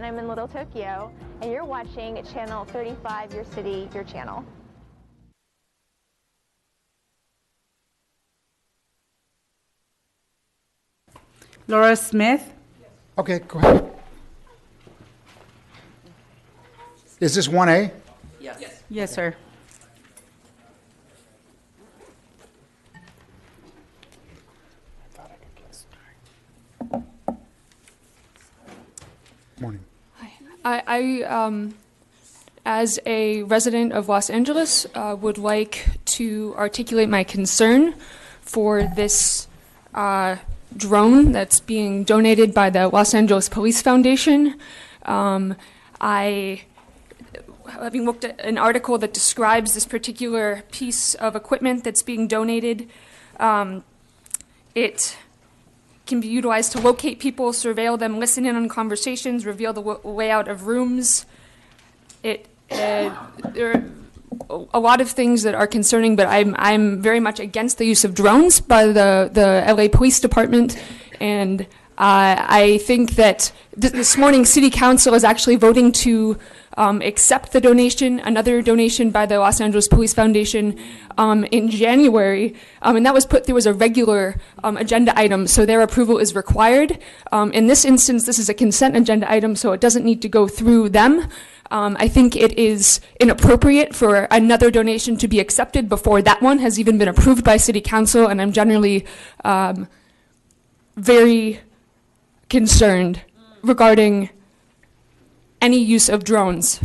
I'm in Little Tokyo, and you're watching Channel 35, Your City, Your Channel. Laura Smith. Okay, go ahead. Is this 1A? Yes. Yes, sir. Morning. I as a resident of Los Angeles, would like to articulate my concern for this drone that's being donated by the Los Angeles Police Foundation. Having looked at an article that describes this particular piece of equipment that's being donated, it can be utilized to locate people, surveil them, listen in on conversations, reveal the layout of rooms. There are a lot of things that are concerning, but I'm very much against the use of drones by the LA Police Department, and I think that this morning City Council is actually voting to accept the donation, another donation by the Los Angeles Police Foundation in January, and that was put through as a regular agenda item, so their approval is required. In this instance, this is a consent agenda item, so it doesn't need to go through them. I think it is inappropriate for another donation to be accepted before that one has even been approved by City Council, and I'm generally very concerned regarding any use of drones.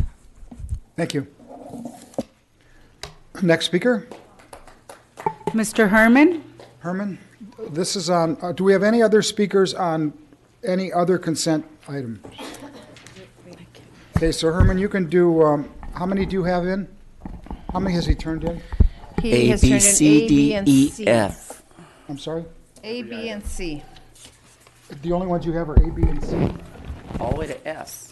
Thank you. Next speaker, Mr. Herman. Herman. This is on, do we have any other speakers on any other consent item? Okay, so Herman, you can do, how many do you have in? How many has he turned in? A, B, C, D, E, F. I'm sorry? A, B, and C. The only ones you have are A, B, and C? All the way to S.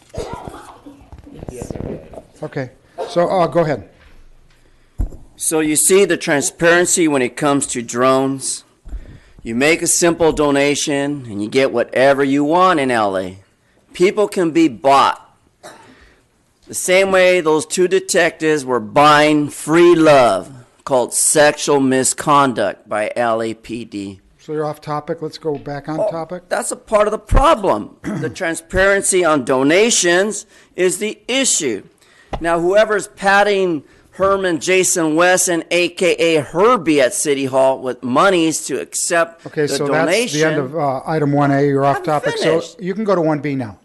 Okay, so go ahead. So you see the transparency when it comes to drones. You make a simple donation and you get whatever you want in LA. People can be bought. The same way those two detectives were buying free love called sexual misconduct by LAPD. So you're off topic. Let's go back on topic. That's a part of the problem. The transparency on donations is the issue. Now, whoever's patting Herman Jason Wesson, a.k.a. Herbie at City Hall, with monies to accept Okay, the so donation. that's the end of item 1A. You're off topic. finished. So you can go to 1B now.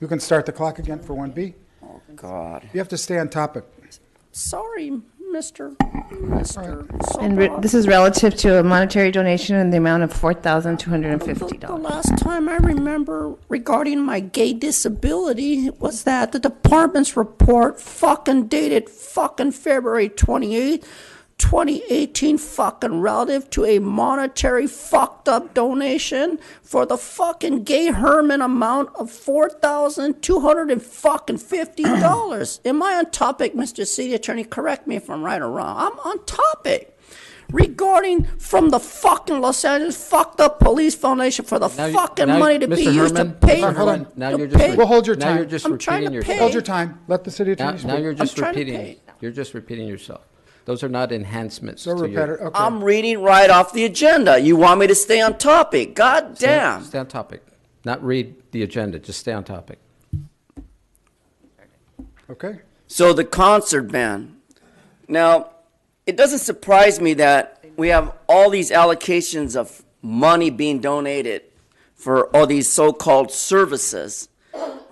You can start the clock again for 1B. Oh, God. You have to stay on topic. Sorry, Mr. And this is relative to a monetary donation in the amount of The $4,250. last time I remember regarding my gay disability was that the department's report fucking dated fucking February 28th, 2018, fucking relative to a monetary fucked up donation for the fucking gay Herman amount of $4,250. Am I on topic, Mr. City Attorney? Correct me if I'm right or wrong. I'm on topic. Regarding from the fucking Los Angeles fucked up police foundation for the fucking money to be used to pay. Hold on. Now to you're just pay- We'll hold your now time. you're just I'm trying repeating to pay. yourself. Hold your time. Let the city attorney Now speak. you're just trying to repeating. pay. You're just repeating yourself. Those are not enhancements. So to your- repetitive. Okay. I'm reading right off the agenda. You want me to stay on topic? God damn. Stay on topic. Not read the agenda. Just stay on topic. Okay. So the concert band. Now, it doesn't surprise me that we have all these allocations of money being donated for all these so-called services,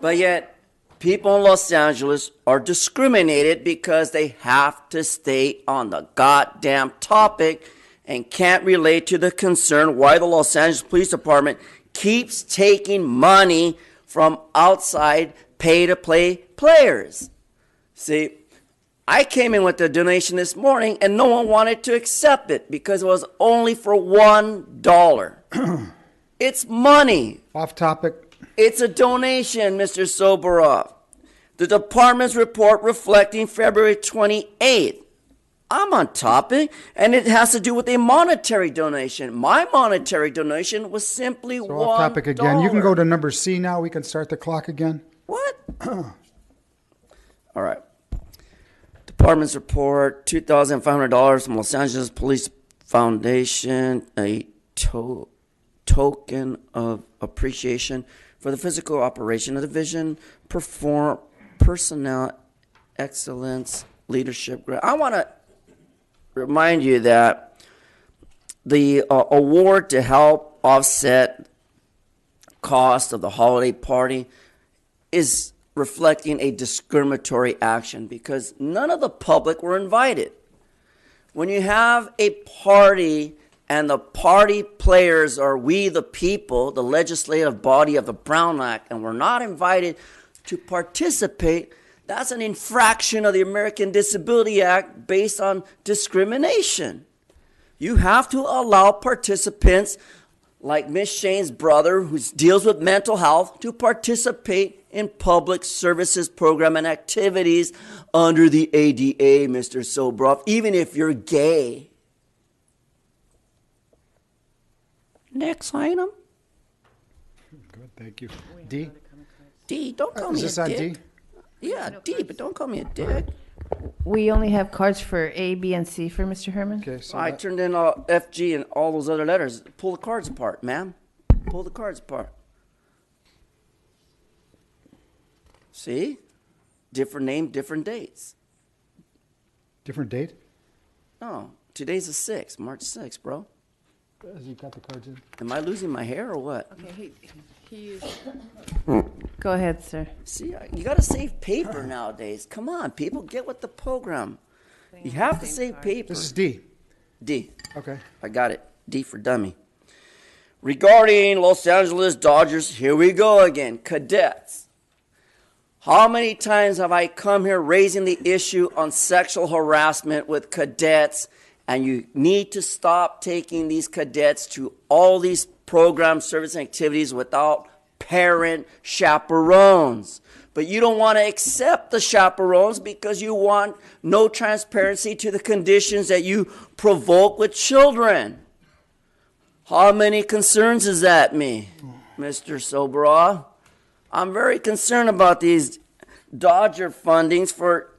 but yet people in Los Angeles are discriminated because they have to stay on the goddamn topic and can't relate to the concern why the Los Angeles Police Department keeps taking money from outside pay-to-play players. See, I came in with a donation this morning and no one wanted to accept it because it was only for $1. It's money. Off topic. It's a donation, Mr. Soborov. The department's report reflecting February 28th. I'm on topic, and it has to do with a monetary donation. My monetary donation was simply $1. So off topic again. You can go to number C now. We can start the clock again. What? All right. Department's report, $2,500 from Los Angeles Police Foundation, a token of appreciation for the physical operation of the division, personnel excellence, leadership. I want to remind you that the award to help offset cost of the holiday party is reflecting a discriminatory action because none of the public were invited. When you have a party and the party players are we the people, the legislative body of the Brown Act, and we're not invited to participate, that's an infraction of the American Disability Act based on discrimination. You have to allow participants like Miss Shane's brother, who deals with mental health, to participate in public services program and activities under the ADA, Mr. Sobroff, even if you're gay. Next item. Good, thank you. D? D, don't call me Is this a on dick. D? Yeah, D, but don't call me a dick. We only have cards for A, B, and C for Mr. Herman. Okay, so I that- turned in F, G, and all those other letters. Pull the cards apart, ma'am. Pull the cards apart. See? Different name, different dates. different date? No, today's the 6th, March 6th, bro. As you got the cards in? Am I losing my hair or what? Go ahead, sir. See, you got to save paper nowadays. Come on, people, get with the program. You have to save paper. This is D. D. Okay. I got it. D for dummy. Regarding Los Angeles Dodgers, here we go again. Cadets. How many times have I come here raising the issue on sexual harassment with cadets? And you need to stop taking these cadets to all these program service activities without parent chaperones. But you don't want to accept the chaperones because you want no transparency to the conditions that you provoke with children. How many concerns is that me, Mr. Sobroff? I'm very concerned about these Dodger fundings for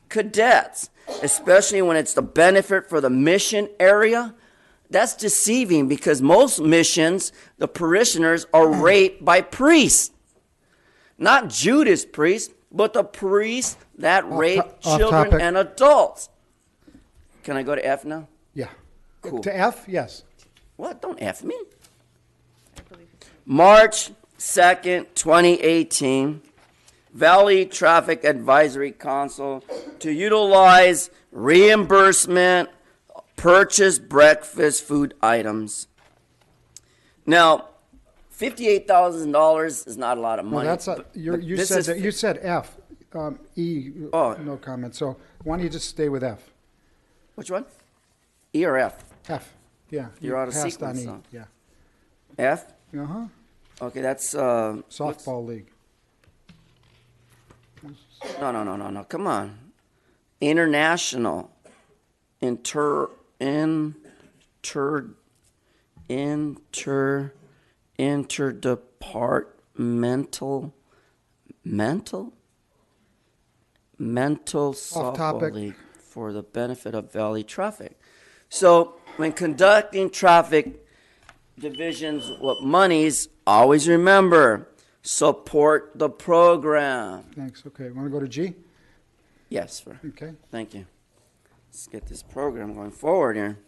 cadets, especially when it's the benefit for the mission area. That's deceiving because most missions, the parishioners are raped by priests. Not Judas priests, but the priests that rape off children topic. and adults. Can I go to F now? Yeah. Cool. To F? Yes. What? Don't F me. March 2nd, 2018, Valley Traffic Advisory Council to utilize reimbursement, purchase breakfast food items. Now, $58,000 is not a lot of money. Well, that's but you this said is that, you said F. E. Oh. No comment. So why don't you just stay with F? Which one? E or F? F. Yeah. You're you out of passed sequence, on E. huh? Yeah. F? Uh-huh. Okay, that's Softball league. No. Come on. International. Interdepartmental softball topic. league for the benefit of Valley traffic. So when conducting traffic divisions with monies, always remember, support the program. Thanks. Okay. Want to go to G? Yes, sir. Okay. Thank you. Let's get this program going forward here.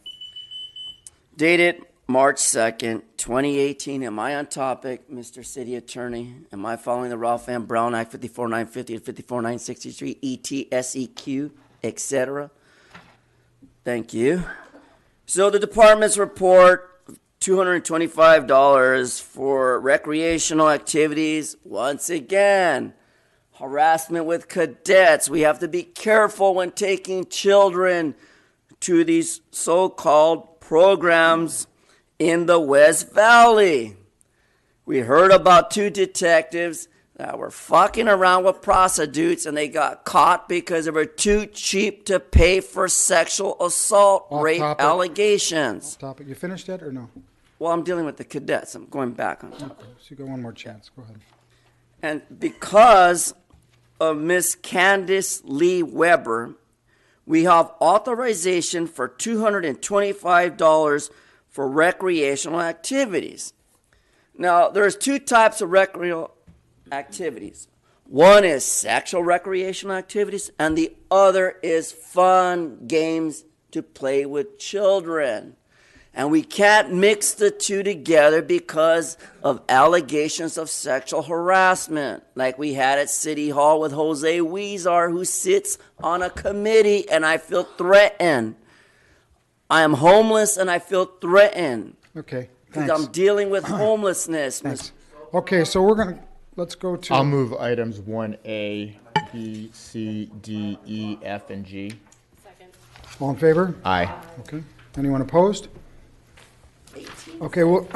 Dated March 2nd, 2018. Am I on topic, Mr. City Attorney? Am I following the Ralph M. Brown Act 54950 and 54963, ETSEQ, etc.? Thank you. So the department's report, $225 for recreational activities. Once again, harassment with cadets. We have to be careful when taking children to these so-called programs in the West Valley. We heard about 2 detectives that were fucking around with prostitutes and they got caught because they were too cheap to pay for sexual assault Off rape topic. allegations. Topic. You finished it or no? Well, I'm dealing with the cadets. I'm going back on top. Okay. So you got one more chance. Go ahead. And because of Miss Candice Lee Weber, we have authorization for $225 for recreational activities. Now, there's two types of recreational activities. One is sexual recreational activities, and the other is fun games to play with children. And we can't mix the two together because of allegations of sexual harassment, like we had at City Hall with Jose Huizar, who sits on a committee, and I feel threatened. I am homeless, and I feel threatened. Okay, Because thanks. I'm dealing with homelessness. Thanks. Okay, so let's go to. I'll move items 1A, B, C, D, E, F, and G. All in favor? Aye. Okay. Anyone opposed? Okay, we'll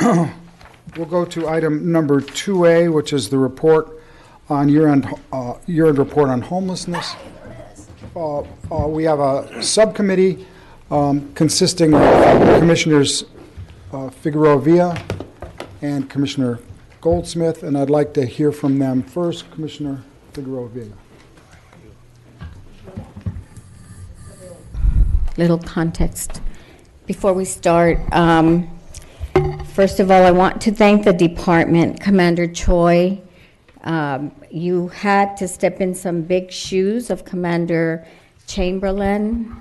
go to item number 2A, which is the report on year-end report on homelessness. We have a subcommittee consisting of Commissioners Figueroa Villa and Commissioner Goldsmith, and I'd like to hear from them first. Commissioner Figueroa Villa. Little context before we start. First of all, I want to thank the department, Commander Choi. You had to step in some big shoes of Commander Chamberlain,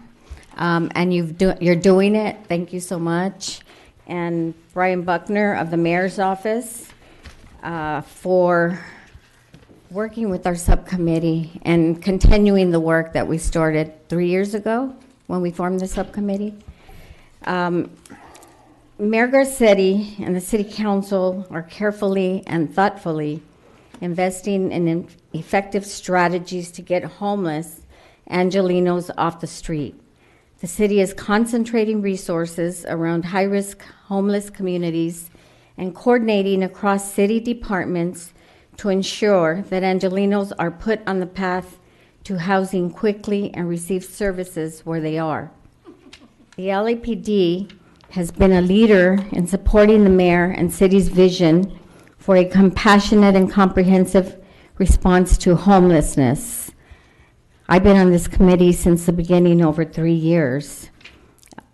and you're doing it. Thank you so much. And Brian Buckner of the Mayor's Office for working with our subcommittee and continuing the work that we started 3 years ago when we formed the subcommittee. Mayor Garcetti and the City Council are carefully and thoughtfully investing in effective strategies to get homeless Angelenos off the street. The city is concentrating resources around high-risk homeless communities and coordinating across city departments to ensure that Angelenos are put on the path to housing quickly and receive services where they are. The LAPD has been a leader in supporting the mayor and city's vision for a compassionate and comprehensive response to homelessness. I've been on this committee since the beginning, over 3 years.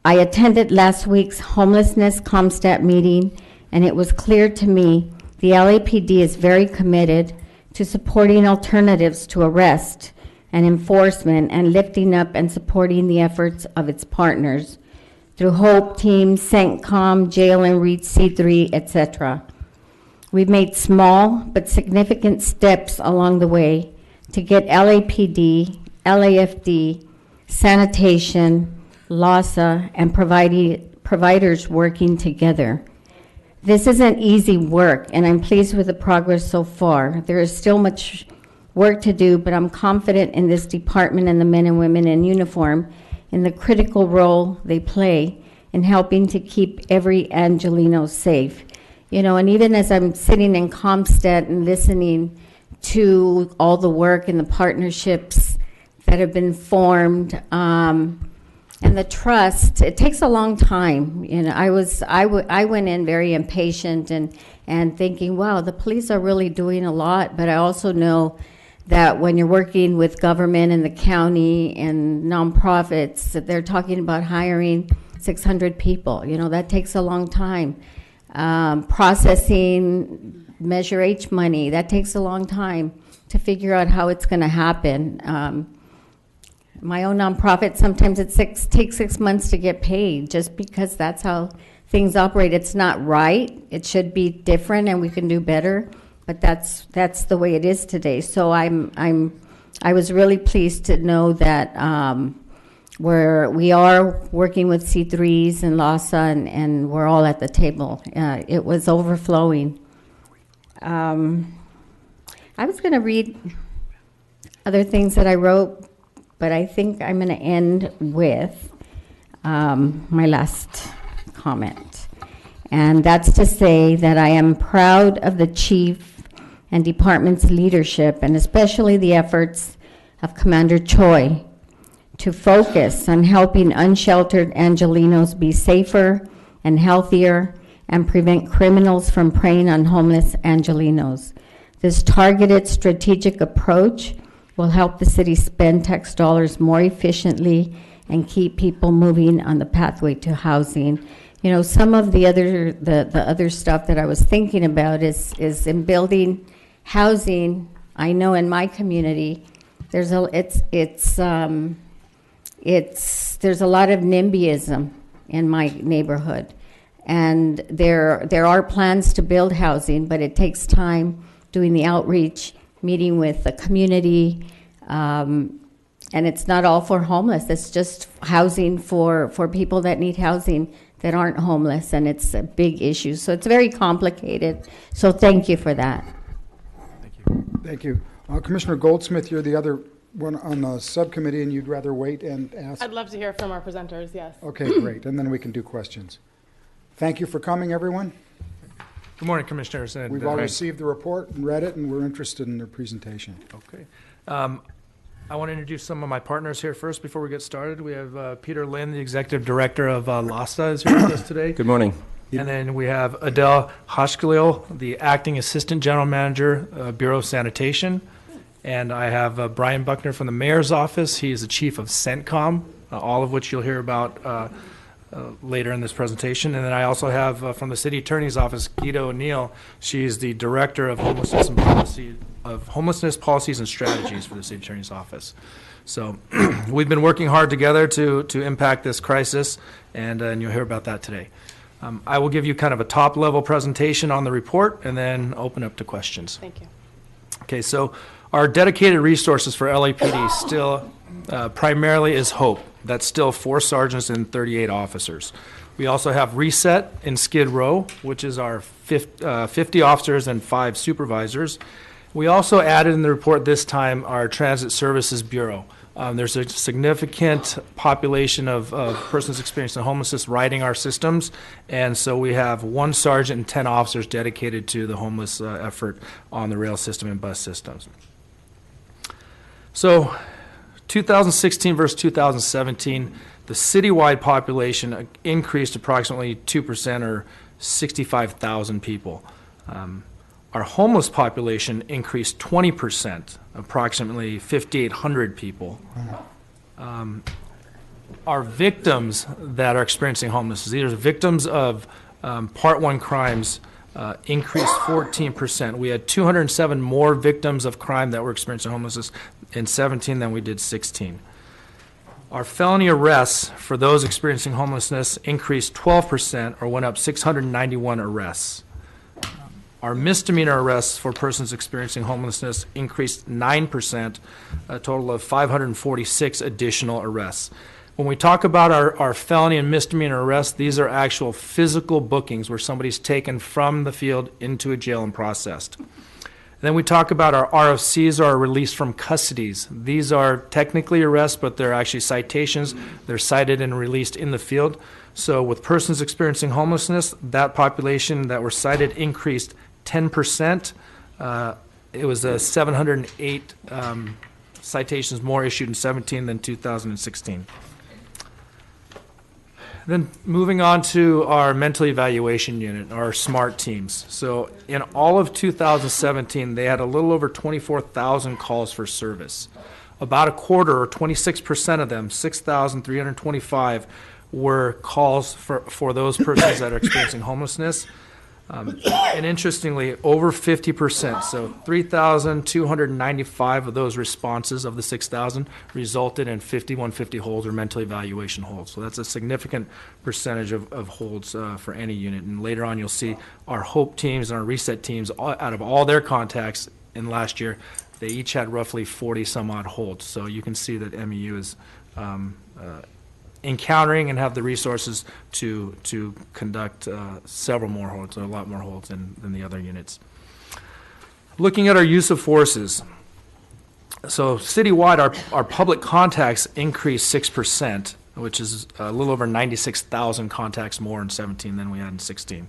I attended last week's homelessness ComStat meeting, and it was clear to me the LAPD is very committed to supporting alternatives to arrest and enforcement and lifting up and supporting the efforts of its partners through HOPE teams, CENTCOM, Jail and Reach C3, etc. We've made small but significant steps along the way to get LAPD, LAFD, sanitation, LASA, and providers working together. This isn't easy work, and I'm pleased with the progress so far. There is still much work to do, but I'm confident in this department and the men and women in uniform in the critical role they play in helping to keep every Angeleno safe. You know, and even as I'm sitting in ComStat and listening to all the work and the partnerships that have been formed, and the trust, it takes a long time. You know, I went in very impatient and thinking, wow, the police are really doing a lot, but I also know that when you're working with government and the county and nonprofits, that they're talking about hiring 600 people. You know, that takes a long time. Processing Measure H money, that takes a long time to figure out how it's going to happen. My own nonprofit, sometimes it takes 6 months to get paid just because that's how things operate. It's not right. It should be different and we can do better. But that's the way it is today. So I was really pleased to know that we are working with C3s and LASA, and we're all at the table. It was overflowing. I was going to read other things that I wrote, but I think I'm going to end with my last comment. And that's to say that I am proud of the chief and department's leadership, and especially the efforts of Commander Choi to focus on helping unsheltered Angelenos be safer and healthier and prevent criminals from preying on homeless Angelenos. This targeted strategic approach will help the city spend tax dollars more efficiently and keep people moving on the pathway to housing. You know, some of the other stuff that I was thinking about is in building housing. I know in my community, there's a lot of NIMBYism in my neighborhood, and there are plans to build housing, but it takes time doing the outreach, meeting with the community, and it's not all for homeless. It's just housing for people that need housing that aren't homeless, and it's a big issue. So it's very complicated. So thank you for that. Thank you. Commissioner Goldsmith, you're the other one on the subcommittee, and you'd rather wait and ask? I'd love to hear from our presenters, yes. Okay, great. And then we can do questions. Thank you for coming, everyone. Good morning, Commissioners. And, We've all received the report and read it, and we're interested in their presentation. Okay. I want to introduce some of my partners here first before we get started. We have Peter Lynn, the Executive Director of LASTA, is here with us today. Good morning. And then we have Adele Hoshkalil, the Acting Assistant General Manager, Bureau of Sanitation. And I have Brian Buckner from the Mayor's Office. He is the Chief of CENTCOM, all of which you'll hear about later in this presentation. And then I also have from the City Attorney's Office, Gita O'Neill. She's the Director of Homelessness Policies and Strategies for the City Attorney's Office. So we've been working hard together to impact this crisis, and you'll hear about that today. I will give you kind of a top-level presentation on the report and then open up to questions. Thank you. Okay, so our dedicated resources for LAPD still primarily is HOPE. That's still 4 sergeants and 38 officers. We also have RESET in Skid Row, which is our 50 officers and 5 supervisors. We also added in the report this time our Transit Services Bureau. There's a significant population of persons experiencing homelessness riding our systems, and so we have 1 sergeant and 10 officers dedicated to the homeless effort on the rail system and bus systems. So 2016 versus 2017, the citywide population increased approximately 2% or 65,000 people. Our homeless population increased 20%, approximately 5,800 people. Our victims that are experiencing homelessness, these are victims of Part 1 crimes, increased 14%. We had 207 more victims of crime that were experiencing homelessness in 17 than we did 16. Our felony arrests for those experiencing homelessness increased 12% or went up 691 arrests. Our misdemeanor arrests for persons experiencing homelessness increased 9%, a total of 546 additional arrests. When we talk about our felony and misdemeanor arrests, these are actual physical bookings where somebody's taken from the field into a jail and processed. And then we talk about our RFCs, or released from custodies. These are technically arrests, but they're actually citations. They're cited and released in the field. So with persons experiencing homelessness, that population that were cited increased 10%. It was 708 citations more issued in 17 than 2016. Then moving on to our mental evaluation unit, our SMART teams. So in all of 2017, they had a little over 24,000 calls for service. About a quarter, or 26% of them, 6,325, were calls for those persons that are experiencing homelessness. And interestingly, over 50%, so 3,295 of those responses of the 6,000 resulted in 5150 holds or mental evaluation holds. So that's a significant percentage of holds for any unit. And later on, you'll see our HOPE teams and our RESET teams, out of all their contacts in last year, they each had roughly 40 some odd holds. So you can see that MEU is encountering and have the resources to conduct several more holds, or a lot more holds than the other units. Looking at our use of forces. So citywide, our public contacts increased 6%, which is a little over 96,000 contacts more in 17 than we had in 16.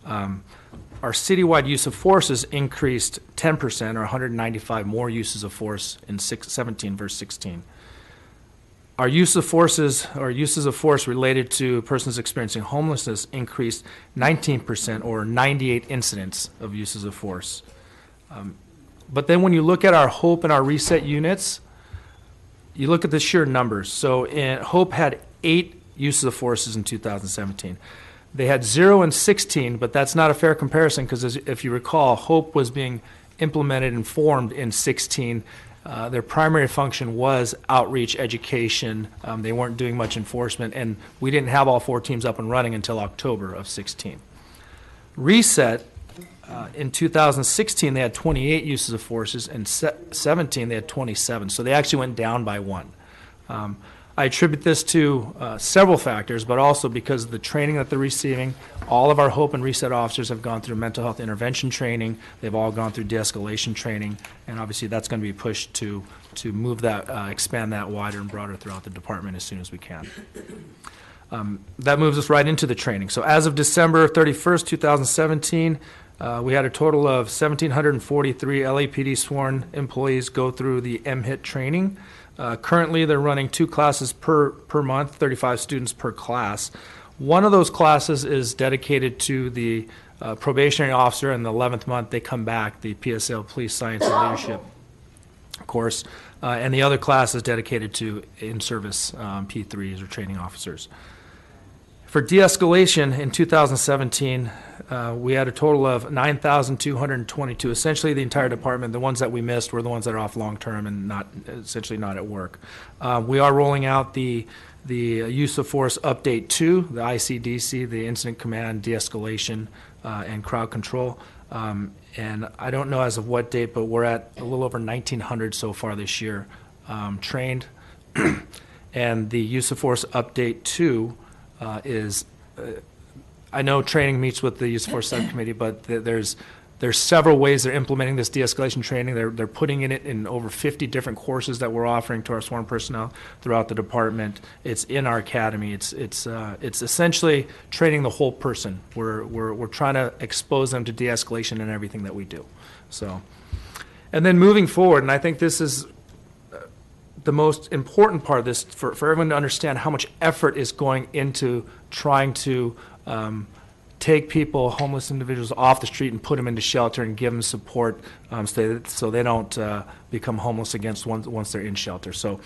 Our citywide use of forces increased 10%, or 195 more uses of force in 17 versus 16. Our use of forces, or uses of force related to persons experiencing homelessness, increased 19%, or 98 incidents of uses of force. But then when you look at our Hope and our Reset units, you look at the sheer numbers. So Hope had 8 uses of forces in 2017. They had 0 in 16, but that's not a fair comparison because if you recall, Hope was being implemented and formed in 16. Their primary function was outreach, education. They weren't doing much enforcement, and we didn't have all 4 teams up and running until October of 16. Reset, in 2016, they had 28 uses of forces, and 17, they had 27. So they actually went down by 1. I attribute this to several factors, but also because of the training that they're receiving. All of our Hope and Reset officers have gone through mental health intervention training. They've all gone through de-escalation training, and obviously that's going to be pushed to move that, expand that wider and broader throughout the department as soon as we can. That moves us right into the training. So as of December 31st, 2017, we had a total of 1,743 LAPD sworn employees go through the MHIT training. Currently, they're running 2 classes per month, 35 students per class. One of those classes is dedicated to the probationary officer, and the 11th month they come back, the PSL Police Science and Leadership course, and the other class is dedicated to in-service P3s or training officers. For de-escalation in 2017, we had a total of 9,222. Essentially, the entire department. The ones that we missed were the ones that are off long-term and essentially not at work. We are rolling out the use of force update 2, the ICDC, the Incident Command, De-escalation, and crowd control. And I don't know as of what date, but we're at a little over 1,900 so far this year trained. And the use of force update 2 I know training meets with the use of force subcommittee, but there's several ways they're implementing this de-escalation training. They're putting it in over 50 different courses that we're offering to our sworn personnel throughout the department. It's in our academy. It's essentially training the whole person. We're trying to expose them to de-escalation in everything that we do. So, and then moving forward, and I think this is the most important part of this for everyone to understand how much effort is going into trying to take people, homeless individuals, off the street and put them into shelter and give them support so they don't become homeless once they're in shelter. So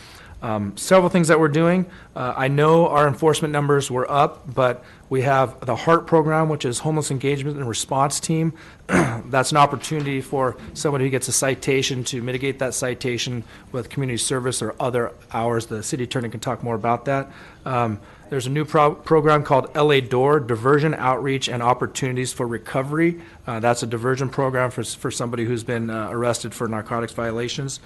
several things that we're doing. I know our enforcement numbers were up, but we have the HEART program, which is Homeless Engagement and Response Team. That's an opportunity for somebody who gets a citation to mitigate that citation with community service or other hours. The city attorney can talk more about that. There's a new program called LA DOOR, Diversion, Outreach, and Opportunities for Recovery. That's a diversion program for somebody who's been arrested for narcotics violations.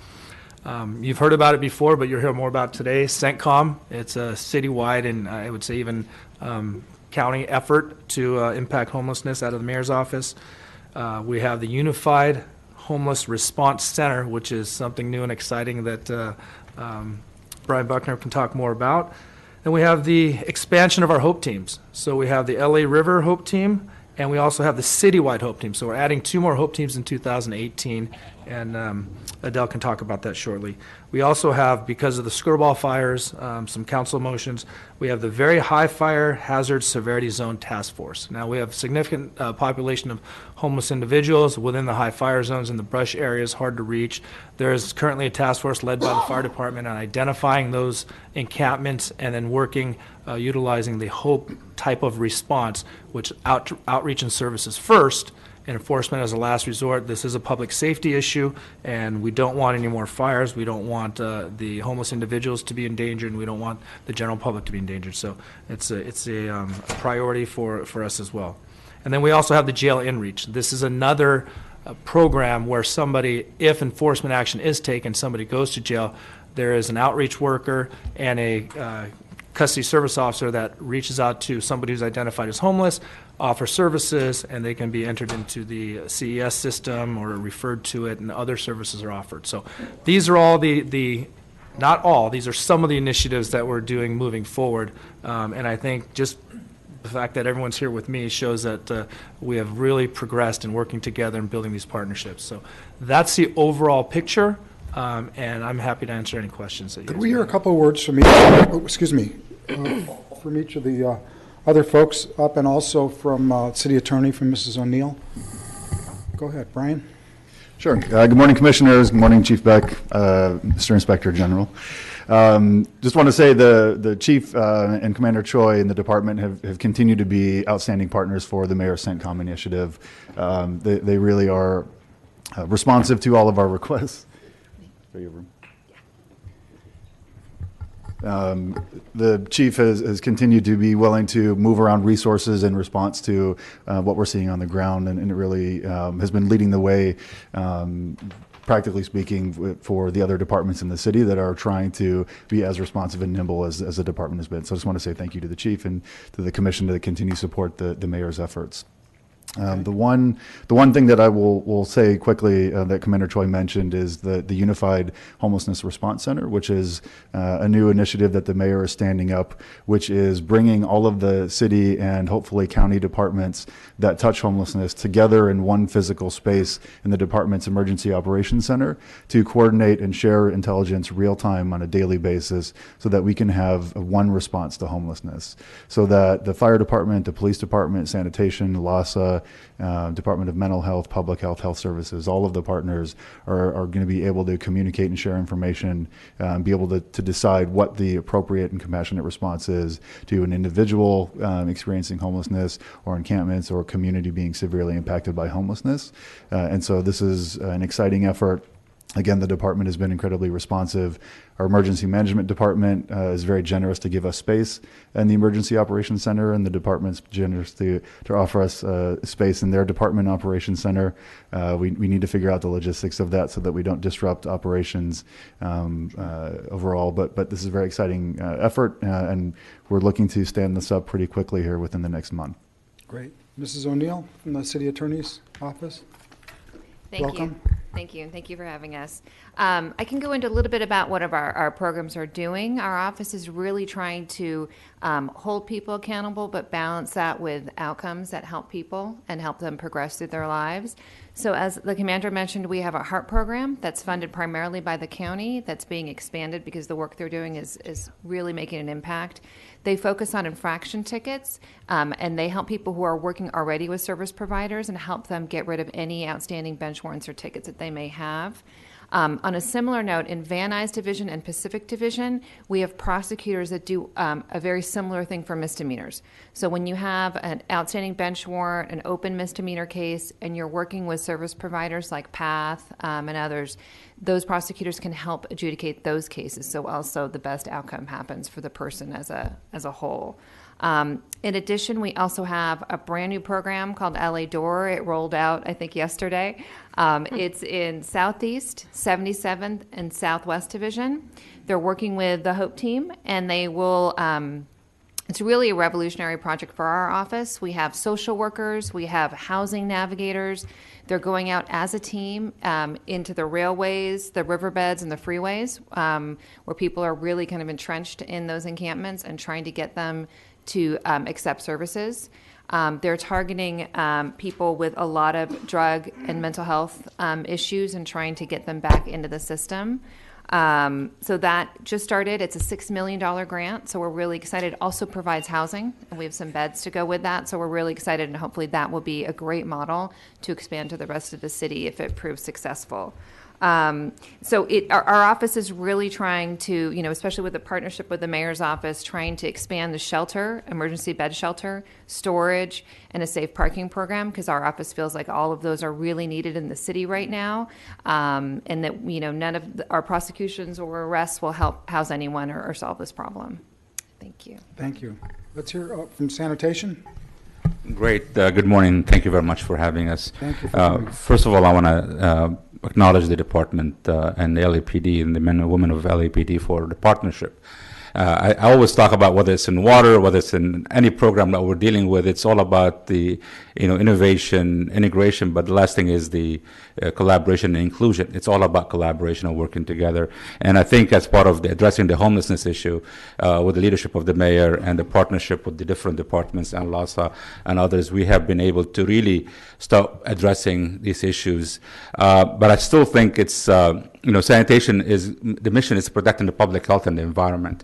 You've heard about it before, but you'll hear more about it today. CENTCOM, it's a citywide and I would say even county effort to impact homelessness out of the mayor's office. We have the Unified Homeless Response Center, which is something new and exciting that Brian Buckner can talk more about. Then we have the expansion of our HOPE teams. So we have the LA River HOPE team, and we also have the citywide HOPE team. So we're adding 2 more HOPE teams in 2018, and Adele can talk about that shortly. We also have, because of the Skirball fires, some council motions, we have the Very High Fire Hazard Severity Zone Task Force. Now we have significant population of homeless individuals within the high fire zones in the brush areas, hard to reach. There is currently a task force led by the fire department on identifying those encampments and then working, utilizing the HOPE type of response, which outreach and services first, and enforcement as a last resort. This is a public safety issue, and we don't want any more fires. We don't want the homeless individuals to be endangered, and we don't want the general public to be endangered. So it's a priority for us as well. And then we also have the Jail InReach. This is another program where somebody, if enforcement action is taken, somebody goes to jail, there is an outreach worker and a custody service officer that reaches out to somebody who's identified as homeless, offer services, and they can be entered into the CES system or referred to it, and other services are offered. So these are all not all, these are some of the initiatives that we're doing moving forward. And I think just the fact that everyone's here with me shows that we have really progressed in working together and building these partnerships. So that's the overall picture. And I'm happy to answer any questions that you Could guys we hear a have. couple of words from each, from each of the other folks up, and also from City Attorney, from Mrs. O'Neill? Go ahead, Brian. Sure. Good morning, Commissioners. Good morning, Chief Beck, Mr. Inspector General. Just want to say the Chief and Commander Choi and the department have continued to be outstanding partners for the Mayor's CENTCOM initiative. They really are responsive to all of our requests. The chief has continued to be willing to move around resources in response to what we're seeing on the ground, and it really has been leading the way, practically speaking, for the other departments in the city that are trying to be as responsive and nimble as the department has been. So I just want to say thank you to the chief and to the commission to continue to support the mayor's efforts. The one thing that I will say quickly that Commander Choi mentioned is the Unified Homelessness Response Center, which is a new initiative that the mayor is standing up, which is bringing all of the city and hopefully county departments that touch homelessness together in one physical space in the department's Emergency Operations Center to coordinate and share intelligence real time on a daily basis so that we can have one response to homelessness. So that the fire department, the police department, sanitation, LASA, Department of Mental Health, Public Health, Health Services, all of the partners are going to be able to communicate and share information, be able to decide what the appropriate and compassionate response is to an individual experiencing homelessness or encampments or community being severely impacted by homelessness. And so this is an exciting effort. Again, the department has been incredibly responsive. Our emergency management department is very generous to give us space in the Emergency Operations Center, and the department's generous to offer us space in their department operations center. We need to figure out the logistics of that so that we don't disrupt operations overall. But this is a very exciting effort, and we're looking to stand this up pretty quickly here within the next month. Great. Mrs. O'Neill from the City Attorney's Office. Welcome. Thank you, and thank you for having us. I can go into a little bit about what our programs are doing. Our office is really trying to hold people accountable, but balance that with outcomes that help people and help them progress through their lives. So as the commander mentioned, we have a HEART program that's funded primarily by the county that's being expanded because the work they're doing is really making an impact. They focus on infraction tickets, and they help people who are working already with service providers and help them get rid of any outstanding bench warrants or tickets that they may have. On a similar note, in Van Nuys Division and Pacific Division, we have prosecutors that do a very similar thing for misdemeanors. So when you have an outstanding bench warrant, an open misdemeanor case, and you're working with service providers like PATH and others, those prosecutors can help adjudicate those cases, so also the best outcome happens for the person as a whole. In addition, we also have a brand new program called LA Door. It rolled out, I think, yesterday. It's in Southeast, 77th, and Southwest Division. They're working with the HOPE team, and they will it's really a revolutionary project for our office. We have social workers, we have housing navigators. They're going out as a team into the railways, the riverbeds, and the freeways, where people are really kind of entrenched in those encampments and trying to get them to accept services. They're targeting people with a lot of drug and mental health issues and trying to get them back into the system. So that just started. It's a $6 million grant, so we're really excited. It also provides housing, and we have some beds to go with that, so we're really excited, and hopefully that will be a great model to expand to the rest of the city if it proves successful. So our office is really trying to, especially with the partnership with the mayor's office, trying to expand the shelter, emergency bed shelter, storage, and a safe parking program, because our office feels like all of those are really needed in the city right now, and that, none of our prosecutions or arrests will help house anyone or solve this problem. Thank you. Thank you. Let's hear from sanitation. Great. Good morning. Thank you very much for having us. Thank you for coming. First of all, I want to acknowledge the department and the LAPD and the men and women of LAPD for the partnership. I always talk about whether it's in water, whether it's in any program that we're dealing with, it's all about the innovation, integration, but the last thing is the collaboration and inclusion. It's all about collaboration and working together. And I think as part of addressing the homelessness issue with the leadership of the mayor and the partnership with the different departments and LASA and others, we have been able to really start addressing these issues. But I still think it's, sanitation the mission is protecting the public health and the environment.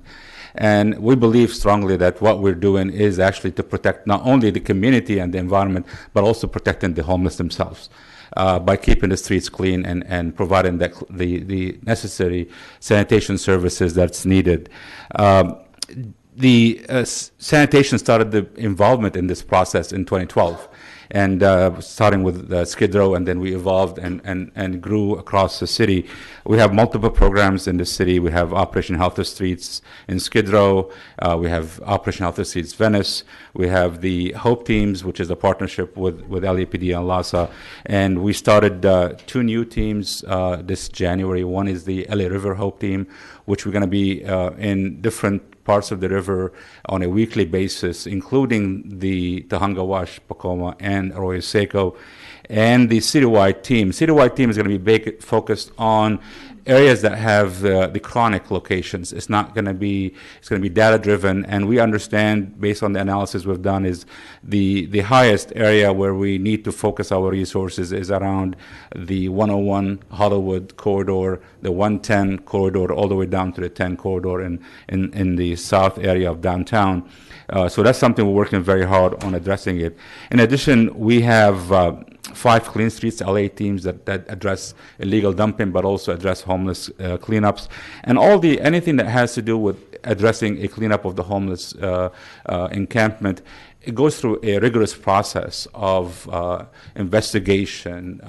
And we believe strongly that what we're doing is actually to protect not only the community and the environment, but also protecting the homeless themselves. by keeping the streets clean and providing the necessary sanitation services that's needed. Sanitation started the involvement in this process in 2012. And starting with Skid Row, and then we evolved and grew across the city. We have multiple programs in the city. We have Operation Healthy Streets in Skid Row. We have Operation Healthy Streets Venice. We have the Hope Teams, which is a partnership with LAPD and LASA. And we started 2 new teams this January. One is the LA River Hope Team, which we're going to be in different parts of the river on a weekly basis, including the Tahunga Wash, Pacoma, and Arroyo Seco, and the citywide team. Citywide team is going to be focused on areas that have the chronic locations. It's going to be data driven, and we understand based on the analysis we've done is the highest area where we need to focus our resources is around the 101 Hollywood corridor, the 110 corridor, all the way down to the 10 corridor in the south area of downtown. So that's something we're working very hard on addressing it. In addition, we have 5 Clean Streets LA teams that address illegal dumping, but also address homeless cleanups, and anything that has to do with addressing a cleanup of the homeless encampment. It goes through a rigorous process of investigation,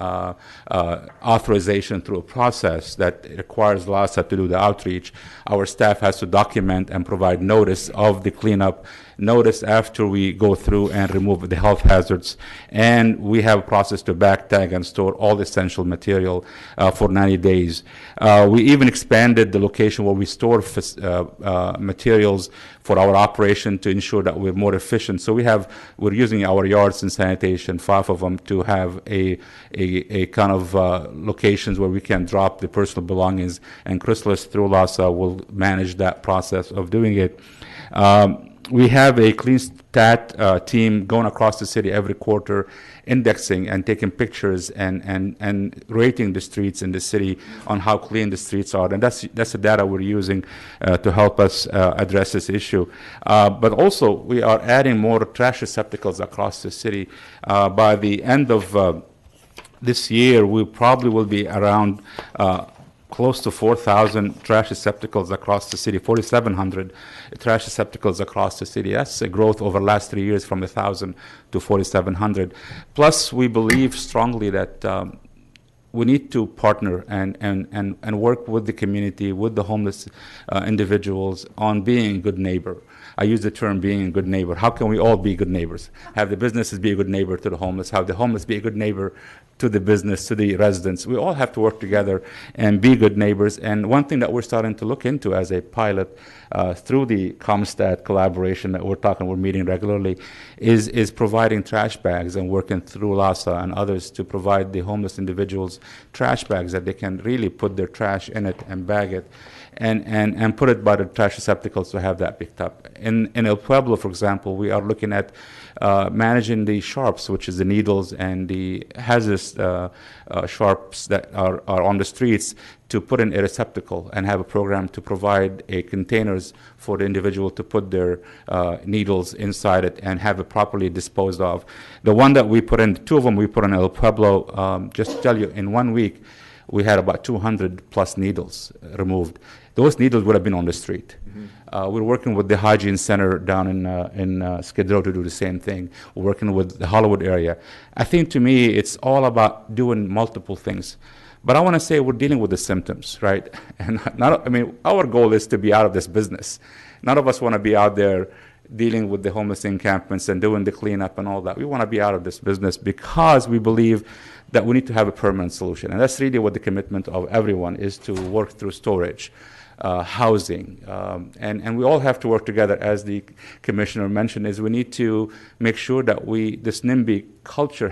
authorization through a process that requires LASA to do the outreach. Our staff has to document and provide notice of the cleanup, notice after we go through and remove the health hazards, and we have a process to back tag and store all the essential material for 90 days. We even expanded the location where we store materials for our operation to ensure that we're more efficient. So we're using our yards and sanitation, 5 of them, to have a kind of locations where we can drop the personal belongings, and Chrysalis through LASA will manage that process of doing it. We have a Clean Stat team going across the city every quarter, indexing and taking pictures and rating the streets in the city on how clean the streets are. And that's the data we're using to help us address this issue. But also, we are adding more trash receptacles across the city. By the end of this year, we probably will be around close to 4,000 trash receptacles across the city, 4,700 trash receptacles across the city. That's a growth over the last 3 years from 1,000 to 4,700. Plus, we believe strongly that we need to partner and work with the community, with the homeless individuals on being a good neighbor. I use the term being a good neighbor. How can we all be good neighbors? Have the businesses be a good neighbor to the homeless, have the homeless be a good neighbor to the business, to the residents. We all have to work together and be good neighbors. And one thing that we're starting to look into as a pilot through the ComStat collaboration that we're meeting regularly is providing trash bags and working through LASA and others to provide the homeless individuals trash bags that they can really put their trash in it and bag it and put it by the trash receptacles to have that picked up. In El Pueblo, for example, we are looking at managing the sharps, which is the needles and the hazardous sharps that are on the streets, to put in a receptacle and have a program to provide containers for the individual to put their needles inside it and have it properly disposed of. The one that we put in, 2 of them we put in El Pueblo, just to tell you, in 1 week, we had about 200 plus needles removed. Those needles would have been on the street. We're working with the hygiene center down in Skid Row to do the same thing. We're working with the Hollywood area. I think, to me, it's all about doing multiple things. But I want to say we're dealing with the symptoms, right? And our goal is to be out of this business. None of us want to be out there dealing with the homeless encampments and doing the cleanup and all that. We want to be out of this business because we believe that we need to have a permanent solution. And that's really what the commitment of everyone is, to work through storage, housing, and we all have to work together. As the commissioner mentioned, is we need to make sure that this NIMBY culture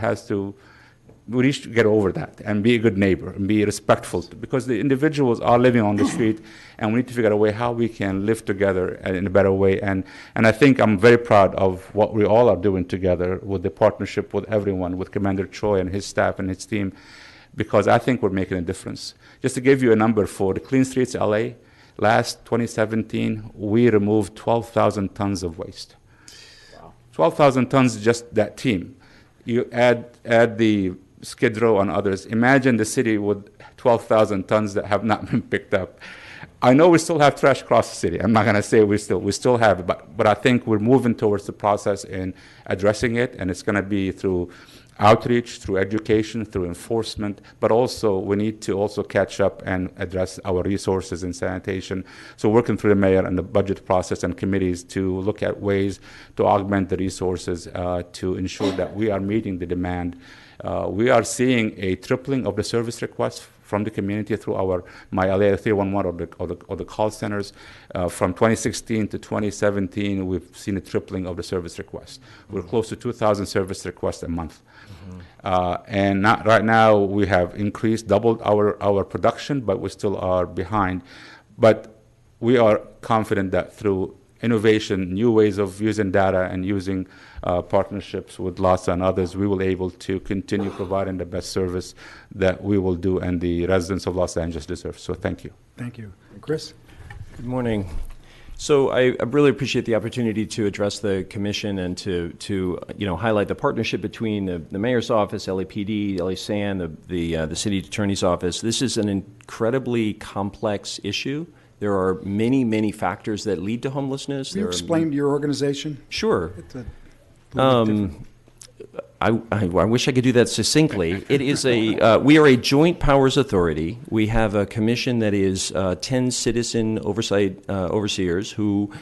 we need to get over that and be a good neighbor and be respectful, because the individuals are living on the street, and we need to figure out a way how we can live together in a better way. And I think I'm very proud of what we all are doing together with the partnership with everyone, with Commander Choi and his staff and his team, because I think we're making a difference. Just to give you a number, for the Clean Streets LA, last 2017, we removed 12,000 tons of waste. Wow. 12,000 tons, just that team. You add the Skid Row and others. Imagine the city with 12,000 tons that have not been picked up. I know we still have trash across the city. I'm not going to say we still have it, but I think we're moving towards the process in addressing it, and it's going to be through outreach, through education, through enforcement, but also we need to also catch up and address our resources in sanitation. So working through the mayor and the budget process and committees to look at ways to augment the resources to ensure that we are meeting the demand. We are seeing a tripling of the service requests from the community through our MyLA 311 or the call centers. From 2016 to 2017, we've seen a tripling of the service requests. We're close to 2,000 service requests a month. And right now, we have doubled our production, but we still are behind. But we are confident that through innovation, new ways of using data and using partnerships with LAHSA and others, we will be able to continue providing the best service that we will do and the residents of Los Angeles deserve. So thank you. Thank you. Chris? Good morning. So I really appreciate the opportunity to address the commission and to highlight the partnership between the mayor's office, LAPD, LA SAN, the city attorney's office. This is an incredibly complex issue. There are many, many factors that lead to homelessness. Can you explain your organization? Sure. I wish I could do that succinctly. It is we are a joint powers authority. We have a commission that is 10 citizen overseers who,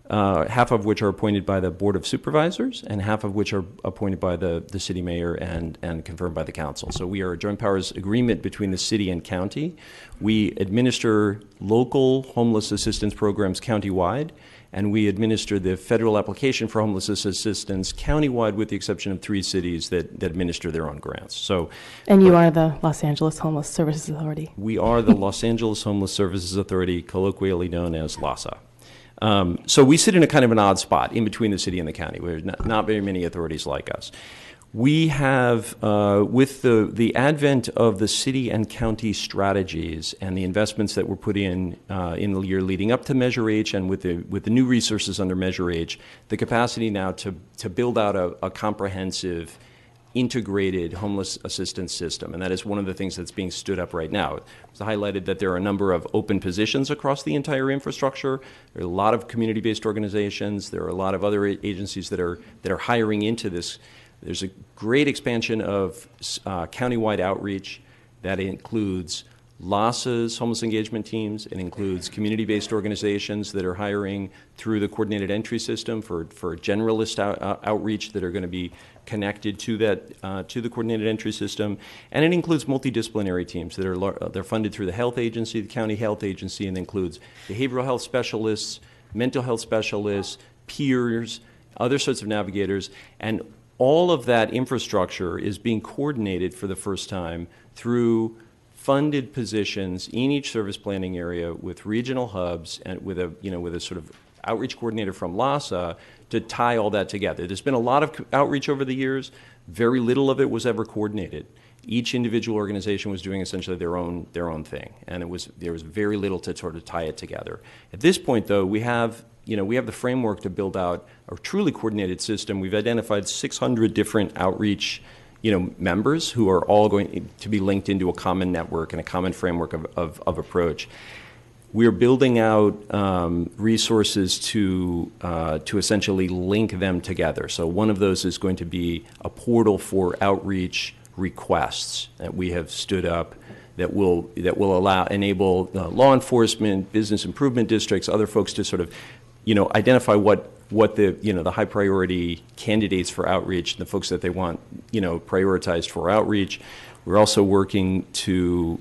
half of which are appointed by the Board of Supervisors and half of which are appointed by the city mayor and confirmed by the council. So we are a joint powers agreement between the city and county. We administer local homeless assistance programs countywide, and we administer the federal application for homeless assistance countywide with the exception of 3 cities that administer their own grants. So, and you are the Los Angeles Homeless Services Authority. We are the Los Angeles Homeless Services Authority, colloquially known as LAHSA. So we sit in a kind of an odd spot in between the city and the county. There's not very many authorities like us. We have, with the advent of the city and county strategies and the investments that were put in the year leading up to Measure H and with the new resources under Measure H, the capacity now to build out a comprehensive, integrated homeless assistance system. And that is one of the things that's being stood up right now. It's highlighted that there are a number of open positions across the entire infrastructure. There are a lot of community-based organizations. There are a lot of other agencies that are hiring into this. There's a great expansion of countywide outreach that includes LAHSA's homeless engagement teams. It includes community-based organizations that are hiring through the coordinated entry system for generalist outreach that are going to be connected to that to the coordinated entry system, and it includes multidisciplinary teams that are they're funded through the health agency, the county health agency, and includes behavioral health specialists, mental health specialists, peers, other sorts of navigators, and all of that infrastructure is being coordinated for the first time through funded positions in each service planning area with regional hubs and with a sort of outreach coordinator from LAHSA to tie all that together. There's been a lot of outreach over the years. Very little of it was ever coordinated. Each individual organization was doing essentially their own thing, and there was very little to sort of tie it together. At this point, though, we have the framework to build out a truly coordinated system. We've identified 600 different outreach members who are all going to be linked into a common network and a common framework of approach. We're building out resources to essentially link them together. So one of those is going to be a portal for outreach requests that we have stood up that will enable law enforcement, business improvement districts, other folks to sort of identify what the high priority candidates for outreach, the folks that they want prioritized for outreach. We're also working to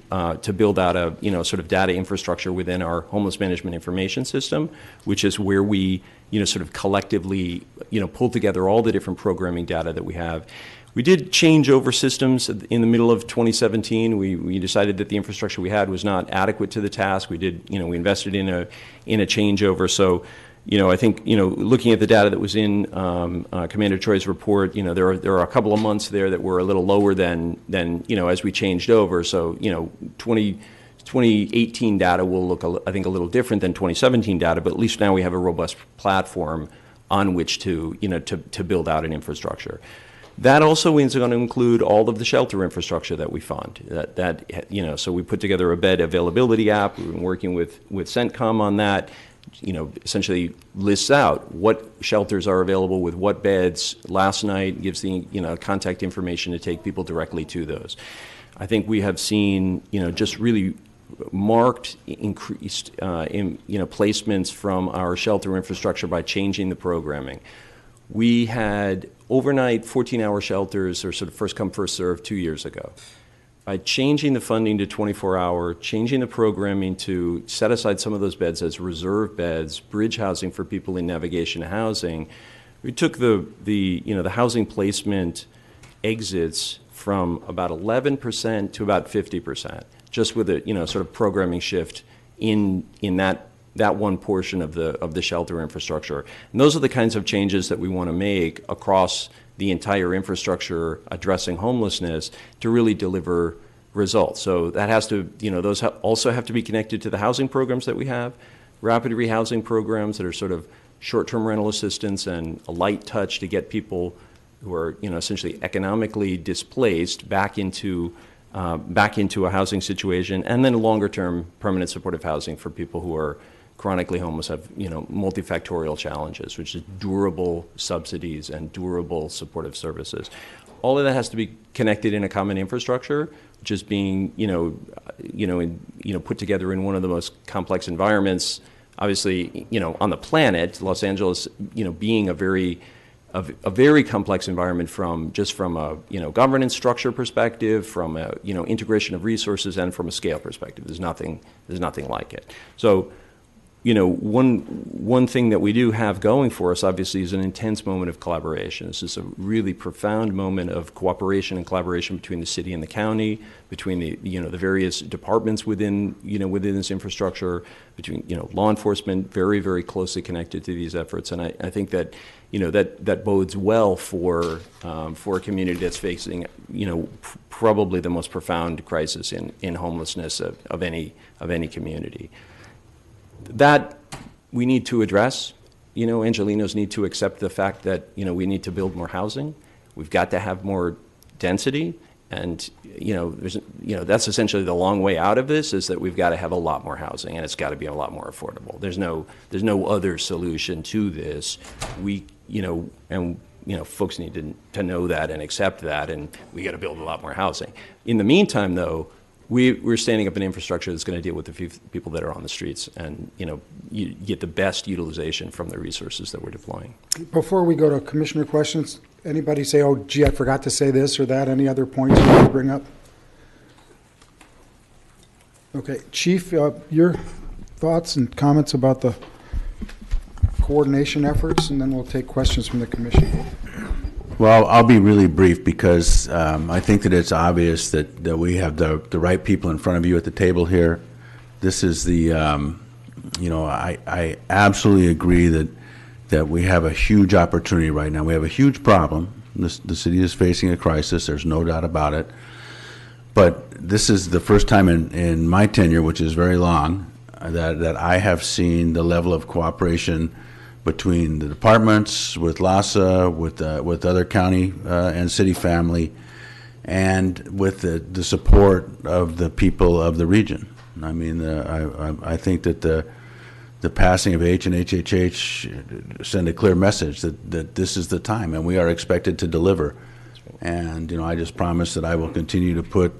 build out a sort of data infrastructure within our homeless management information system, which is where we sort of collectively pull together all the different programming data that we have. We did change over systems in the middle of 2017. We decided that the infrastructure we had was not adequate to the task. We we invested in a changeover. So, I think looking at the data that was in Commander Choi's report, there are a couple of months there that were a little lower than as we changed over. So 2018 data will look I think a little different than 2017 data, but at least now we have a robust platform on which to build out an infrastructure. That also is going to include all of the shelter infrastructure that we fund. So we put together a bed availability app. We've been working with CENTCOM on that. Essentially lists out what shelters are available with what beds last night, gives the contact information to take people directly to those. I think we have seen just really marked increased placements from our shelter infrastructure by changing the programming. We had overnight 14-hour shelters, or sort of first come, first served, 2 years ago. By changing the funding to 24-hour, changing the programming to set aside some of those beds as reserve beds, bridge housing for people in navigation housing, we took the housing placement exits from about 11% to about 50%, just with a sort of programming shift in that one portion of the shelter infrastructure. And those are the kinds of changes that we want to make across the entire infrastructure addressing homelessness to really deliver results. So that has to, those also have to be connected to the housing programs that we have, rapid rehousing programs that are sort of short-term rental assistance and a light touch to get people who are, essentially economically displaced back into a housing situation, and then longer-term permanent supportive housing for people who are chronically homeless, have multifactorial challenges, which is durable subsidies and durable supportive services. All of that has to be connected in a common infrastructure, which is being put together in one of the most complex environments, obviously, on the planet. Los Angeles, being a very complex environment from a governance structure perspective, from a integration of resources, and from a scale perspective. There's nothing like it. So, one thing that we do have going for us, obviously, is an intense moment of collaboration. This is a really profound moment of cooperation and collaboration between the city and the county, between the various departments within this infrastructure, between law enforcement, very, very closely connected to these efforts. And I think that that bodes well for a community that's facing probably the most profound crisis in homelessness of any community. That we need to address. Angelenos need to accept the fact that we need to build more housing. We've got to have more density, and that's essentially the long way out of this, is that we've got to have a lot more housing, and it's got to be a lot more affordable. There's no other solution to this. Folks need to know that and accept that, and we got to build a lot more housing. In the meantime, though, we're standing up an infrastructure that's going to deal with the few people that are on the streets, and you get the best utilization from the resources that we're deploying. Before we go to commissioner questions, anybody say, "Oh, gee, I forgot to say this or that"? Any other points you want to bring up? Okay, Chief, your thoughts and comments about the coordination efforts, and then we'll take questions from the commission. Well, I'll be really brief because I think that it's obvious that we have the right people in front of you at the table here. This is the, I absolutely agree that we have a huge opportunity right now. We have a huge problem. The city is facing a crisis. There's no doubt about it. But this is the first time in my tenure, which is very long, that I have seen the level of cooperation between the departments, with LAHSA, with other county and city family, and with the support of the people of the region. I mean, I think that the passing of H and HHH send a clear message that this is the time, and we are expected to deliver. And I just promise that I will continue to put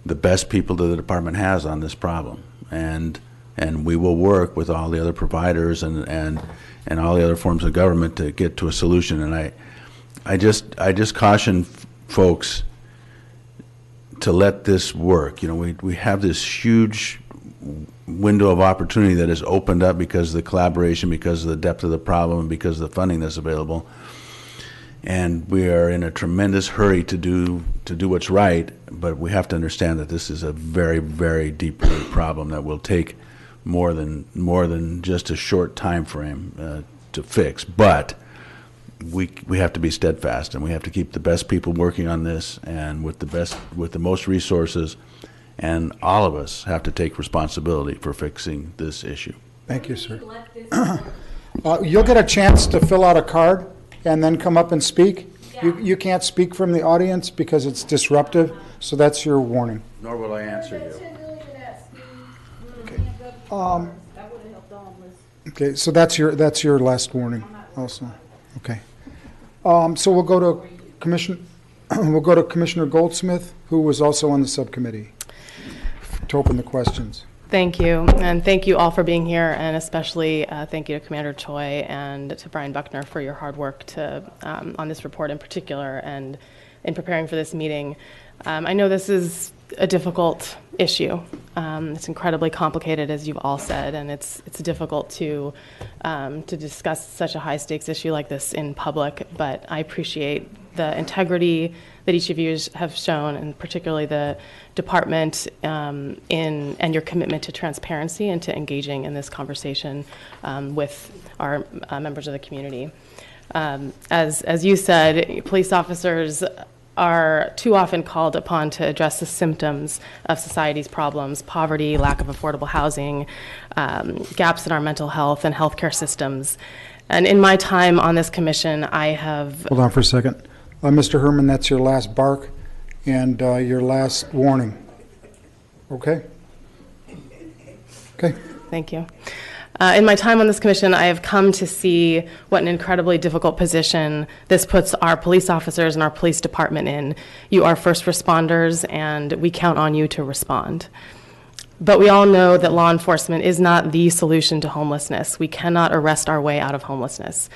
the best people that the department has on this problem, and we will work with all the other providers and all the other forms of government to get to a solution. And I just caution folks to let this work. We have this huge window of opportunity that has opened up because of the collaboration, because of the depth of the problem, and because of the funding that's available. And we are in a tremendous hurry to do what's right, but we have to understand that this is a very, very deep-rooted problem that will take more than just a short time frame to fix. But we have to be steadfast, and we have to keep the best people working on this, and with the most resources, and all of us have to take responsibility for fixing this issue. Thank you, sir. You'll get a chance to fill out a card and then come up and speak. You can't speak from the audience because it's disruptive, so that's your warning. Nor will I answer you. Okay, so that's your last warning also. Okay. So we'll go to Commissioner Goldsmith, who was also on the subcommittee, to open the questions. Thank you, and thank you all for being here, and especially thank you to Commander Choi and to Brian Buckner for your hard work on this report in particular and in preparing for this meeting. I know this is a difficult issue. It's incredibly complicated, as you've all said, and it's difficult to discuss such a high stakes issue like this in public. But I appreciate the integrity that each of you have shown, and particularly the department and your commitment to transparency and to engaging in this conversation with our members of the community. As you said, police officers are too often called upon to address the symptoms of society's problems: poverty, lack of affordable housing, gaps in our mental health and healthcare systems. And in my time on this commission, I have... Hold on for a second. Mr. Herman, that's your last bark and your last warning. Okay? Okay. Thank you. In my time on this commission, I have come to see what an incredibly difficult position this puts our police officers and our police department in. You are first responders, and we count on you to respond. But we all know that law enforcement is not the solution to homelessness. We cannot arrest our way out of homelessness.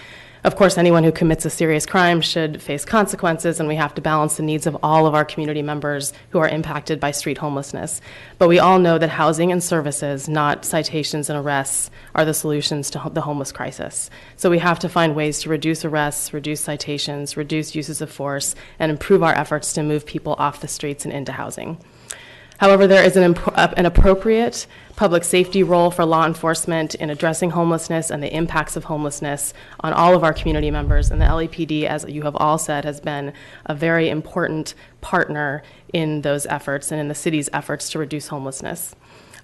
Of course, anyone who commits a serious crime should face consequences, and we have to balance the needs of all of our community members who are impacted by street homelessness. But we all know that housing and services, not citations and arrests, are the solutions to the homeless crisis. So we have to find ways to reduce arrests, reduce citations, reduce uses of force, and improve our efforts to move people off the streets and into housing. However, there is an appropriate public safety role for law enforcement in addressing homelessness and the impacts of homelessness on all of our community members. And the LAPD, as you have all said, has been a very important partner in those efforts and in the city's efforts to reduce homelessness.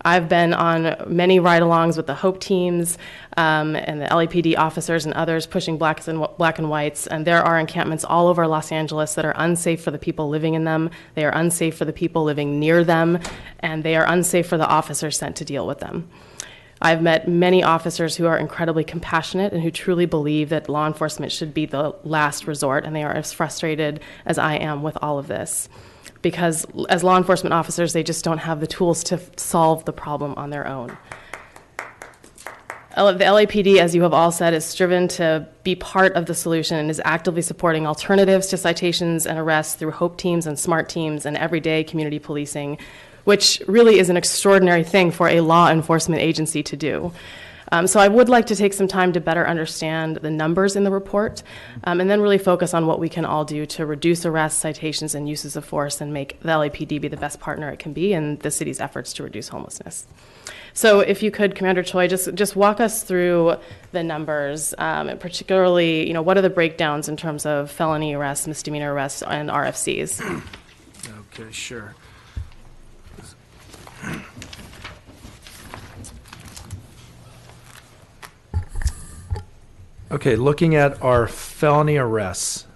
I've been on many ride-alongs with the HOPE teams and the LAPD officers and others pushing black and whites, and there are encampments all over Los Angeles that are unsafe for the people living in them, they are unsafe for the people living near them, and they are unsafe for the officers sent to deal with them. I've met many officers who are incredibly compassionate and who truly believe that law enforcement should be the last resort, and they are as frustrated as I am with all of this. Because as law enforcement officers, they just don't have the tools to solve the problem on their own. The LAPD, as you have all said, is striven to be part of the solution and is actively supporting alternatives to citations and arrests through HOPE teams and SMART teams and everyday community policing, which really is an extraordinary thing for a law enforcement agency to do. So I would like to take some time to better understand the numbers in the report and then really focus on what we can all do to reduce arrests, citations, and uses of force and make the LAPD be the best partner it can be in the city's efforts to reduce homelessness. So if you could, Commander Choi, just walk us through the numbers, and particularly, what are the breakdowns in terms of felony arrests, misdemeanor arrests, and RFCs? Okay, sure. Okay, looking at our felony arrests,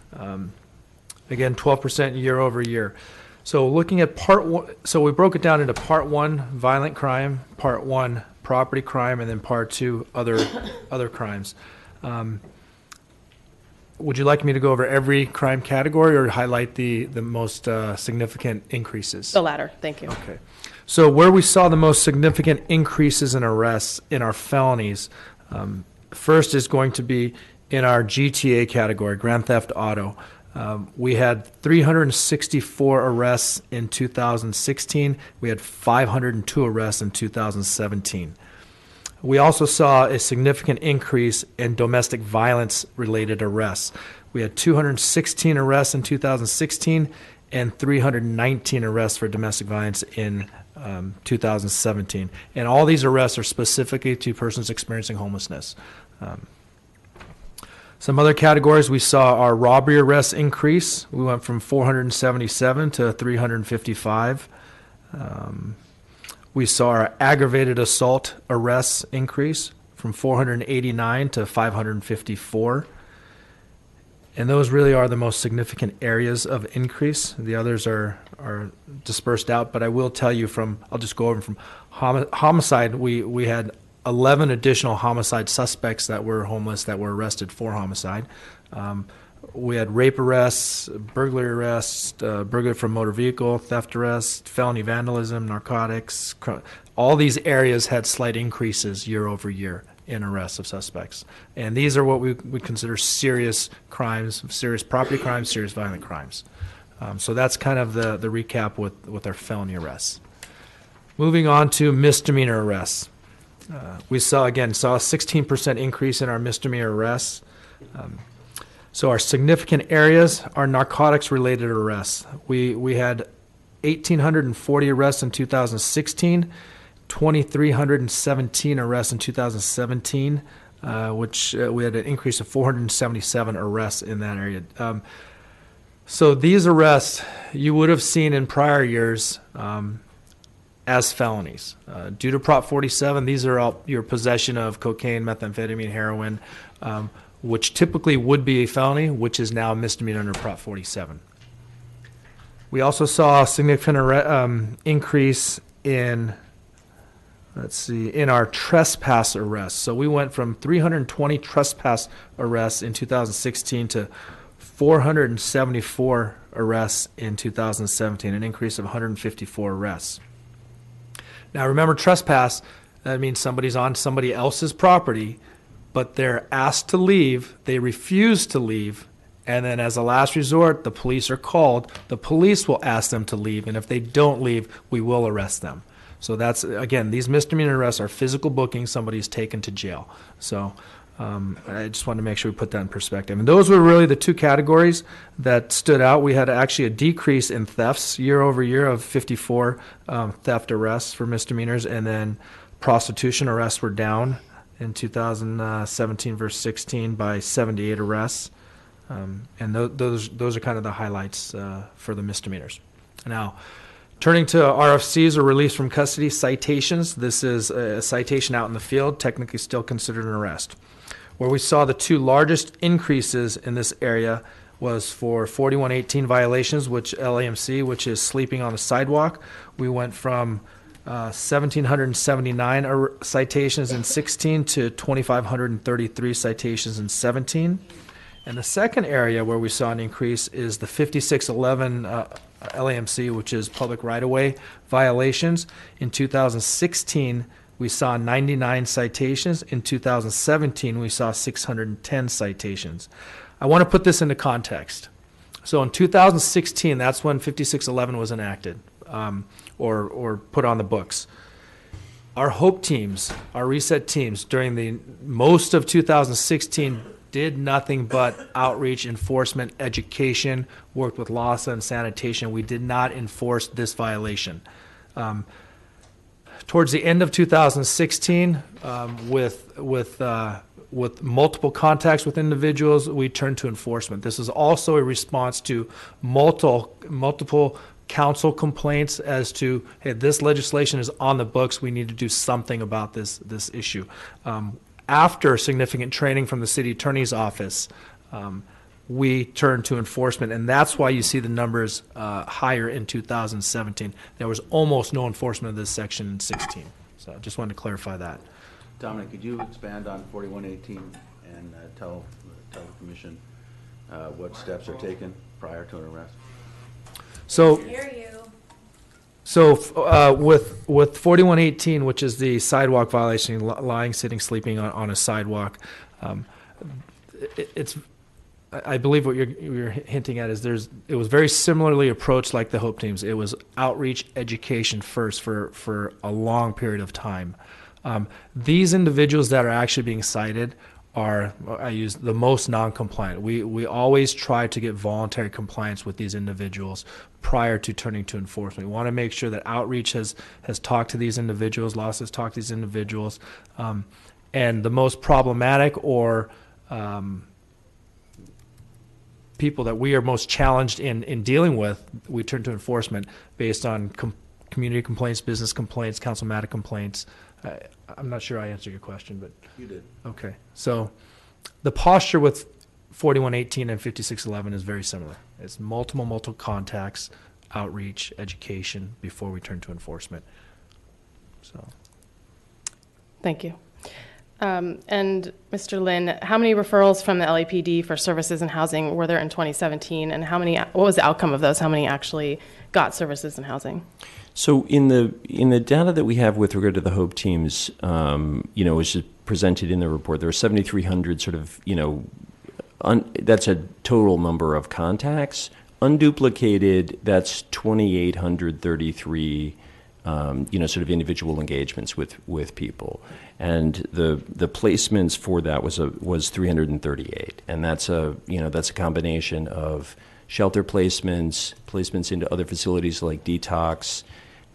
again, 12% year over year. So looking at part one, so we broke it down into part one, violent crime, part one, property crime, and then part two, other crimes. Would you like me to go over every crime category or highlight the most significant increases? The latter, thank you. Okay. So where we saw the most significant increases in arrests in our felonies, first is going to be in our GTA category, Grand Theft Auto. We had 364 arrests in 2016. We had 502 arrests in 2017. We also saw a significant increase in domestic violence-related arrests. We had 216 arrests in 2016 and 319 arrests for domestic violence in 2017. And all these arrests are specifically to persons experiencing homelessness. Some other categories, we saw our robbery arrests increase. We went from 477 to 355. We saw our aggravated assault arrests increase from 489 to 554. And those really are the most significant areas of increase. The others are dispersed out, but I will tell you I'll just go over from homicide, we had 11 additional homicide suspects that were homeless that were arrested for homicide. We had rape arrests, burglary arrests, burglary from motor vehicle, theft arrest, felony vandalism, narcotics. All these areas had slight increases year over year in arrests of suspects. And these are what we consider serious crimes, serious property crimes, serious violent crimes. So that's kind of the recap with our felony arrests. Moving on to misdemeanor arrests. We saw a 16% increase in our misdemeanor arrests. So our significant areas are narcotics-related arrests. We had 1,840 arrests in 2016, 2,317 arrests in 2017, which we had an increase of 477 arrests in that area. So these arrests you would have seen in prior years as felonies. Due to Prop 47, these are all your possession of cocaine, methamphetamine, heroin, which typically would be a felony, which is now a misdemeanor under Prop 47. We also saw a significant increase in, in our trespass arrests. So we went from 320 trespass arrests in 2016 to 474 arrests in 2017, an increase of 154 arrests. Now remember, trespass, that means somebody's on somebody else's property, but they're asked to leave, they refuse to leave, and then as a last resort, the police are called. The police will ask them to leave, and if they don't leave, we will arrest them. So that's, again, these misdemeanor arrests are physical bookings, somebody's taken to jail. So I just wanted to make sure we put that in perspective. And those were really the two categories that stood out. We had actually a decrease in thefts year over year of 54 theft arrests for misdemeanors, and then prostitution arrests were down in 2017 versus 16 by 78 arrests. And those are kind of the highlights for the misdemeanors. Now, turning to RFCs, or release from custody citations, this is a citation out in the field, technically still considered an arrest. Where we saw the two largest increases in this area was for 4118 violations, which LAMC, which is sleeping on the sidewalk. We went from 1,779 citations in 16 to 2,533 citations in 17. And the second area where we saw an increase is the 5611 LAMC, which is public right-of-way violations. In 2016, we saw 99 citations. In 2017, we saw 610 citations. I want to put this into context. So in 2016, that's when 5611 was enacted or put on the books. Our HOPE teams, our reset teams, during the most of 2016 did nothing but outreach, enforcement, education, worked with LAHSA and sanitation. We did not enforce this violation. Towards the end of 2016, with multiple contacts with individuals, we turned to enforcement. This is also a response to multiple council complaints as to, hey, this legislation is on the books, we need to do something about this issue. After significant training from the city attorney's office, we turned to enforcement, and that's why you see the numbers higher in 2017. There was almost no enforcement of this section in 16. So I just wanted to clarify that. Dominic, could you expand on 4118 and tell the commission what steps are taken prior to an arrest? So with 4118, which is the sidewalk violation, lying, sitting, sleeping on a sidewalk, I believe what you're hinting at is it was very similarly approached like the HOPE teams. It was outreach, education first for a long period of time. These individuals that are actually being cited are, I use the most non-compliant. We always try to get voluntary compliance with these individuals prior to turning to enforcement. We want to make sure that outreach has talked to these individuals, LAHSA has talked to these individuals, and the most problematic or people that we are most challenged in dealing with, we turn to enforcement based on community complaints, business complaints, councilmatic complaints. I'm not sure I answered your question, but you did. Okay. So the posture with 4118 and 5611 is very similar. It's multiple contacts, outreach, education before we turn to enforcement. So, Thank you. And Mr. Lin, how many referrals from the LAPD for services and housing were there in 2017, and what was the outcome of those? How many actually got services and housing? So in the data that we have with regard to the HOPE teams, which is presented in the report, there are 7,300 sort of, that's a total number of contacts. Unduplicated, that's 2,833, sort of individual engagements with people. And the placements for that was 338. And that's a combination of shelter placements into other facilities like detox,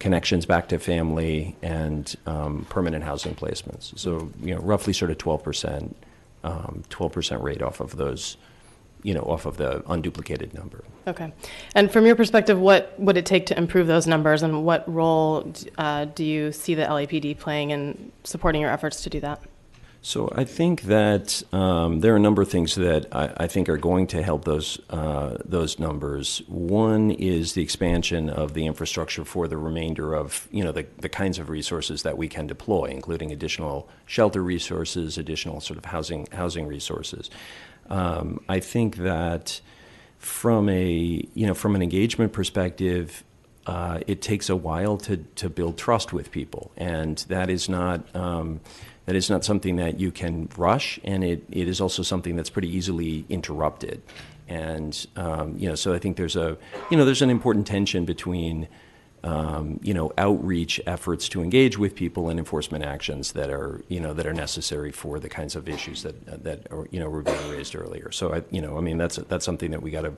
connections back to family, and permanent housing placements. So, roughly sort of 12% rate off of those, off of the unduplicated number. Okay. And from your perspective, what would it take to improve those numbers, and what role do you see the LAPD playing in supporting your efforts to do that? So I think that there are a number of things that I think are going to help those numbers. One is the expansion of the infrastructure for the remainder of the kinds of resources that we can deploy, including additional shelter resources, additional sort of housing resources. I think that from an engagement perspective, it takes a while to build trust with people, and that is not something that you can rush, and it is also something that's pretty easily interrupted. And so I think there's an important tension between outreach efforts to engage with people and enforcement actions that are necessary for the kinds of issues that were being raised earlier. So that's something that we got to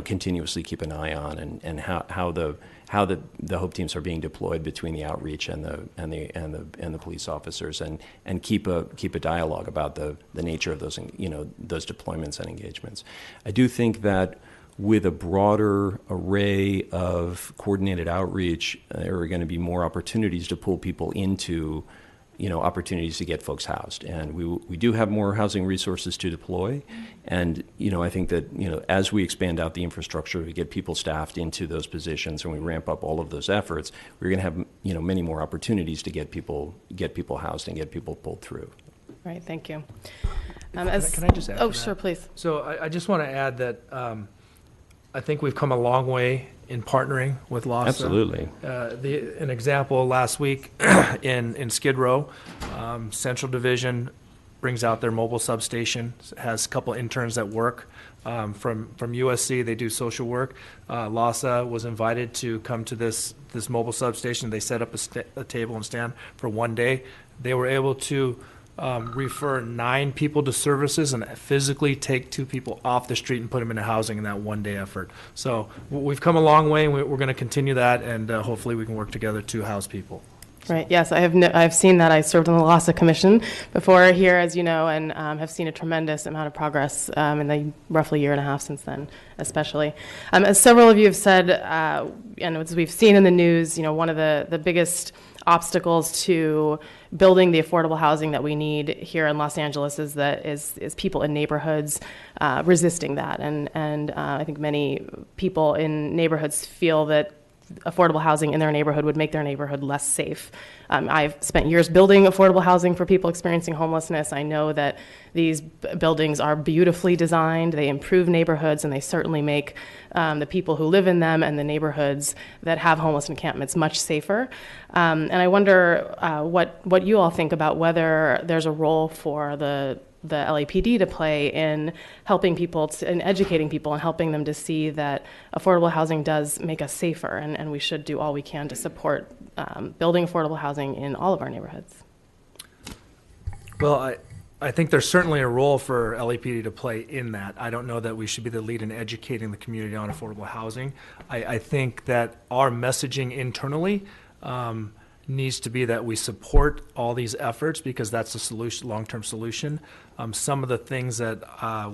continuously keep an eye on, and how the HOPE teams are being deployed between the outreach and the police officers, and keep a dialogue about the nature of those those deployments and engagements. I do think that with a broader array of coordinated outreach, there are going to be more opportunities to pull people into opportunities to get folks housed. And we do have more housing resources to deploy. And, I think that, as we expand out the infrastructure, we get people staffed into those positions, and we ramp up all of those efforts, we're going to have, many more opportunities to get people housed and get people pulled through. Right, thank you. Can I just add to that? Sure, please. So I just want to add that I think we've come a long way in partnering with LAHSA. Absolutely. An example last week in Skid Row, Central Division brings out their mobile substation, has a couple interns that work from USC. They do social work. LAHSA was invited to come to this mobile substation. They set up a table and stand for one day. They were able to refer 9 people to services and physically take 2 people off the street and put them into housing in that one-day effort. So we've come a long way, and we're going to continue that, and hopefully we can work together to house people. Right. Yes, I've seen that. I served on the LAHSA Commission before here, as you know, and have seen a tremendous amount of progress in the roughly year and a half since then, especially. As several of you have said, and as we've seen in the news, one of the biggest obstacles to building the affordable housing that we need here in Los Angeles is people in neighborhoods resisting that, and I think many people in neighborhoods feel that affordable housing in their neighborhood would make their neighborhood less safe. I've spent years building affordable housing for people experiencing homelessness. I know that these buildings are beautifully designed, they improve neighborhoods, and they certainly make the people who live in them and the neighborhoods that have homeless encampments much safer. And I wonder what you all think about whether there's a role for the LAPD to play in helping people, in educating people and helping them to see that affordable housing does make us safer, and we should do all we can to support building affordable housing in all of our neighborhoods. Well, I think there's certainly a role for LAPD to play in that. I don't know that we should be the lead in educating the community on affordable housing. I think that our messaging internally needs to be that we support all these efforts, because that's the solution, long-term solution. Some of the things that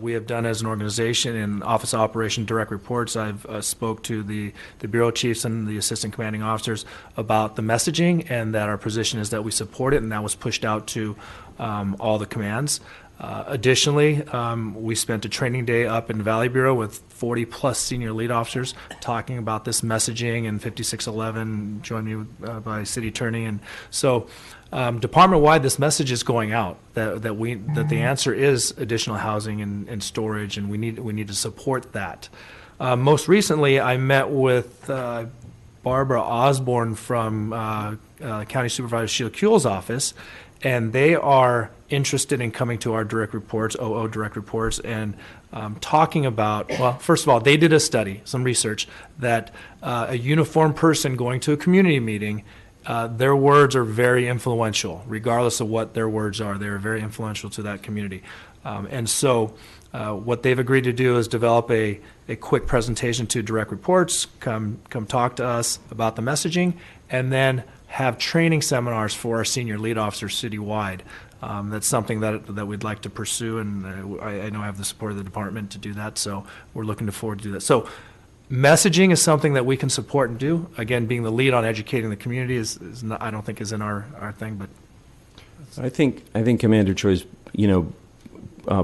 we have done as an organization in Office of Operation Direct Reports, I've spoke to the bureau chiefs and the assistant commanding officers about the messaging, and that our position is that we support it, and that was pushed out to all the commands. Additionally, we spent a training day up in Valley Bureau with 40-plus senior lead officers talking about this messaging, and 5611 joined me by City Attorney. And so department-wide, this message is going out that the answer is additional housing and storage, and we need to support that. Most recently, I met with Barbara Osborne from County Supervisor Sheila Kuehl's office, and they are interested in coming to our direct reports, OO direct reports, and talking about, well, first of all, they did a study, some research, that a uniformed person going to a community meeting, their words are very influential, regardless of what their words are. They're very influential to that community. And so what they've agreed to do is develop a quick presentation to direct reports, come talk to us about the messaging, and then have training seminars for our senior lead officers citywide. That's something that we'd like to pursue, and I know I have the support of the department to do that, so we're looking forward to do that. So messaging is something that we can support and do. Again, being the lead on educating the community is not, I don't think is in our thing, but I think Commander Choi's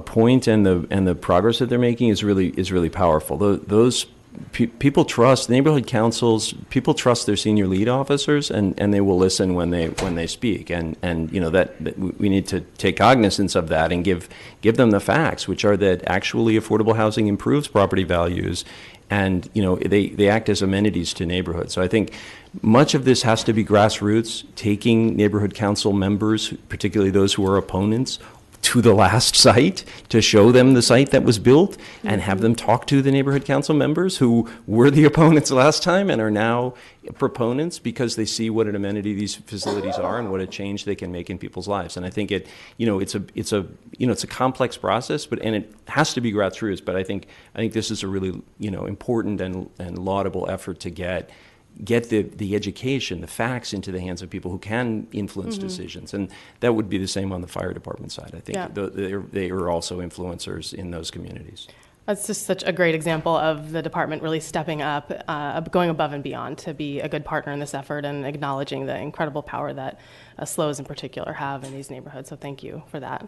point and the progress that they're making is really powerful. Those people trust neighborhood councils. People trust their senior lead officers, and they will listen when they speak. And that we need to take cognizance of that and give them the facts, which are that actually affordable housing improves property values, and they act as amenities to neighborhoods. So I think much of this has to be grassroots, taking neighborhood council members, particularly those who are opponents, to the last site to show them the site that was built, and have them talk to the neighborhood council members who were the opponents last time and are now proponents, because they see what an amenity these facilities are and what a change they can make in people's lives. And I think it's a complex process, and it has to be grassroots. But I think this is a really important and laudable effort to get the education, the facts into the hands of people who can influence decisions. And that would be the same on the fire department side. I think they are also influencers in those communities. That's just such a great example of the department really stepping up, going above and beyond to be a good partner in this effort, and acknowledging the incredible power that SLOs in particular have in these neighborhoods. So thank you for that.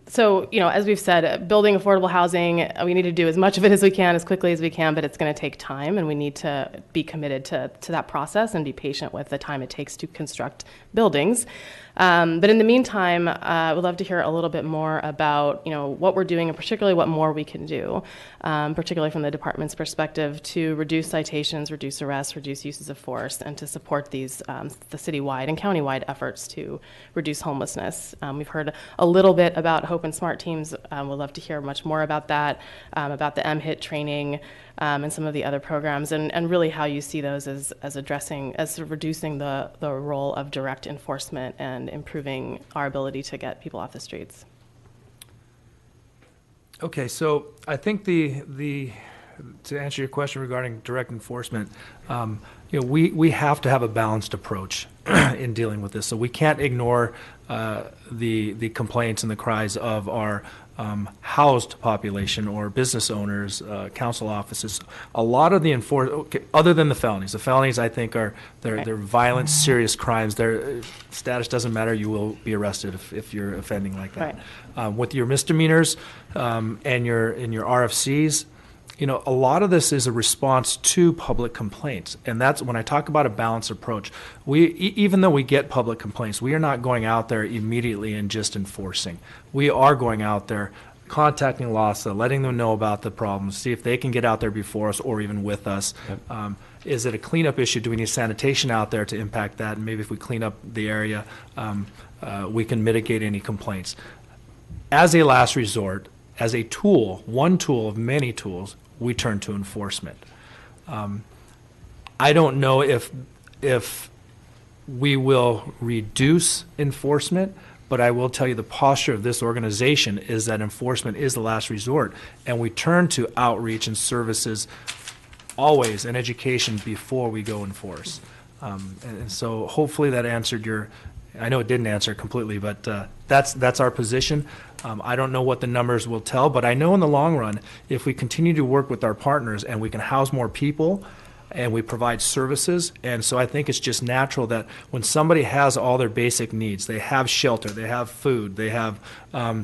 So, as we've said, building affordable housing, we need to do as much of it as we can, as quickly as we can, but it's going to take time, and we need to be committed to that process and be patient with the time it takes to construct buildings. But in the meantime, we'd love to hear a little bit more about, what we're doing, and particularly what more we can do, particularly from the department's perspective, to reduce citations, reduce arrests, reduce uses of force, and to support these the citywide and countywide efforts to reduce homelessness. We've heard a little bit about Hope and SMART teams. We'd love to hear much more about that, about the MHIT training, and some of the other programs, and really how you see those as reducing the role of direct enforcement and improving our ability to get people off the streets. Okay, so I think to answer your question regarding direct enforcement, we have to have a balanced approach in dealing with this. So we can't ignore the complaints and the cries of our housed population or business owners, council offices. A lot of the other than the felonies I think they're violent, serious crimes. Their status doesn't matter. You will be arrested if you're offending like that. Right. With your misdemeanors and your RFCs, a lot of this is a response to public complaints. And that's when I talk about a balanced approach. Even though we get public complaints, we are not going out there immediately and just enforcing. We are going out there, contacting LAHSA, letting them know about the problems, see if they can get out there before us or even with us. Yep. Is it a cleanup issue? Do we need sanitation out there to impact that? And maybe if we clean up the area, we can mitigate any complaints. As a last resort, as a tool, one tool of many tools, we turn to enforcement. I don't know if we will reduce enforcement, but I will tell you the posture of this organization is that enforcement is the last resort, and we turn to outreach and services always, and education before we go enforce. And so hopefully that answered your, I know it didn't answer completely, but that's our position. I don't know what the numbers will tell, but I know in the long run, if we continue to work with our partners and we can house more people, and we provide services. And so I think it's just natural that when somebody has all their basic needs, they have shelter, they have food, they have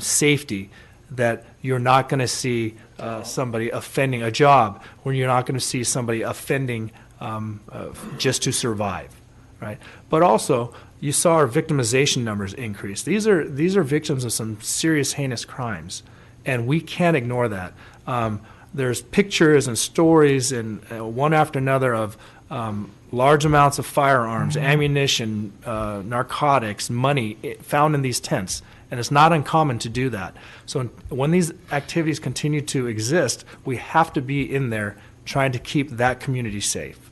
safety, that you're not going to see somebody offending a job, when you're not going to see somebody offending just to survive, right? But also, you saw our victimization numbers increase. These are victims of some serious, heinous crimes, and we can't ignore that. There's pictures and stories and one after another of large amounts of firearms, ammunition, narcotics, money found in these tents. And it's not uncommon to do that. So when these activities continue to exist, we have to be in there trying to keep that community safe.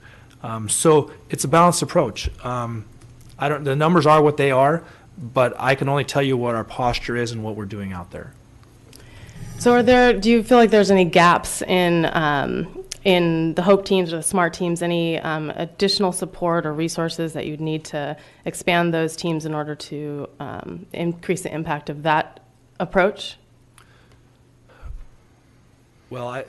So it's a balanced approach. The numbers are what they are, but I can only tell you what our posture is and what we're doing out there. So do you feel like there's any gaps in the HOPE teams or the SMART teams, any additional support or resources that you'd need to expand those teams in order to increase the impact of that approach? Well,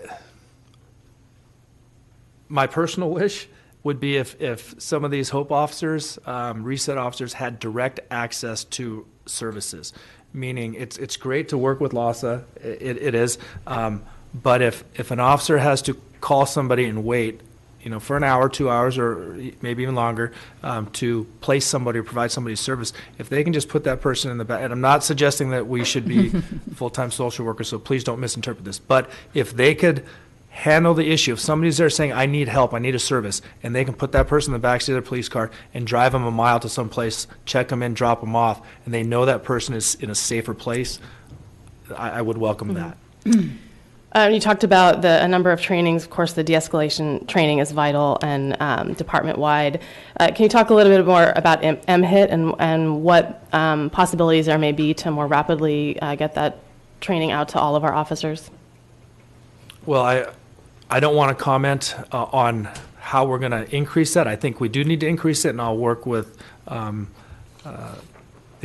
my personal wish would be if some of these HOPE officers, reset officers, had direct access to services. Meaning it's great to work with LAHSA, it is, but if an officer has to call somebody and wait, for an hour, 2 hours, or maybe even longer, to place somebody or provide somebody service, if they can just put that person in the back, and I'm not suggesting that we should be full-time social workers, so please don't misinterpret this, but if they could handle the issue, if somebody's there saying, I need help, I need a service, and they can put that person in the backseat of their police car and drive them a mile to some place, check them in, drop them off, and they know that person is in a safer place, I would welcome that. You talked about a number of trainings. Of course, the de-escalation training is vital and department-wide. Can you talk a little bit more about MHIT and what possibilities there may be to more rapidly get that training out to all of our officers? Well, I don't want to comment on how we're going to increase that. I think we do need to increase it, and I'll work with the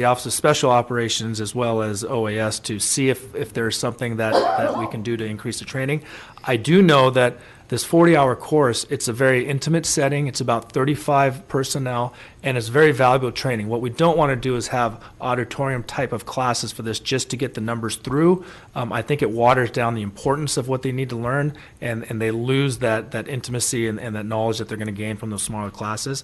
Office of Special Operations as well as OAS to see if there's something that we can do to increase the training. I do know that this 40-hour course, it's a very intimate setting. It's about 35 personnel, and it's very valuable training. What we don't want to do is have auditorium type of classes for this just to get the numbers through. I think it waters down the importance of what they need to learn, and they lose that intimacy and that knowledge that they're going to gain from those smaller classes.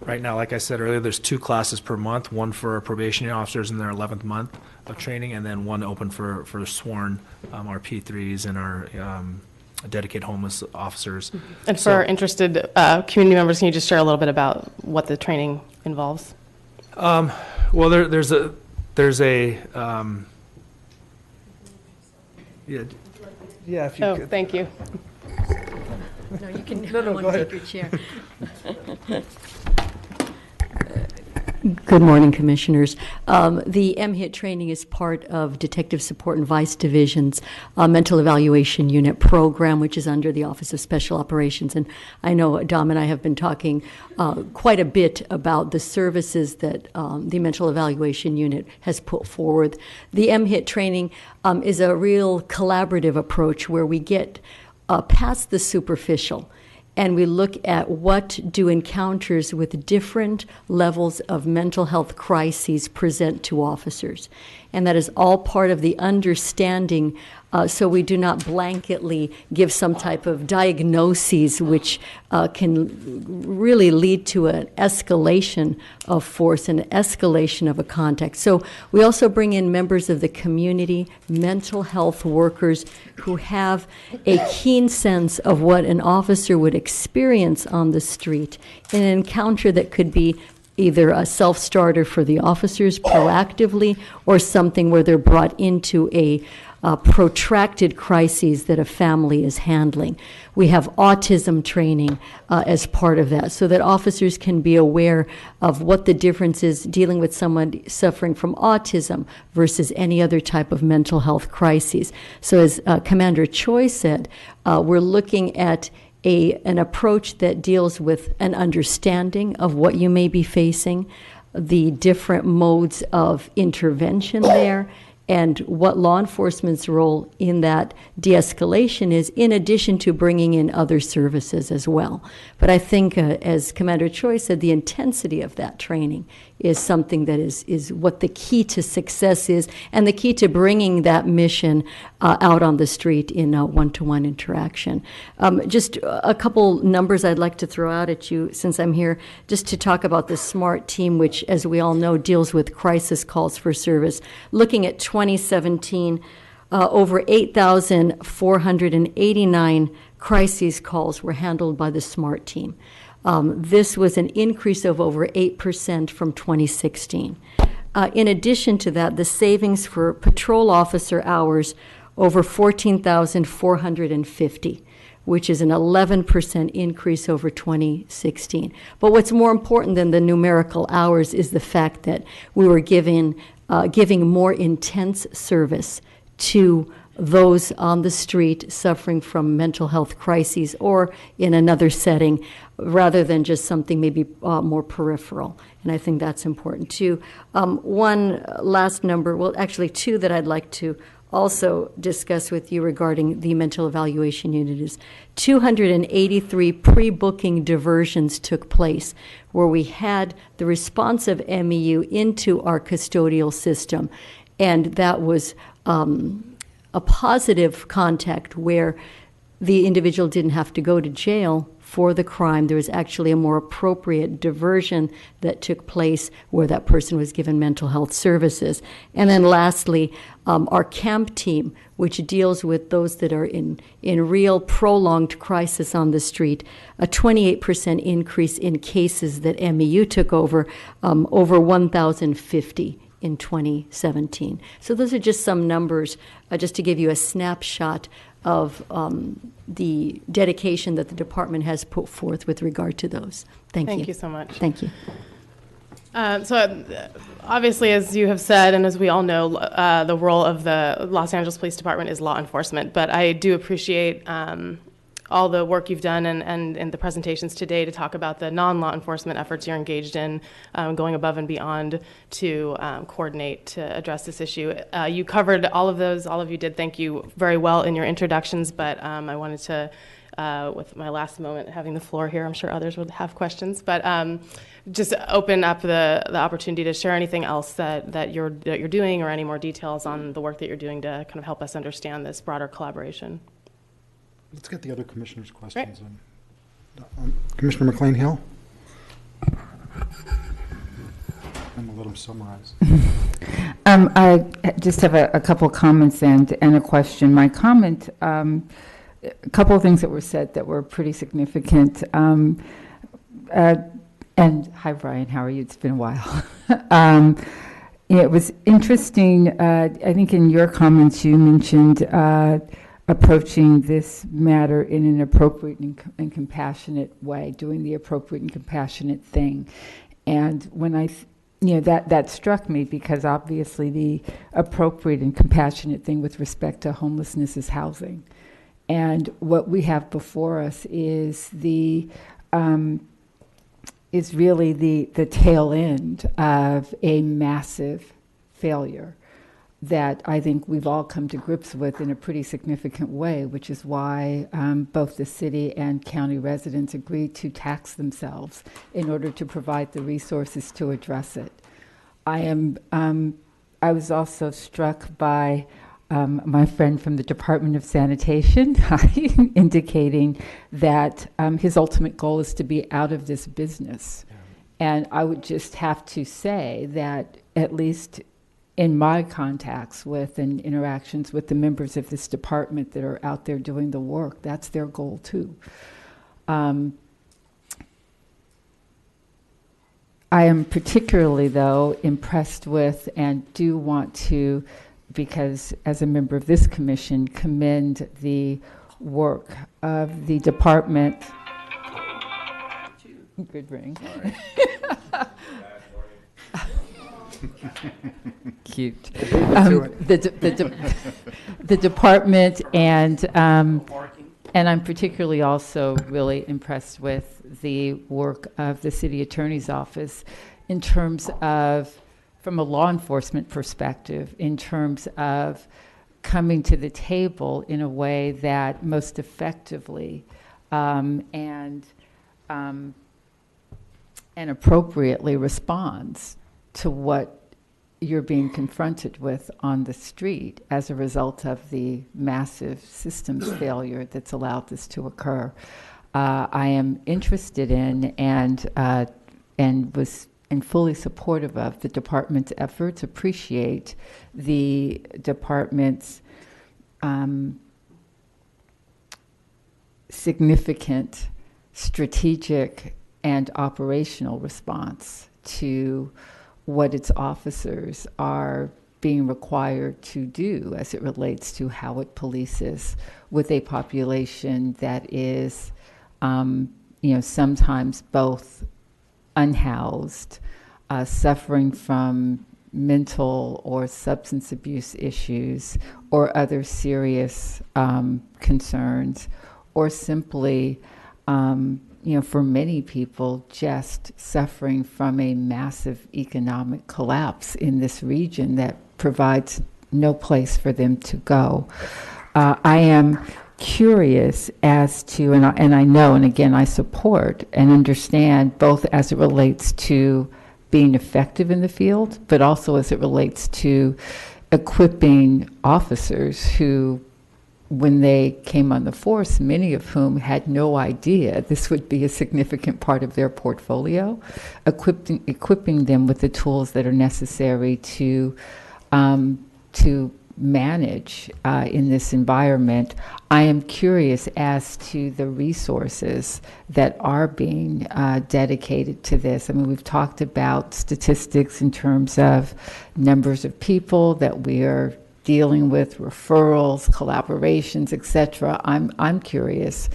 Right now, like I said earlier, there's 2 classes per month, one for our probationary officers in their 11th month of training, and then one open for sworn, our P3s and our dedicated homeless officers. And for interested community members, can you just share a little bit about what the training involves? Well, there's a yeah, if you could. Thank you. No, you can go ahead. Take your chair. Good morning, Commissioners. The MHIT training is part of Detective Support and Vice Division's Mental Evaluation Unit program, which is under the Office of Special Operations. And I know Dom and I have been talking quite a bit about the services that the Mental Evaluation Unit has put forward. The MHIT training is a real collaborative approach where we get past the superficial, and we look at what do encounters with different levels of mental health crises present to officers. And that is all part of the understanding, so we do not blanketly give some type of diagnoses which can really lead to an escalation of force, an escalation of a contact. So we also bring in members of the community, mental health workers who have a keen sense of what an officer would experience on the street in an encounter that could be either a self-starter for the officers proactively or something where they're brought into a protracted crises that a family is handling. We have autism training as part of that so that officers can be aware of what the difference is dealing with someone suffering from autism versus any other type of mental health crises. So as Commander Choi said, we're looking at an approach that deals with an understanding of what you may be facing, the different modes of intervention there, and what law enforcement's role in that de-escalation is, in addition to bringing in other services as well. But I think, as Commander Choi said, the intensity of that training is something that is what the key to success is, and the key to bringing that mission out on the street in a one-to-one interaction. Just a couple numbers I'd like to throw out at you since I'm here, just to talk about the SMART team, which, as we all know, deals with crisis calls for service. Looking at 2017, over 8,489 crises calls were handled by the SMART team. This was an increase of over 8% from 2016. In addition to that, the savings for patrol officer hours over 14,450, which is an 11% increase over 2016. But what's more important than the numerical hours is the fact that we were giving more intense service to those on the street suffering from mental health crises or in another setting, rather than just something maybe more peripheral. And I think that's important too. One last number, well, actually two that I'd like to also discuss with you regarding the mental evaluation unit is 283 pre-booking diversions took place where we had the responsive MEU into our custodial system, and that was a positive contact where the individual didn't have to go to jail for the crime. There was actually a more appropriate diversion that took place where that person was given mental health services. And then lastly, our CAMP team, which deals with those that are in real prolonged crisis on the street, a 28% increase in cases that MEU took over 1,050 in 2017. So those are just some numbers, just to give you a snapshot of the dedication that the department has put forth with regard to those. Thank you. Thank you so much. Thank you. Obviously, as you have said, and as we all know, the role of the Los Angeles Police Department is law enforcement. But I do appreciate all the work you've done and the presentations today to talk about the non-law enforcement efforts you're engaged in, going above and beyond to coordinate to address this issue. You covered all of those, all of you did, thank you, very well in your introductions, but I wanted to, with my last moment having the floor here, I'm sure others would have questions, but just open up the opportunity to share anything else that you're doing, or any more details on the work that you're doing to kind of help us understand this broader collaboration. Let's get the other commissioners' questions. Commissioner McLean-Hill? I'm going to let him summarize. I just have a couple comments and a question. My comment, a couple of things that were said that were pretty significant. And hi, Brian, how are you? It's been a while. It was interesting. I think in your comments you mentioned approaching this matter in an appropriate and compassionate way, doing the appropriate and compassionate thing. And when that struck me, because obviously the appropriate and compassionate thing with respect to homelessness is housing. And what we have before us is really the tail end of a massive failure that I think we've all come to grips with in a pretty significant way, which is why both the city and county residents agreed to tax themselves in order to provide the resources to address it. I was also struck by my friend from the Department of Sanitation indicating that his ultimate goal is to be out of this business. And I would just have to say that, at least in my contacts with and interactions with the members of this department that are out there doing the work, that's their goal too. I am particularly, though, impressed with and do want to, because as a member of this commission, commend the work of the department. Good ring. Cute. The department, and I'm particularly also really impressed with the work of the city attorney's office in terms of from a law enforcement perspective in terms of coming to the table in a way that most effectively and appropriately responds to what you're being confronted with on the street as a result of the massive systems failure that's allowed this to occur. I am interested in and fully supportive of the department's efforts, appreciate the department's significant strategic and operational response to what its officers are being required to do as it relates to how it polices with a population that is, sometimes both unhoused, suffering from mental or substance abuse issues or other serious concerns, or simply for many people, just suffering from a massive economic collapse in this region that provides no place for them to go. I am curious as to, and I know, and again, I support and understand both as it relates to being effective in the field, but also as it relates to equipping officers who, when they came on the force, many of whom had no idea this would be a significant part of their portfolio, equipping them with the tools that are necessary to manage in this environment. I am curious as to the resources that are being dedicated to this. I mean, we've talked about statistics in terms of numbers of people that we are dealing with, referrals, collaborations, etc. I'm curious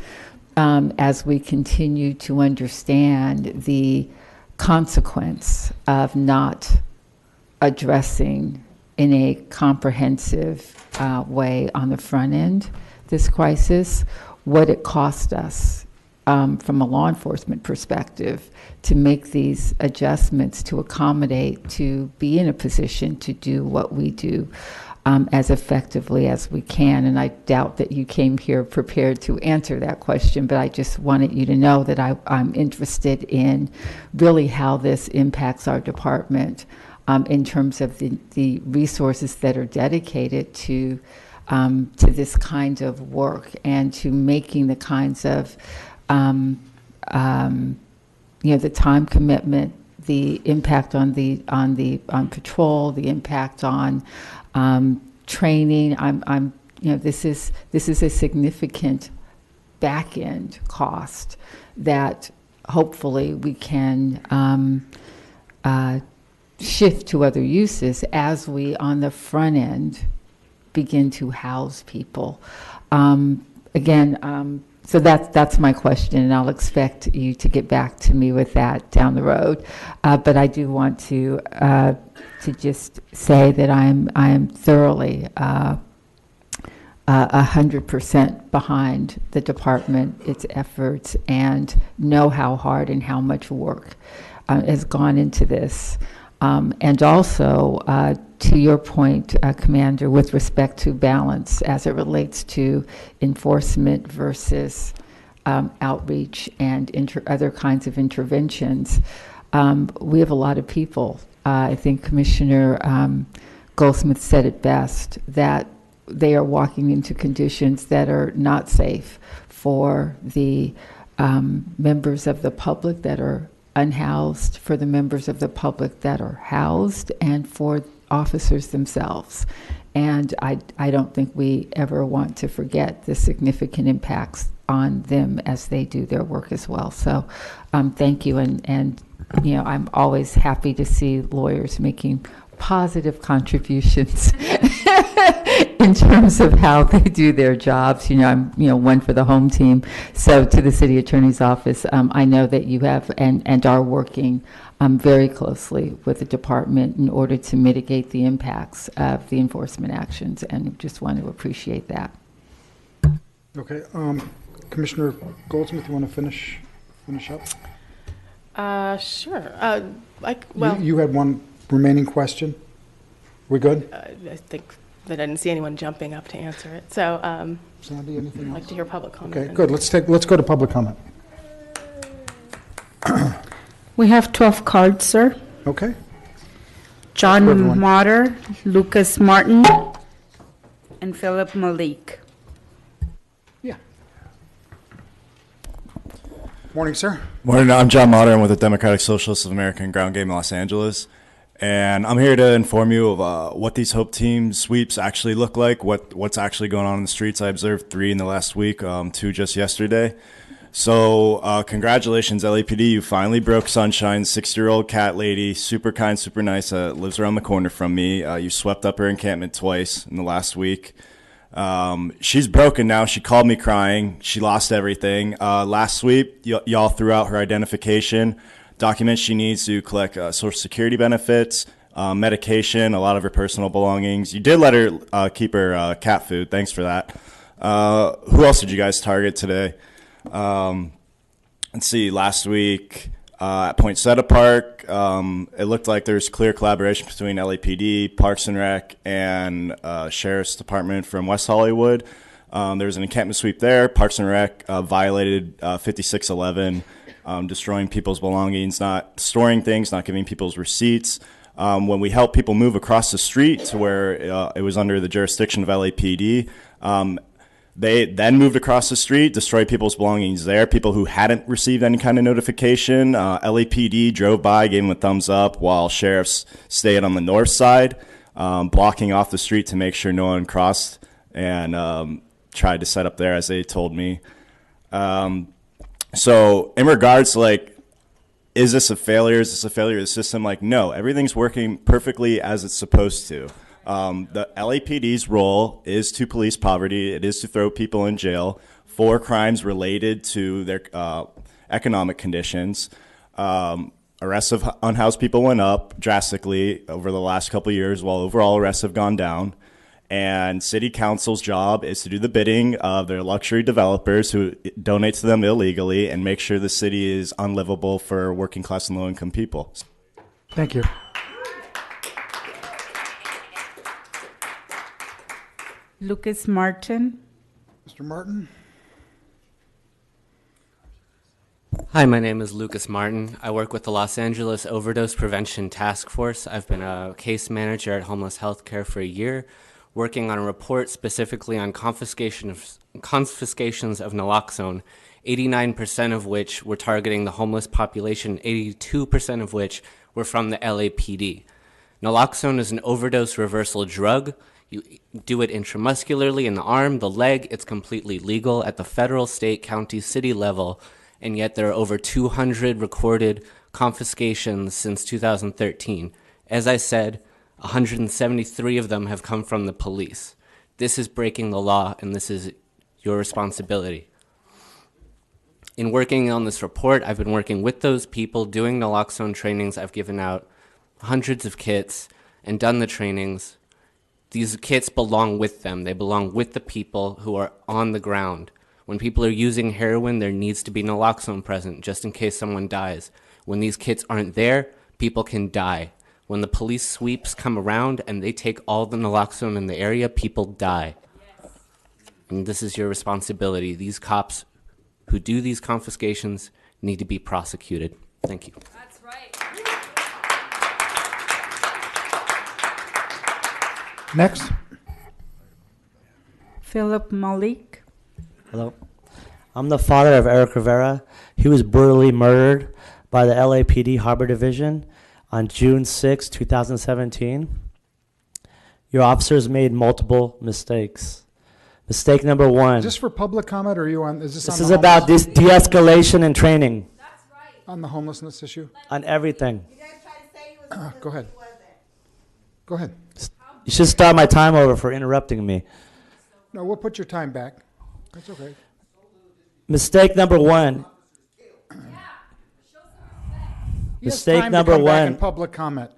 as we continue to understand the consequence of not addressing in a comprehensive way on the front end this crisis, what it cost us from a law enforcement perspective to make these adjustments to accommodate, to be in a position to do what we do as effectively as we can. And I doubt that you came here prepared to answer that question, but I just wanted you to know that I'm interested in really how this impacts our department in terms of the resources that are dedicated to this kind of work and to making the kinds of, the time commitment, the impact on patrol, the impact on training. This is a significant back end cost that hopefully we can shift to other uses as we on the front end begin to house people. So that's my question, and I'll expect you to get back to me with that down the road. But I do want to just say that I am thoroughly 100% behind the department, its efforts, and know how hard and how much work has gone into this. And also, to your point, Commander, with respect to balance as it relates to enforcement versus outreach and other kinds of interventions, we have a lot of people. I think Commissioner Goldsmith said it best, that they are walking into conditions that are not safe for the members of the public that are unhoused, for the members of the public that are housed, and for officers themselves. And I don't think we ever want to forget the significant impacts on them as they do their work as well. So thank you. And I'm always happy to see lawyers making positive contributions in terms of how they do their jobs. I'm one for the home team. So to the city attorney's office, I know that you have and are working very closely with the department in order to mitigate the impacts of the enforcement actions, and just want to appreciate that. Okay, Commissioner Goldsmith, you want to finish up? Sure. You had one remaining question? We good? I think that I didn't see anyone jumping up to answer it. So, Sandy, anything I'd like to hear public comment. Okay, good. Let's go to public comment. We have 12 cards, sir. Okay. John everyone. Motter, Lucas Martin, and Philip Malik. Morning, sir. Morning, I'm John Motter. I'm with the Democratic Socialists of America in Ground Game Los Angeles. And I'm here to inform you of what these Hope Team sweeps actually look like, what's actually going on in the streets. I observed 3 in the last week, 2 just yesterday. So congratulations, LAPD. You finally broke Sunshine, 60-year-old cat lady, super kind, super nice, lives around the corner from me. You swept up her encampment twice in the last week. She's broken now. She called me crying. She lost everything. Last sweep, y'all threw out her identification, documents she needs to collect Social Security benefits, medication, a lot of her personal belongings. You did let her keep her cat food. Thanks for that. Who else did you guys target today? Let's see, last week at Poinsettia Park, it looked like there was clear collaboration between LAPD, Parks and Rec, and Sheriff's Department from West Hollywood. There was an encampment sweep there. Parks and Rec violated 5611, destroying people's belongings, not storing things, not giving people's receipts. When we helped people move across the street to where it was under the jurisdiction of LAPD, they then moved across the street, destroyed people's belongings there, people who hadn't received any kind of notification. LAPD drove by, gave them a thumbs up, while sheriffs stayed on the north side, blocking off the street to make sure no one crossed, and tried to set up there, as they told me. So in regards to, like, is this a failure? Is this a failure of the system? Like, no, everything's working perfectly as it's supposed to. The LAPD's role is to police poverty. It is to throw people in jail for crimes related to their economic conditions. Arrests of unhoused people went up drastically over the last couple of years, while overall arrests have gone down. And city council's job is to do the bidding of their luxury developers who donate to them illegally and make sure the city is unlivable for working class and low income people. Thank you. Lucas Martin. Mr. Martin. Hi, my name is Lucas Martin. I work with the Los Angeles Overdose Prevention Task Force. I've been a case manager at Homeless Healthcare for a year, working on a report specifically on confiscations of naloxone, 89% of which were targeting the homeless population, 82% of which were from the LAPD. Naloxone is an overdose reversal drug. You do it intramuscularly in the arm, the leg. It's completely legal at the federal, state, county, city level, and yet there are over 200 recorded confiscations since 2013. As I said, 173 of them have come from the police. This is breaking the law, and this is your responsibility. In working on this report, I've been working with those people, doing naloxone trainings. I've given out hundreds of kits and done the trainings. These kits belong with them. They belong with the people who are on the ground. When people are using heroin, there needs to be naloxone present just in case someone dies. When these kits aren't there, people can die. When the police sweeps come around and they take all the naloxone in the area, people die. And this is your responsibility. These cops who do these confiscations need to be prosecuted. Thank you. That's right. Next. Philip Malik. Hello. I'm the father of Eric Rivera. He was brutally murdered by the LAPD Harbor Division on June 6, 2017. Your officers made multiple mistakes. Mistake number one. Is this for public comment, or are you on? Is this? This on is the about this de-escalation and training. On the homelessness issue. On everything. Go ahead. Go ahead. You should start my time over for interrupting me. No, we'll put your time back. That's okay. Mistake number one. Mistake number one. In public comment.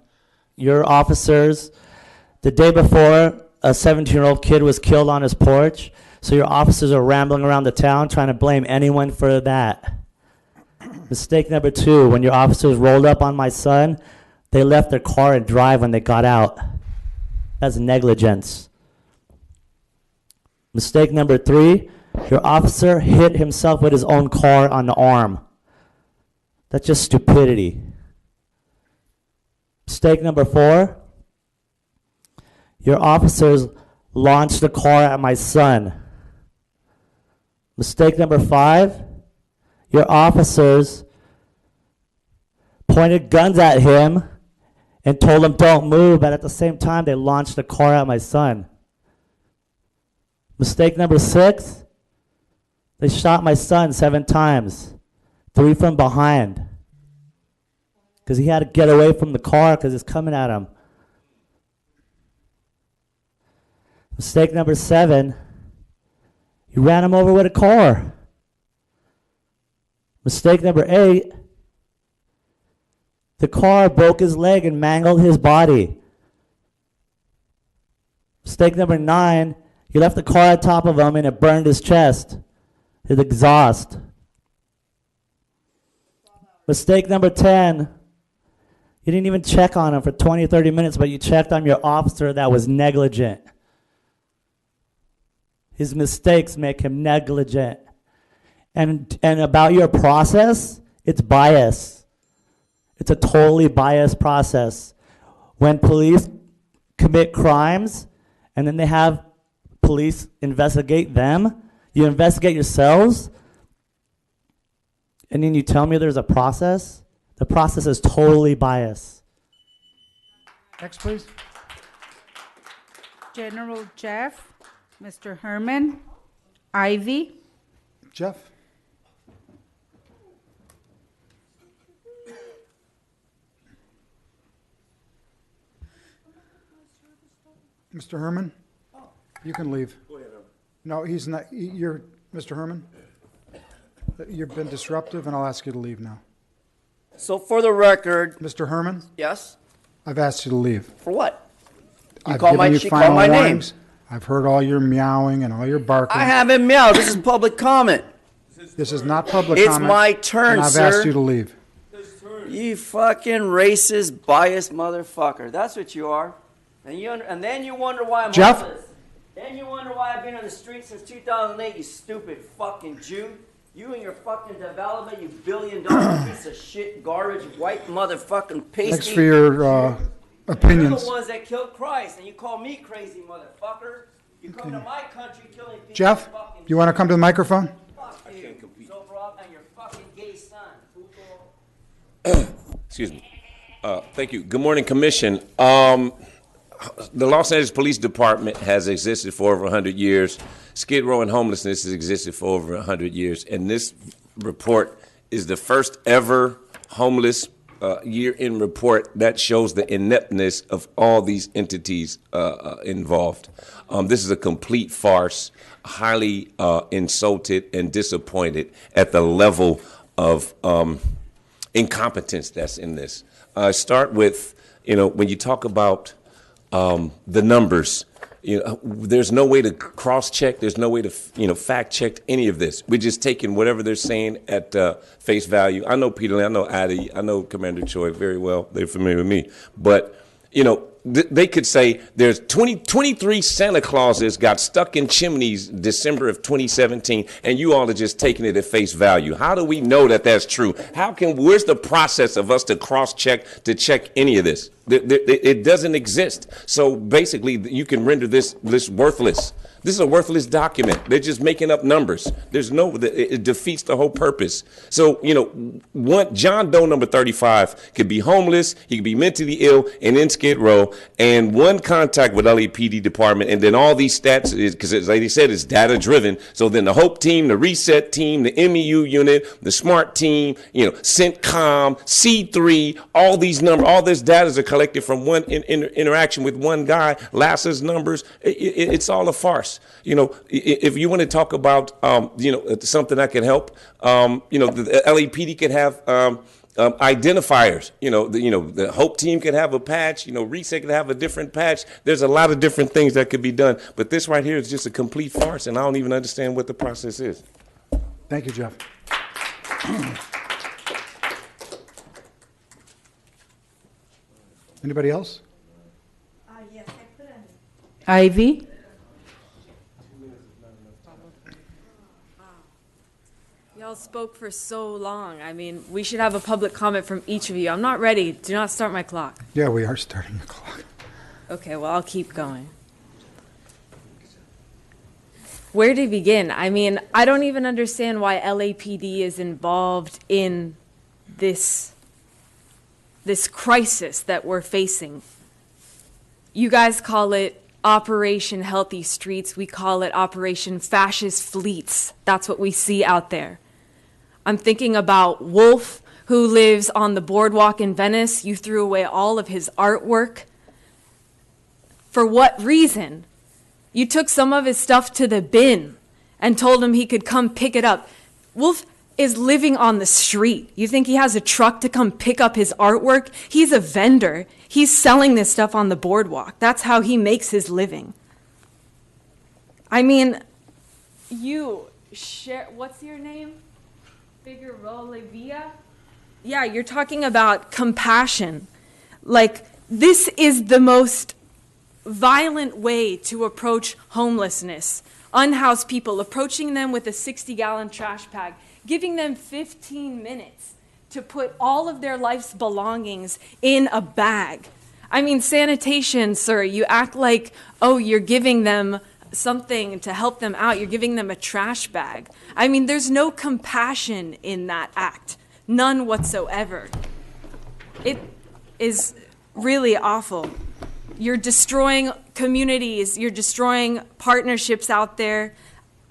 Your officers, the day before, a 17-year-old kid was killed on his porch. So your officers are rambling around the town trying to blame anyone for that. Mistake number two, when your officers rolled up on my son, They left their car and drive when they got out. That's negligence. Mistake number 3, your officer hit himself with his own car on the arm. That's just stupidity. Mistake number 4, your officers launched the car at my son. Mistake number 5, your officers pointed guns at him and told him don't move, but at the same time they launched the car at my son. Mistake number 6, they shot my son 7 times, 3 from behind, because he had to get away from the car because it's coming at him. Mistake number 7, you ran him over with a car. Mistake number 8, the car broke his leg and mangled his body. Mistake number 9, you left the car on top of him and it burned his chest, his exhaust. Mistake number 10, you didn't even check on him for 20 or 30 minutes, but you checked on your officer that was negligent. His mistakes make him negligent. And about your process, it's bias. It's a totally biased process. When police commit crimes and then they have police investigate them, you investigate yourselves, and then you tell me there's a process? The process is totally biased. Next, please. General Jeff, Mr. Herman, Ivy. Jeff? Mr. Herman? You can leave. No, he's not. You're, Mr. Herman? You've been disruptive, and I'll ask you to leave now. So for the record, Mr. Herman? yes, I've asked you to leave. for what? I've call my- given you she called final my name. warnings. I've heard all your meowing and all your barking. I haven't meowed. This is public comment. This is not public It's comment. my turn, and I've sir. asked you to leave. You fucking racist, biased motherfucker. That's what you are. And then you wonder why I'm Jeff? homeless. Then you wonder why I've been on the street since 2008, you stupid fucking Jew. You and your fucking development, you billion-dollar piece of shit, garbage, white motherfucking pasty. Thanks for your You're opinions. the ones that killed Christ, and you call me crazy, motherfucker. You come to my country killing people. Jeff, you want to come to the microphone? Fuck you. Sobrov and your fucking gay son. Excuse me. Thank you. Good morning, Commission. The Los Angeles Police Department has existed for over 100 years. Skid Row and homelessness has existed for over 100 years. And this report is the first ever homeless year-end report that shows the ineptness of all these entities involved. This is a complete farce, highly insulted and disappointed at the level of incompetence that's in this. Start with, when you talk about the numbers, there's no way to cross-check. There's no way to, fact-check any of this. We're just taking whatever they're saying at face value. I know Peter Lee, I know Addy, I know Commander Choi very well. They're familiar with me. But, they could say there's 23 Santa Clauses got stuck in chimneys December of 2017, and you all are just taking it at face value. How do we know that that's true? Where's the process of us to cross-check, to check any of this? It doesn't exist. So basically, you can render this worthless. This is a worthless document. They're just making up numbers. It defeats the whole purpose. So, John Doe number 35 could be homeless, he could be mentally ill and in Skid Row, and one contact with LAPD department, and then all these stats, because as they said, it's data driven. So then the HOPE team, the RESET team, the MEU unit, the SMART team, CENTCOM, C3, all these numbers, all this data is collected from one interaction with one guy. Lasse's numbers, it's all a farce. If you want to talk about, something that can help, the LAPD could have identifiers. The HOPE team could have a patch. RESET could have a different patch. There's a lot of different things that could be done. But this right here is just a complete farce, and I don't even understand what the process is. Thank you, Jeff. Anybody else? Ivy? Y'all spoke for so long. I mean, we should have a public comment from each of you. I'm not ready. Do not start my clock. Yeah, we are starting the clock. Okay, well, I'll keep going. Where to begin? I mean, I don't even understand why LAPD is involved in this crisis that we're facing. You guys call it Operation Healthy Streets. We call it Operation Fascist Fleets. That's what we see out there. I'm thinking about Wolf, who lives on the boardwalk in Venice. You threw away all of his artwork. For what reason? You took some of his stuff to the bin and told him he could come pick it up. Wolf is living on the street. You think he has a truck to come pick up his artwork? He's a vendor. He's selling this stuff on the boardwalk. That's how he makes his living. I mean, you share, what's your name? Figueroa. Yeah, you're talking about compassion. Like, this is the most violent way to approach homelessness. Unhoused people, approaching them with a 60-gallon trash bag, giving them 15 minutes to put all of their life's belongings in a bag. I mean, sanitation, sir, you act like, oh, you're giving them something to help them out. You're giving them a trash bag. I mean, there's no compassion in that act. None whatsoever. It is really awful. You're destroying communities. You're destroying partnerships out there.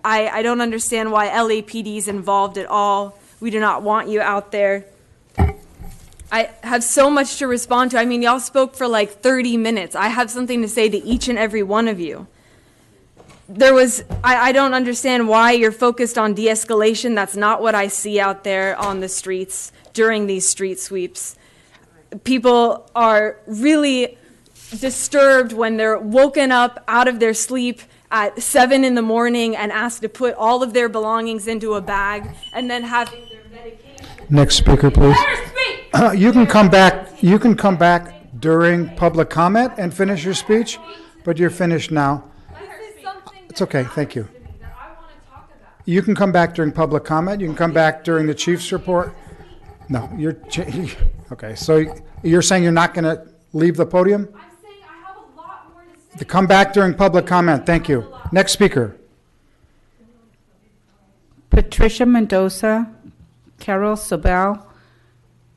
I don't understand why LAPD is involved at all. We do not want you out there. I have so much to respond to. I mean, y'all spoke for like 30 minutes. I have something to say to each and every one of you. I don't understand why you're focused on de-escalation. That's not what I see out there on the streets during these street sweeps. People are really disturbed when they're woken up out of their sleep at 7 in the morning and asked to put all of their belongings into a bag and then having their medication. Next speaker, please. You can come back. You can come back during public comment and finish your speech, but you're finished now. It's okay. Thank you. You can come back during public comment. You can come back during the chief's report. No, you're okay. So you're saying you're not going to leave the podium? I'm saying I have a lot more to say. To come back during public comment. Thank you. Next speaker. Patricia Mendoza, Carol Sobel,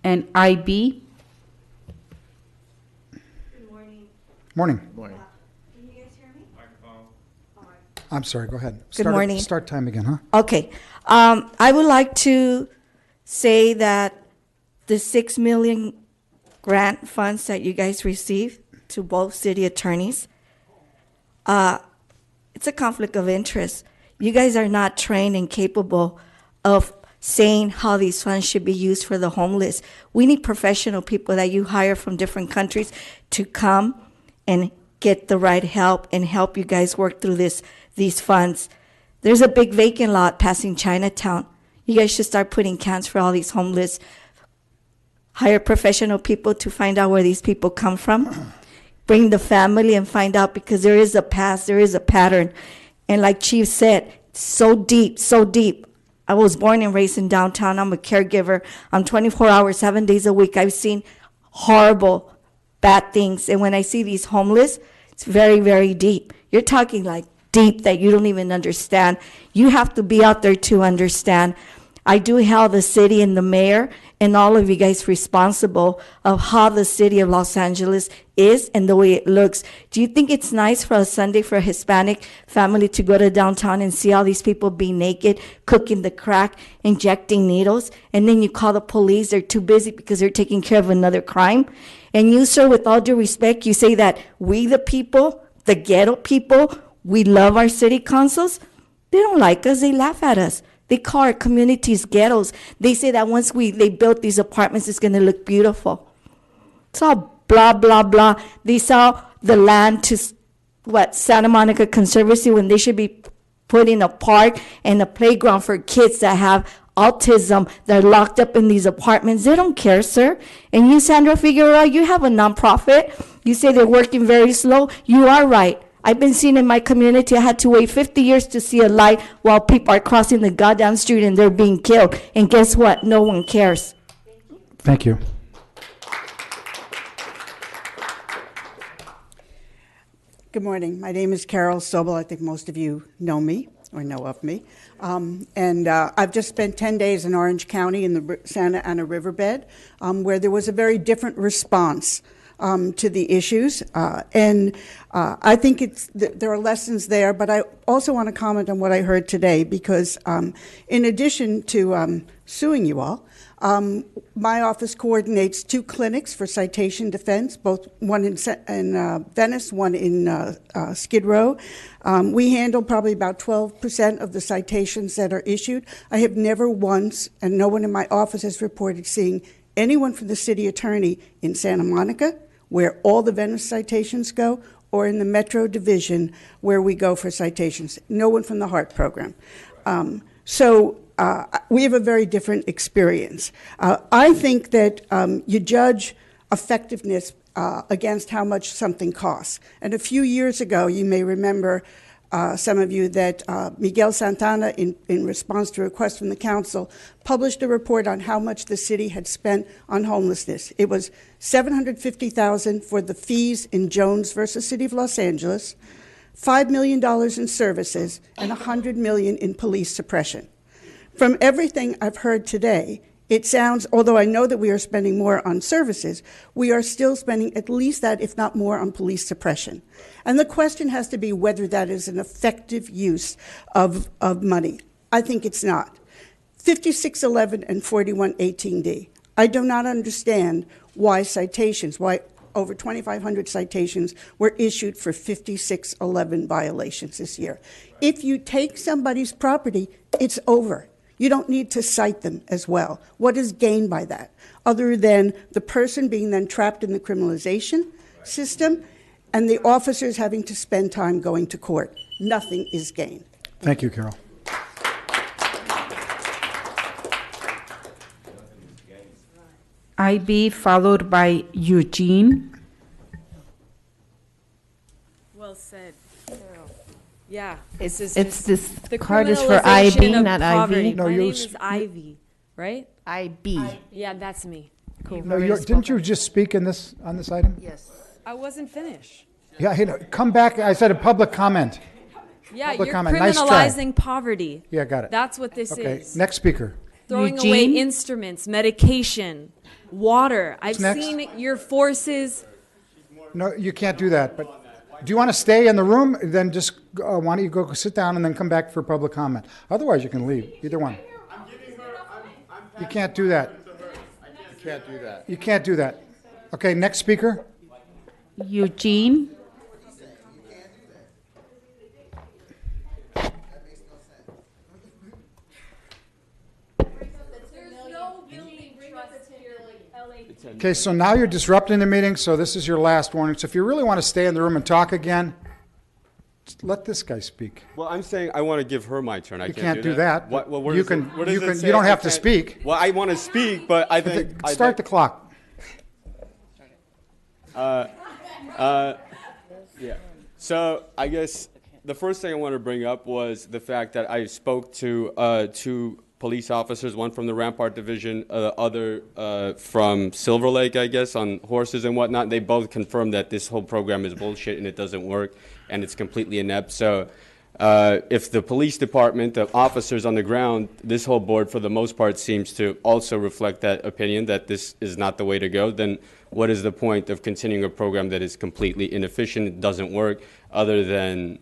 and IB. Good morning. Morning. Morning. Can you guys hear me? Microphone. I'm sorry. Go ahead. Good morning. Start time again, huh? Okay. I would like to say that the $6 million grant funds that you guys received to both city attorneys, it's a conflict of interest. You guys are not trained and capable of saying how these funds should be used for the homeless. We need professional people that you hire from different countries to come and get the right help and help you guys work through these funds. There's a big vacant lot passing Chinatown. You guys should start putting cans for all these homeless. Hire professional people to find out where these people come from. Bring the family and find out, because there is a past, there is a pattern. And like Chief said, so deep, so deep. I was born and raised in downtown. I'm a caregiver. I'm 24 hours, 7 days a week. I've seen horrible, bad things. And when I see these homeless, it's very, very deep. You're talking like deep that you don't even understand. You have to be out there to understand. I do hold the city and the mayor and all of you guys responsible of how the city of Los Angeles is and the way it looks. Do you think it's nice for a Sunday for a Hispanic family to go to downtown and see all these people be naked, cooking the crack, injecting needles, and then you call the police, they're too busy because they're taking care of another crime? And you, sir, with all due respect, you say that we the people, the ghetto people, we love our city councils? They don't like us, they laugh at us. They call our communities ghettos. They say that once they built these apartments, it's going to look beautiful. It's all blah, blah, blah. They sell the land to, Santa Monica Conservancy, when they should be putting a park and a playground for kids that have autism that are locked up in these apartments. They don't care, sir. And you, Sandra Figueroa, you have a nonprofit. You say they're working very slow. You are right. I've been seeing in my community, I had to wait 50 years to see a light while people are crossing the goddamn street and they're being killed. And guess what? No one cares. Thank you. Good morning. My name is Carol Sobel. I think most of you know me or know of me. I've just spent 10 days in Orange County in the Santa Ana Riverbed, where there was a very different response to the issues. I think there are lessons there, but I also want to comment on what I heard today because in addition to suing you all, my office coordinates 2 clinics for citation defense, both one in Venice, one in Skid Row. We handle probably about 12% of the citations that are issued. I have never once, and no one in my office has reported seeing anyone from the city attorney in Santa Monica, where all the Venice citations go, or in the Metro Division, where we go for citations. No one from the HART program. We have a very different experience. I think that you judge effectiveness against how much something costs. And a few years ago, you may remember, some of you, that Miguel Santana, in response to a request from the council, published a report on how much the city had spent on homelessness. It was $750,000 for the fees in Jones versus City of Los Angeles, $5 million in services, and $100 million in police suppression. From everything I've heard today, it sounds, although I know that we are spending more on services, we are still spending at least that, if not more, on police suppression. And the question has to be whether that is an effective use of money. I think it's not. 5611 and 4118D. I do not understand why over 2,500 citations were issued for 5611 violations this year. If you take somebody's property, it's over. You don't need to cite them as well. What is gained by that, other than the person being then trapped in the criminalization system and the officers having to spend time going to court? Nothing is gained. Thank you, Carol. IB followed by Eugene. Well said. Yeah, It's this the card is for criminalization IB, of not poverty. IV. No, My you name s- is Ivy, right? IB. Yeah, that's me. Cool. No, didn't you just speak on this item? Yes. I wasn't finished. Yeah, come back. I said a public comment. Yeah, Public you're comment. Nice try. criminalizing poverty. Yeah, got it. That's what this Okay, is. next speaker. Throwing Eugene? away instruments, medication, water. I've Who's next? seen your forces. No, you can't do that, but do you want to stay in the room? Then just, why don't you go sit down and then come back for public comment? Otherwise, you can leave, either one. You can't do that. You can't do that. You can't do that. Okay, next speaker. Eugene. Okay, so now you're disrupting the meeting, so this is your last warning. So if you really want to stay in the room and talk again, just let this guy speak. Well, I'm saying I want to give her my turn. I You can't do that. What, well, where You does can- it, where does you it can- say you don't I have to can't- speak. Well, I want to speak, but I think Start the clock. Yeah. So I guess the first thing I want to bring up was the fact that I spoke to 2 police officers, one from the Rampart Division, the other from Silver Lake, I guess, on horses and whatnot. They both confirmed that this whole program is bullshit and it doesn't work and it's completely inept. So if the police department, the officers on the ground, this whole board for the most part seems to also reflect that opinion that this is not the way to go, then what is the point of continuing a program that is completely inefficient, it doesn't work, other than,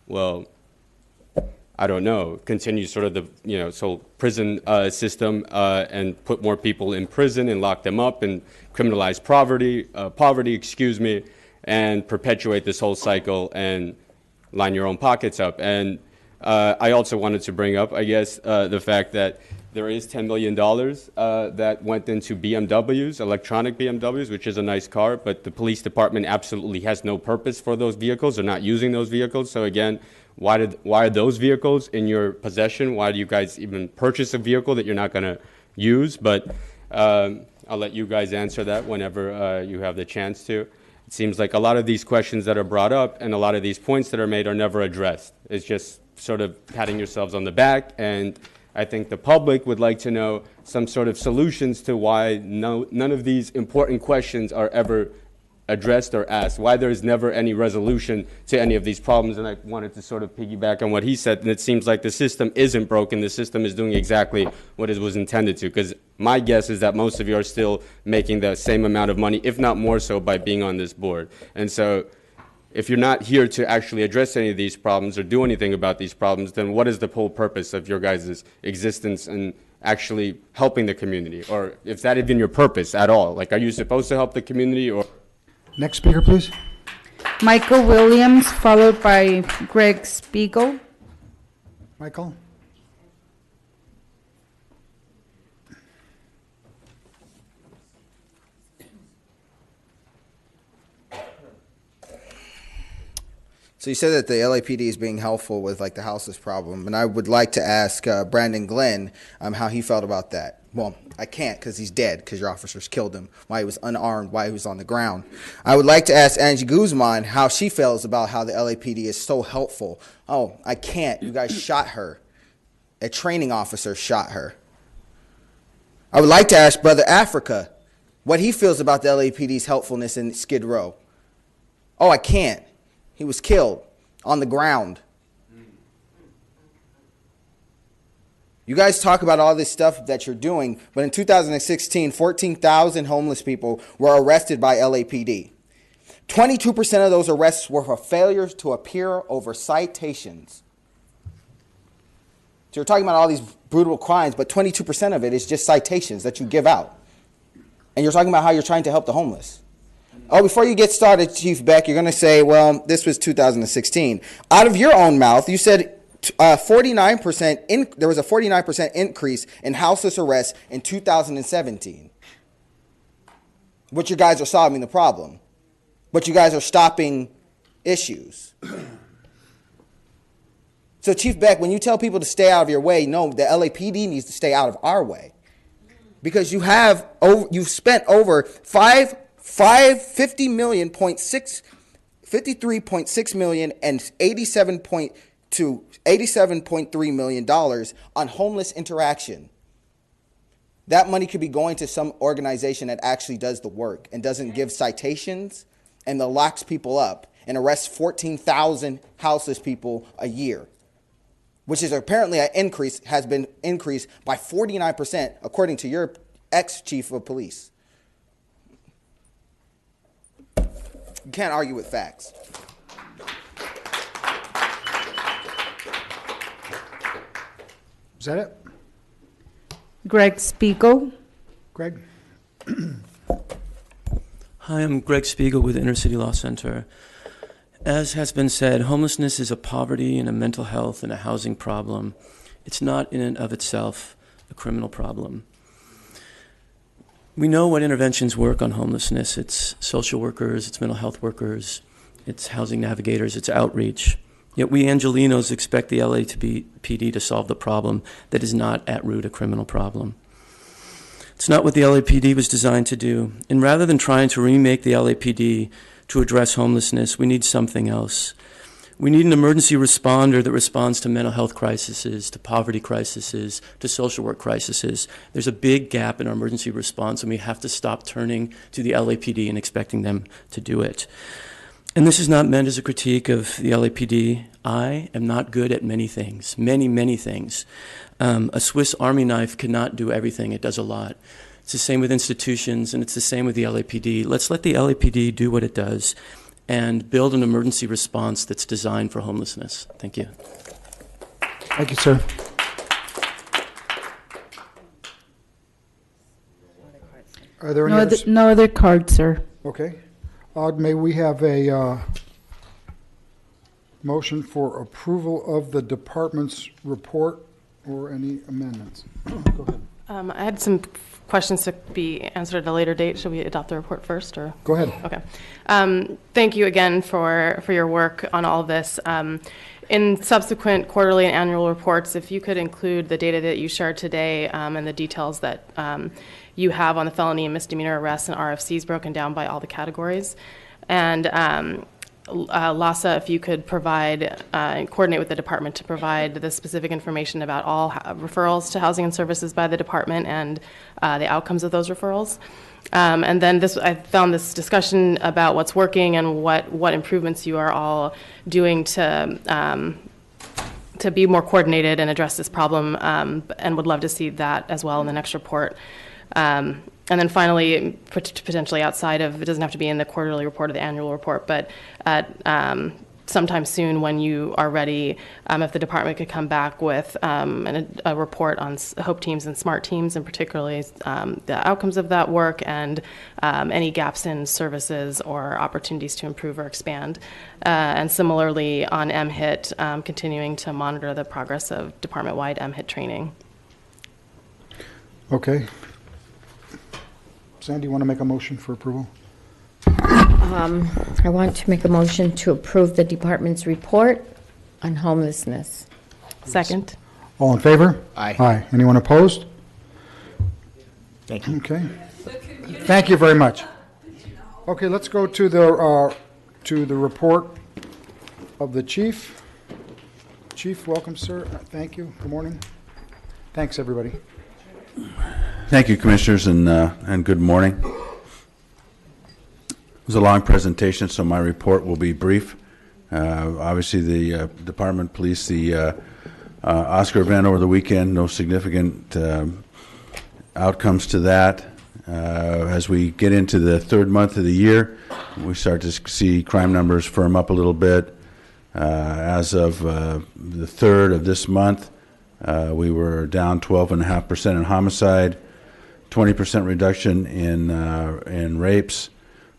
well, I don't know, continue sort of the prison system and put more people in prison and lock them up and criminalize poverty, and perpetuate this whole cycle and line your own pockets up. And I also wanted to bring up, I guess, the fact that there is $10 million that went into BMWs, electronic BMWs, which is a nice car, but the police department absolutely has no purpose for those vehicles. They're not using those vehicles. So again, why are those vehicles in your possession? Why do you guys even purchase a vehicle that you're not going to use? But I'll let you guys answer that whenever you have the chance to. It seems like a lot of these questions that are brought up and a lot of these points that are made are never addressed. It's just sort of patting yourselves on the back, and I think the public would like to know some sort of solutions to why none of these important questions are ever addressed or asked, why there is never any resolution to any of these problems. And I wanted to sort of piggyback on what he said, and it seems like the system isn't broken. The system is doing exactly what it was intended to, because my guess is that most of you are still making the same amount of money, if not more so, by being on this board. And so if you're not here to actually address any of these problems or do anything about these problems, then what is the whole purpose of your guys' existence and actually helping the community? Or if that even your purpose at all? Like, are you supposed to help the community? Or Next speaker, please. Michael Williams, followed by Greg Spiegel. Michael? So you said that the LAPD is being helpful with like the houseless problem, and I would like to ask Brandon Glenn how he felt about that. Well, I can't because he's dead, because your officers killed him, why he was unarmed, why he was on the ground. I would like to ask Angie Guzman how she feels about how the LAPD is so helpful. Oh, I can't. You guys shot her. A training officer shot her. I would like to ask Brother Africa what he feels about the LAPD's helpfulness in Skid Row. Oh, I can't. He was killed on the ground. You guys talk about all this stuff that you're doing, but in 2016, 14,000 homeless people were arrested by LAPD. 22% of those arrests were for failures to appear over citations. So you're talking about all these brutal crimes, but 22% of it is just citations that you give out. And you're talking about how you're trying to help the homeless. Oh, before you get started, Chief Beck, you're going to say, well, this was 2016. Out of your own mouth, you said 49%. There was a 49% increase in houseless arrests in 2017. But you guys are solving the problem. But you guys are stopping issues. So, Chief Beck, when you tell people to stay out of your way, no, the LAPD needs to stay out of our way, because you've spent over 53.6 million and $87.3 million on homeless interaction. That money could be going to some organization that actually does the work and doesn't give citations and that locks people up and arrests 14,000 houseless people a year, which is apparently has been increased by 49%, according to your ex-chief of police. You can't argue with facts. Is that it? Greg Spiegel. Greg? Hi, I'm Greg Spiegel with Inner City Law Center. As has been said, homelessness is a poverty and a mental health and a housing problem. It's not in and of itself a criminal problem. We know what interventions work on homelessness. It's social workers, it's mental health workers, it's housing navigators, it's outreach. Yet we Angelenos expect the LAPD to solve the problem that is not at root a criminal problem. It's not what the LAPD was designed to do. And rather than trying to remake the LAPD to address homelessness, we need something else. We need an emergency responder that responds to mental health crises, to poverty crises, to social work crises. There's a big gap in our emergency response, and we have to stop turning to the LAPD and expecting them to do it. And this is not meant as a critique of the LAPD. I am not good at many things, many things. A Swiss Army knife cannot do everything. It does a lot. It's the same with institutions, and it's the same with the LAPD. Let's let the LAPD do what it does and build an emergency response that's designed for homelessness. Thank you. Thank you, sir. Are there any No other cards, sir. Okay. May we have a motion for approval of the department's report or any amendments? Go ahead. I had some questions to be answered at a later date. Should we adopt the report first, or? Go ahead. Okay. Thank you again for your work on all of this. in subsequent quarterly and annual reports, if you could include the data that you shared today and the details that you have on the felony and misdemeanor arrests and RFCs broken down by all the categories. And LASA, if you could provide and coordinate with the department to provide the specific information about all referrals to housing and services by the department and the outcomes of those referrals. And then I found this discussion about what's working and what improvements you are all doing to be more coordinated and address this problem, and would love to see that as well in the next report. And then finally, potentially outside of, it doesn't have to be in the quarterly report or the annual report, but at sometime soon when you are ready, if the department could come back with a report on HOPE teams and SMART teams, and particularly the outcomes of that work and any gaps in services or opportunities to improve or expand. And similarly on MHIT, continuing to monitor the progress of department-wide MHIT training. Okay. Sandy, you want to make a motion for approval? I want to make a motion to approve the department's report on homelessness. Second. All in favor? Aye. Aye. Anyone opposed? Thank you. Okay. Thank you very much. Okay, let's go to the report of the chief. Chief, welcome, sir. Thank you. Good morning. Thanks, everybody. Thank you, Commissioners, and good morning. It was a long presentation, so my report will be brief. Obviously, the Department Police, the Oscar event over the weekend, no significant outcomes to that. As we get into the third month of the year, we start to see crime numbers firm up a little bit. As of the 3rd of this month, we were down 12.5% in homicide, 20% reduction in rapes,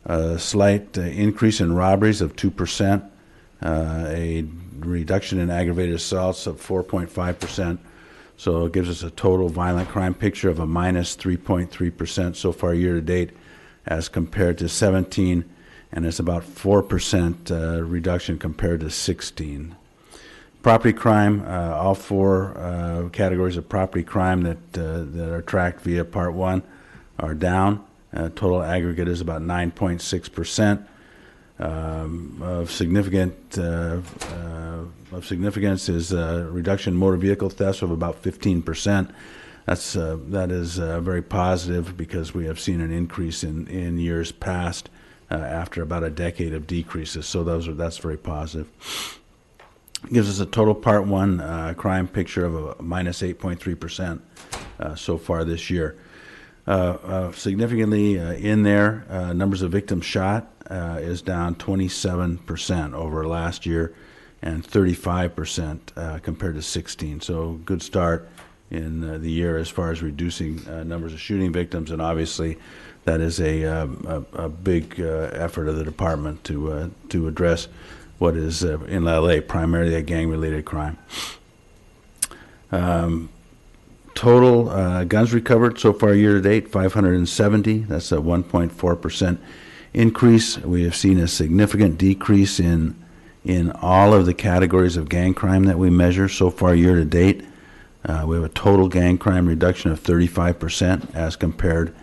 a slight increase in robberies of 2%, a reduction in aggravated assaults of 4.5%. So it gives us a total violent crime picture of a minus 3.3% so far year to date as compared to 17, and it's about 4% reduction compared to 16. Property crime, all four categories of property crime that are tracked via Part 1 are down. Total aggregate is about 9.6%. Of significance is a reduction in motor vehicle thefts of about 15%. That is very positive because we have seen an increase in years past after about a decade of decreases. So that's very positive. Gives us a total Part 1 crime picture of a minus 8.3% so far this year. Significantly in there, numbers of victims shot is down 27% over last year and 35% compared to 16. So good start in the year as far as reducing numbers of shooting victims, and obviously that is a big effort of the department to address what is in LA primarily a gang-related crime. Total guns recovered so far year to date, 570. That's a 1.4% increase. We have seen a significant decrease in all of the categories of gang crime that we measure so far year to date. We have a total gang crime reduction of 35% as compared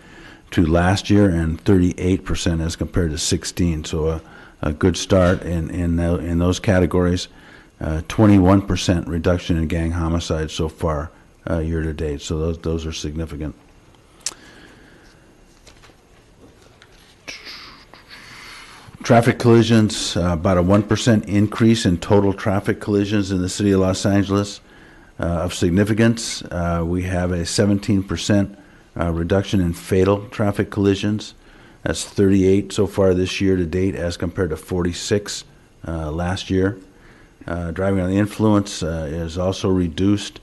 to last year and 38% as compared to 16. So a good start in those categories. 21% reduction in gang homicide so far year to date. So those are significant. Traffic collisions, about a 1% increase in total traffic collisions in the city of Los Angeles. Of significance, we have a 17% reduction in fatal traffic collisions. That's 38 so far this year to date as compared to 46 last year. Driving under the influence is also reduced.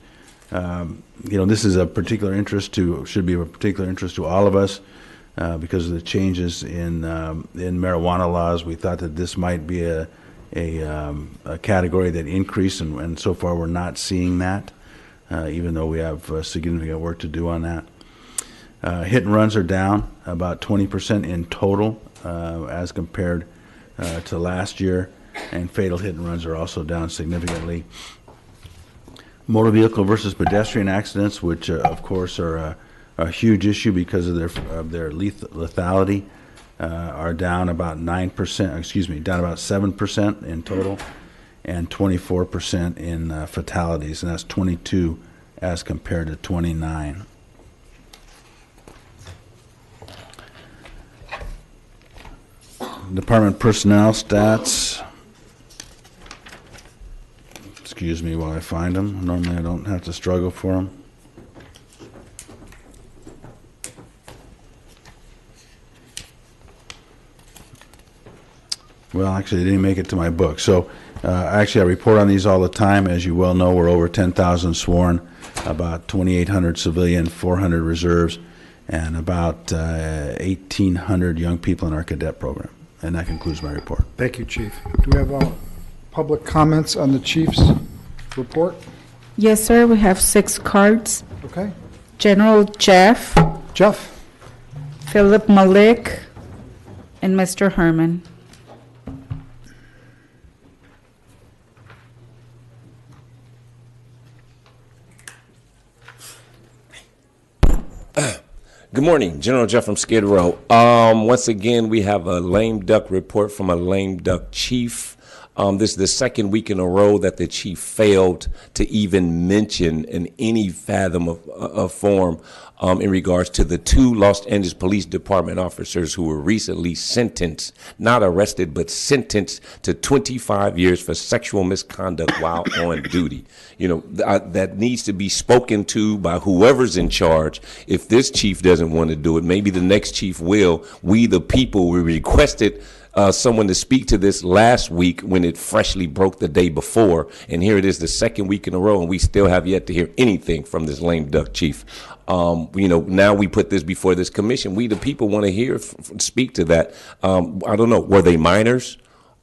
This is a particular interest should be of a particular interest to all of us because of the changes in marijuana laws. We thought that this might be a category that increased, and so far we're not seeing that, even though we have significant work to do on that. Hit and runs are down about 20% in total as compared to last year. and fatal hit and runs are also down significantly. Motor vehicle versus pedestrian accidents, which of course are a huge issue because of their lethality, are down about 9%, down about 7% in total, and 24% in fatalities, and that's 22 as compared to 29. Department personnel stats. Excuse me while I find them. Normally I don't have to struggle for them. Well, actually, they didn't make it to my book. So, actually, I report on these all the time. As you well know, we're over 10,000 sworn, about 2,800 civilian, 400 reserves, and about 1,800 young people in our cadet program. And that concludes my report. Thank you, Chief. Do we have public comments on the Chief's report? Yes, sir. We have 6 cards. Okay. General Jeff. Jeff. Philip Malik. And Mr. Herman. Good morning, General Jeff from Skid Row. Once again, we have a lame duck report from a lame duck chief. This is the second week in a row that the chief failed to even mention in any fathom of form in regards to the 2 Los Angeles Police Department officers who were recently sentenced, not arrested, but sentenced to 25 years for sexual misconduct while on duty. You know, that needs to be spoken to by whoever's in charge. If this chief doesn't want to do it, maybe the next chief will. We, the people, we requested someone to speak to this last week when it freshly broke the day before, and here it is the second week in a row, and we still have yet to hear anything from this lame duck chief. You know, now we put this before this commission. We, the people, want to hear, speak to that. I don't know. Were they minors?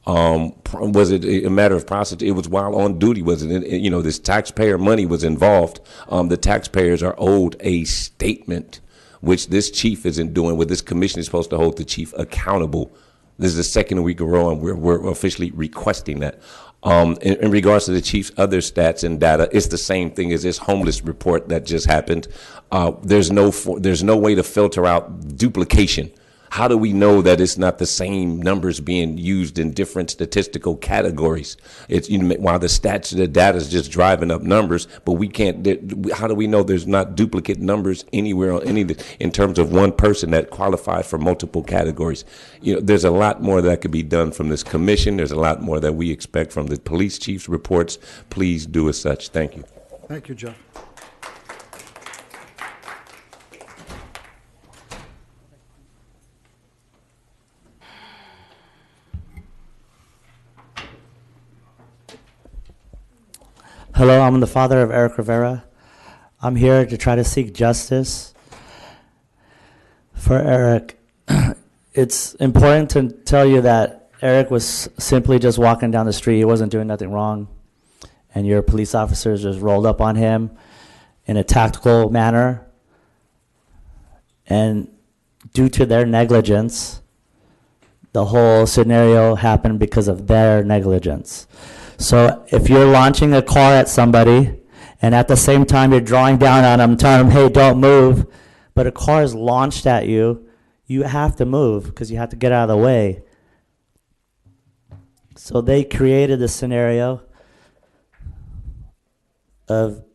Was it a matter of prostitution? It was while on duty. Was it, you know, this taxpayer money was involved. The taxpayers are owed a statement, which this chief isn't doing, what this commission is supposed to hold the chief accountable. This is the second week in a row, and we're officially requesting that. In regards to the chief's other stats and data, it's the same thing as this homeless report that just happened. There's no way to filter out duplication. How do we know that it's not the same numbers being used in different statistical categories? It's, you know, while the stats, the data is just driving up numbers, but we can't. How do we know there's not duplicate numbers anywhere on any in terms of one person that qualifies for multiple categories? You know, there's a lot more that could be done from this commission. There's a lot more that we expect from the police chief's reports. Please do as such. Thank you. Thank you, Jeff. Hello, I'm the father of Eric Rivera. I'm here to try to seek justice for Eric. It's important to tell you that Eric was simply just walking down the street. He wasn't doing nothing wrong. And your police officers just rolled up on him in a tactical manner. And due to their negligence, the whole scenario happened because of their negligence. So if you're launching a car at somebody and at the same time you're drawing down on them, telling them, hey, don't move, but a car is launched at you, you have to move because you have to get out of the way. So they created the scenario of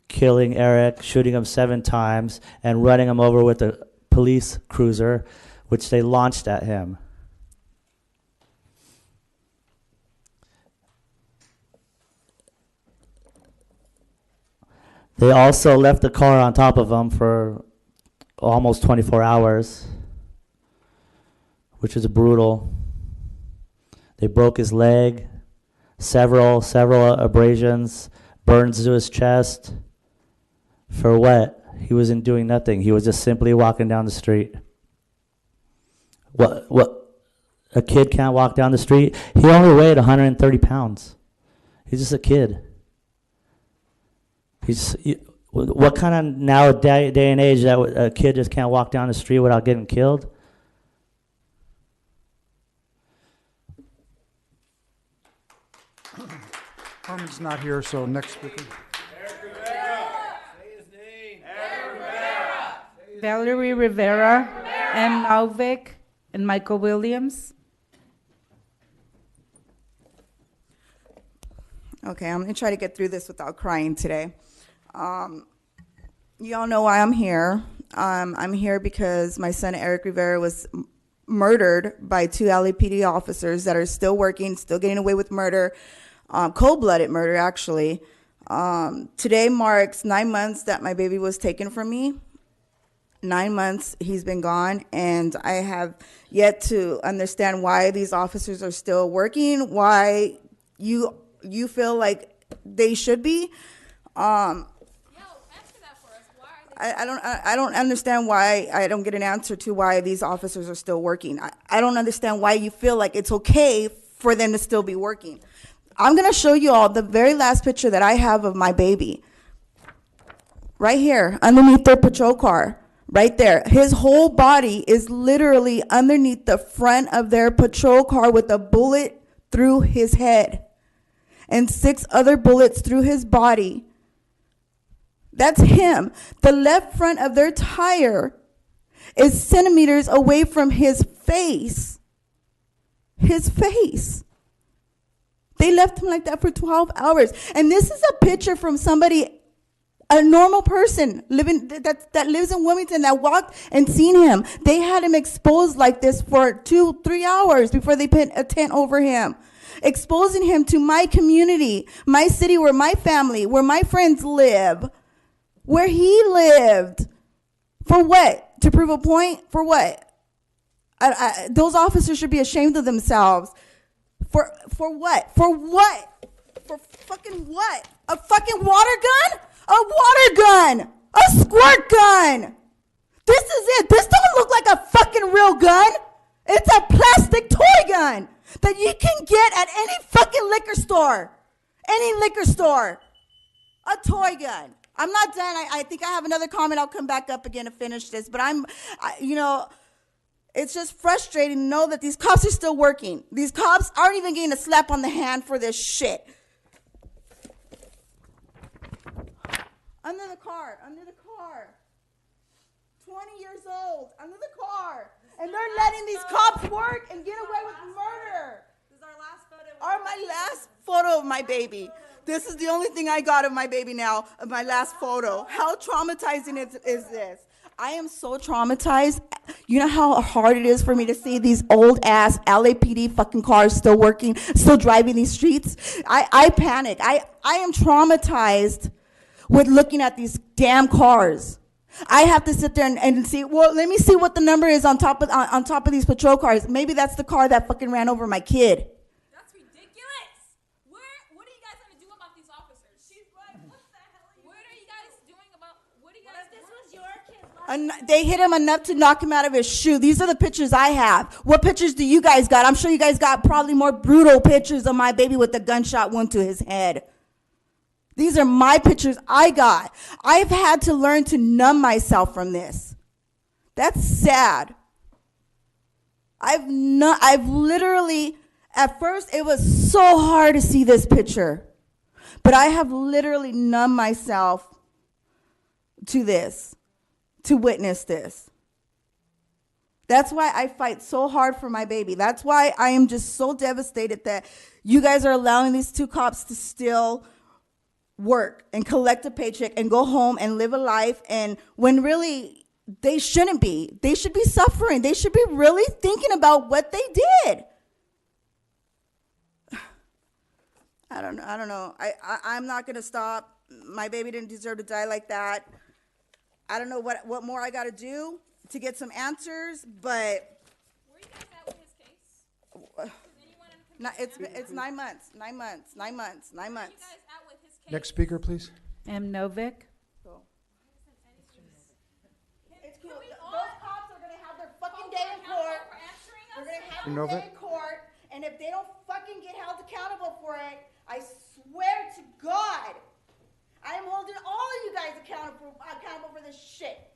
killing Eric, shooting him 7 times, and running him over with a police cruiser, which they launched at him. They also left the car on top of him for almost 24 hours, which is brutal. They broke his leg, several abrasions, burns to his chest. For what? He wasn't doing nothing. He was just simply walking down the street. What? A kid can't walk down the street? He only weighed 130 pounds. He's just a kid. What kind of now day and age that a kid just can't walk down the street without getting killed? He's not here, so next speaker. Valerie Rivera, M. Novick, and Michael Williams. Okay, I'm going to try to get through this without crying today. You all know why I'm here. I'm here because my son Eric Rivera was murdered by 2 LAPD officers that are still working, still getting away with murder, cold-blooded murder, actually. Today marks 9 months that my baby was taken from me. 9 months he's been gone, and I have yet to understand why these officers are still working, why you feel like they should be. I don't understand why I don't get an answer to why these officers are still working. I don't understand why you feel like it's okay for them to still be working. I'm going to show you all the very last picture that I have of my baby. Right here, underneath their patrol car. Right there. His whole body is literally underneath the front of their patrol car with a bullet through his head and 6 other bullets through his body. That's him. The left front of their tire is centimeters away from his face. His face. They left him like that for 12 hours. And this is a picture from somebody, a normal person living that lives in Wilmington, that walked and seen him. They had him exposed like this for 2-3 hours before they put a tent over him, exposing him to my community, my city, where my family, where my friends live, where he lived. For what? To prove a point? For what? Those officers should be ashamed of themselves. For what? For what? For fucking what? A fucking water gun? A water gun! A squirt gun! This is it. This don't look like a fucking real gun. It's a plastic toy gun that you can get at any fucking liquor store. Any liquor store. A toy gun. I'm not done. I think I have another comment. I'll come back up again to finish this. But it's just frustrating to know that these cops are still working. These cops aren't even getting a slap on the hand for this shit. Under the car. 20 years old, under the car. And they're letting these cops work and get away with murder. This is our last photo. My last photo of my baby. This is the only thing I got of my baby now, of my last photo. How traumatizing is this? I am so traumatized. You know how hard it is for me to see these old ass LAPD fucking cars still working, still driving these streets? I panic. I am traumatized with looking at these damn cars. I have to sit there and see, well, let me see what the number is on top of these patrol cars. Maybe that's the car that fucking ran over my kid. That's ridiculous. What are you guys going to do about these officers? She's like, what the hell what are you guys doing about, what are you guys doing? This was your kid. They hit him enough to knock him out of his shoe. These are the pictures I have. What pictures do you guys got? I'm sure you guys got probably more brutal pictures of my baby with a gunshot wound to his head. These are my pictures I got. I've had to learn to numb myself from this. That's sad. I've literally, at first it was so hard to see this picture, but I have literally numbed myself to this, to witness this. That's why I fight so hard for my baby. That's why I am just so devastated that you guys are allowing these 2 cops to still work and collect a paycheck and go home and live a life, and when really they shouldn't be. They should be suffering. They should be really thinking about what they did. I don't know. I'm not going to stop. My baby didn't deserve to die like that. I don't know what more I got to do to get some answers, but Where are you guys at with his case? it's 9 months. 9 months. 9 months. 9 months. You guys at with his case? Next speaker, please. M. Novick. It's cool. Those cops are going to have their fucking day in court. They're going to have their day in court, and if they don't fucking get held accountable for it, I swear to God, I am holding all of you guys accountable for this shit.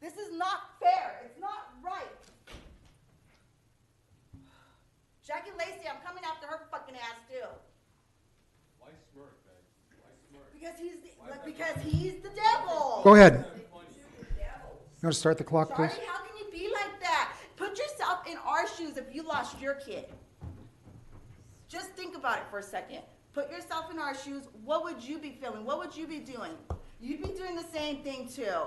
This is not fair. It's not right. Jackie Lacey, I'm coming after her fucking ass too. Because he's the devil. Go ahead. You want to start the clock, please? Sorry, how can you be like that? Put yourself in our shoes if you lost your kid. Just think about it for a second. Put yourself in our shoes. What would you be feeling? What would you be doing? You'd be doing the same thing too.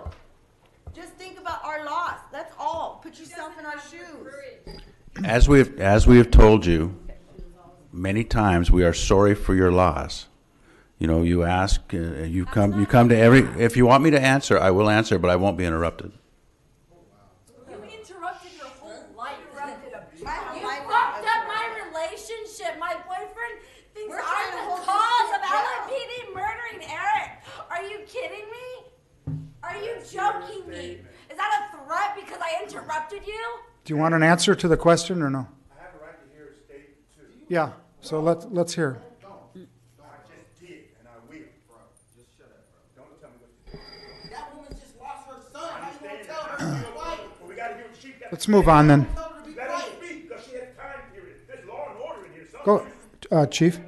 Just think about our loss. That's all. Put yourself in our shoes. As we have told you many times, we are sorry for your loss. You know, you ask, you come to every. If you want me to answer, I will answer, but I won't be interrupted. You interrupted your whole life. You fucked up my relationship. My boyfriend thinks I'm the cause of LAPD murdering Eric. Are you kidding me? Are you joking me? Is that a threat because I interrupted you? Do you want an answer to the question or no? I have a right to hear a statement too. Yeah, so let's hear. Let's move on then. Let her speak, because she has time period. There's law and order in here. Go, Chief.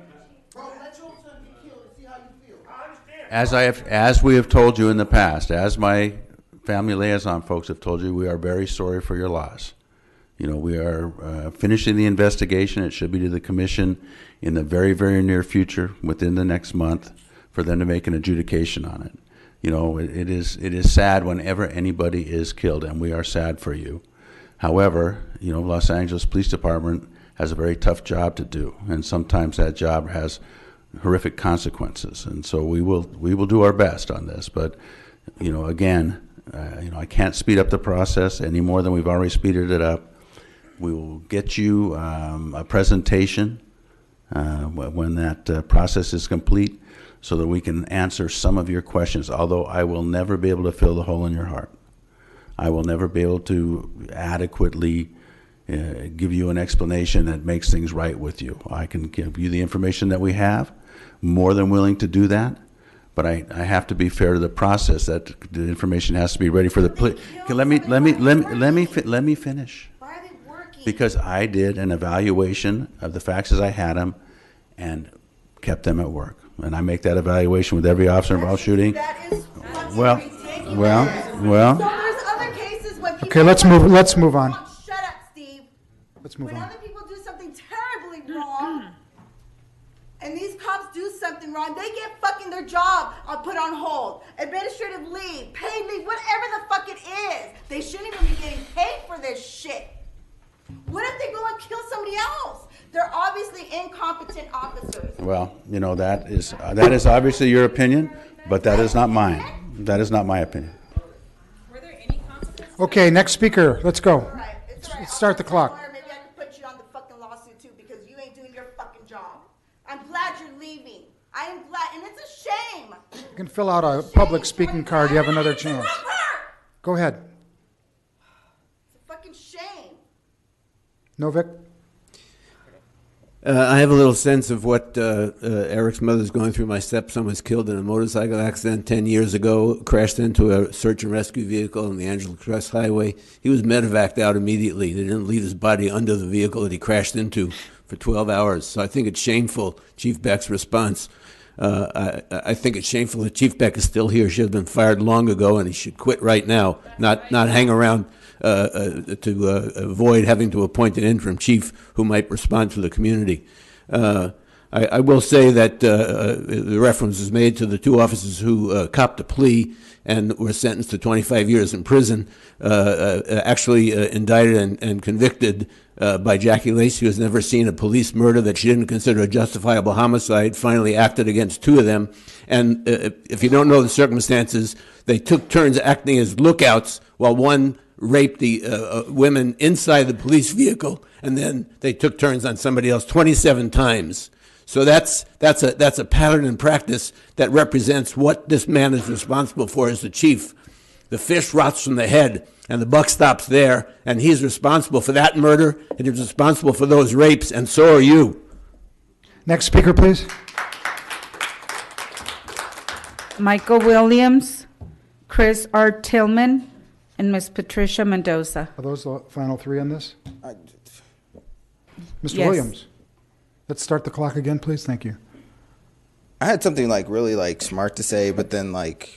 As we have told you in the past, as my family liaison folks have told you, we are very sorry for your loss. You know, we are finishing the investigation. It should be to the commission in the very, very near future, within the next month, for them to make an adjudication on it. You know, it is sad whenever anybody is killed, and we are sad for you. However, you know, Los Angeles Police Department has a very tough job to do, and sometimes that job has horrific consequences. And so we will do our best on this. But, you know, again, I can't speed up the process any more than we've already speeded it up. We will get you a presentation when that process is complete, so that we can answer some of your questions. Although I will never be able to fill the hole in your heart. I will never be able to adequately give you an explanation that makes things right with you. I can give you the information that we have, more than willing to do that, but I have to be fair to the process. That the information has to be ready for the plea. Let me finish. Because I did an evaluation of the facts as I had them, and kept them at work. And I make that evaluation with every officer involved shooting. Well. Okay, let's move on. Shut up, Steve. Let's move when on. other people do something terribly wrong, and these cops do something wrong, they get fucking their job put on hold, administrative leave, paid leave, whatever the fuck it is. They shouldn't even be getting paid for this shit. What if they go and kill somebody else? They're obviously incompetent officers. Well, you know, that is obviously your opinion, but that is not mine. That is not my opinion. Okay, next speaker. Let's go. Let's start the clock. Maybe I could put you on the fucking lawsuit too, because you ain't doing your fucking job. I'm glad you're leaving. I am glad, and it's a shame. You can fill out a public speaking card. You have another chance. Go ahead. It's a fucking shame. Novik? I have a little sense of what Eric's mother's going through. My stepson was killed in a motorcycle accident 10 years ago, crashed into a search and rescue vehicle on the Angela Crest Highway. He was medevaced out immediately. They didn't leave his body under the vehicle that he crashed into for 12 hours. So I think it's shameful, Chief Beck's response. I think it's shameful that Chief Beck is still here. She has been fired long ago, and he should quit right now, not hang around to avoid having to appoint an interim chief who might respond to the community. I will say that the reference is made to the two officers who copped a plea and were sentenced to 25 years in prison, actually indicted and convicted by Jackie Lacey, who has never seen a police murder that she didn't consider a justifiable homicide, finally acted against two of them. And if you don't know the circumstances, they took turns acting as lookouts while one raped the women inside the police vehicle, and then they took turns on somebody else 27 times. So that's a pattern and practice that represents what this man is responsible for as the chief. The fish rots from the head, and the buck stops there, and he's responsible for that murder, and he's responsible for those rapes, and so are you. Next speaker, please. Michael Williams, Chris R. Tillman, and Ms. Patricia Mendoza. Are those the final three on this? Mr. Yes. Williams, let's start the clock again, please. Thank you. I had something like really like smart to say, but then like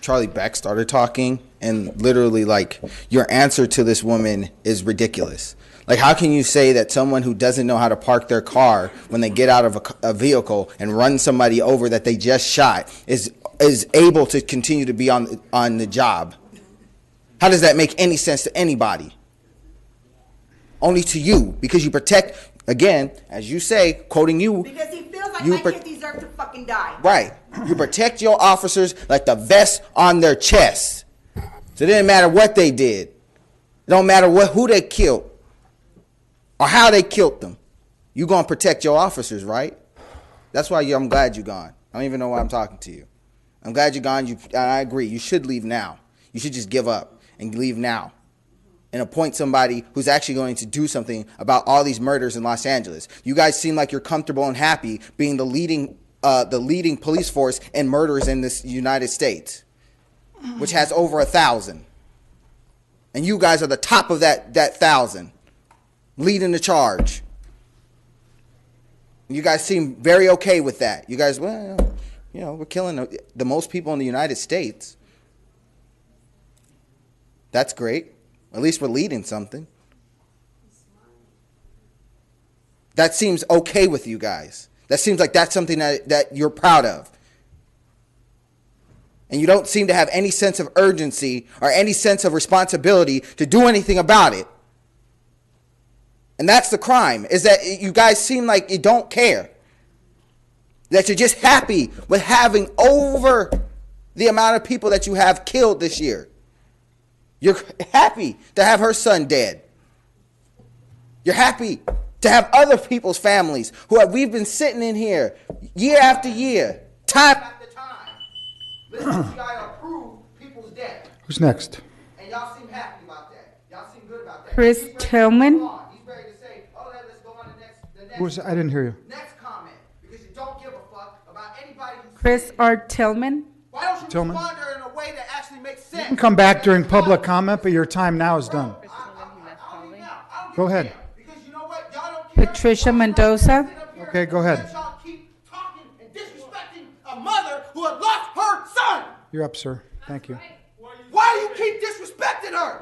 Charlie Beck started talking, and literally like your answer to this woman is ridiculous. Like, how can you say that someone who doesn't know how to park their car when they get out of a vehicle and run somebody over that they just shot is able to continue to be on the job? How does that make any sense to anybody? Only to you, because you protect, again, as you say, quoting you. Because he feels like my kid deserves to fucking die. Right. You protect your officers like the vest on their chest. So it didn't matter what they did. It don't matter who they killed or how they killed them. You gonna protect your officers, right? That's why I'm glad you're gone. I don't even know why I'm talking to you. I'm glad you're gone. I agree. You should leave now. You should just give up and leave now and appoint somebody who's actually going to do something about all these murders in Los Angeles. You guys seem like you're comfortable and happy being the leading police force in murders in this United States, which has over 1,000. And you guys are the top of that 1,000, leading the charge. You guys seem very okay with that. You guys, well, you know, we're killing the most people in the United States. That's great. At least we're leading something. That seems okay with you guys. That seems like that's something that you're proud of. And you don't seem to have any sense of urgency or any sense of responsibility to do anything about it. And that's the crime, is that you guys seem like you don't care. That you're just happy with having over the amount of people that you have killed this year. You're happy to have her son dead. You're happy to have other people's families we've been sitting in here year after year, time after time, listening to y'all approve people's death. Who's next? And y'all seem happy about that. Y'all seem good about that. Chris Tillman. He's ready to say, oh, let's go on the next Who's? I didn't hear you. next comment, because you don't give a fuck about anybody who's Chris R. Tillman. Why don't you Tillman. respond to her in a way that actually makes sense? You can come back during public comment, but your time now is done. Go ahead. Patricia Mendoza. Okay, go ahead. Y'all keep talking and disrespecting a mother who had lost her son. You're up, sir. Thank you. Why do you keep disrespecting her?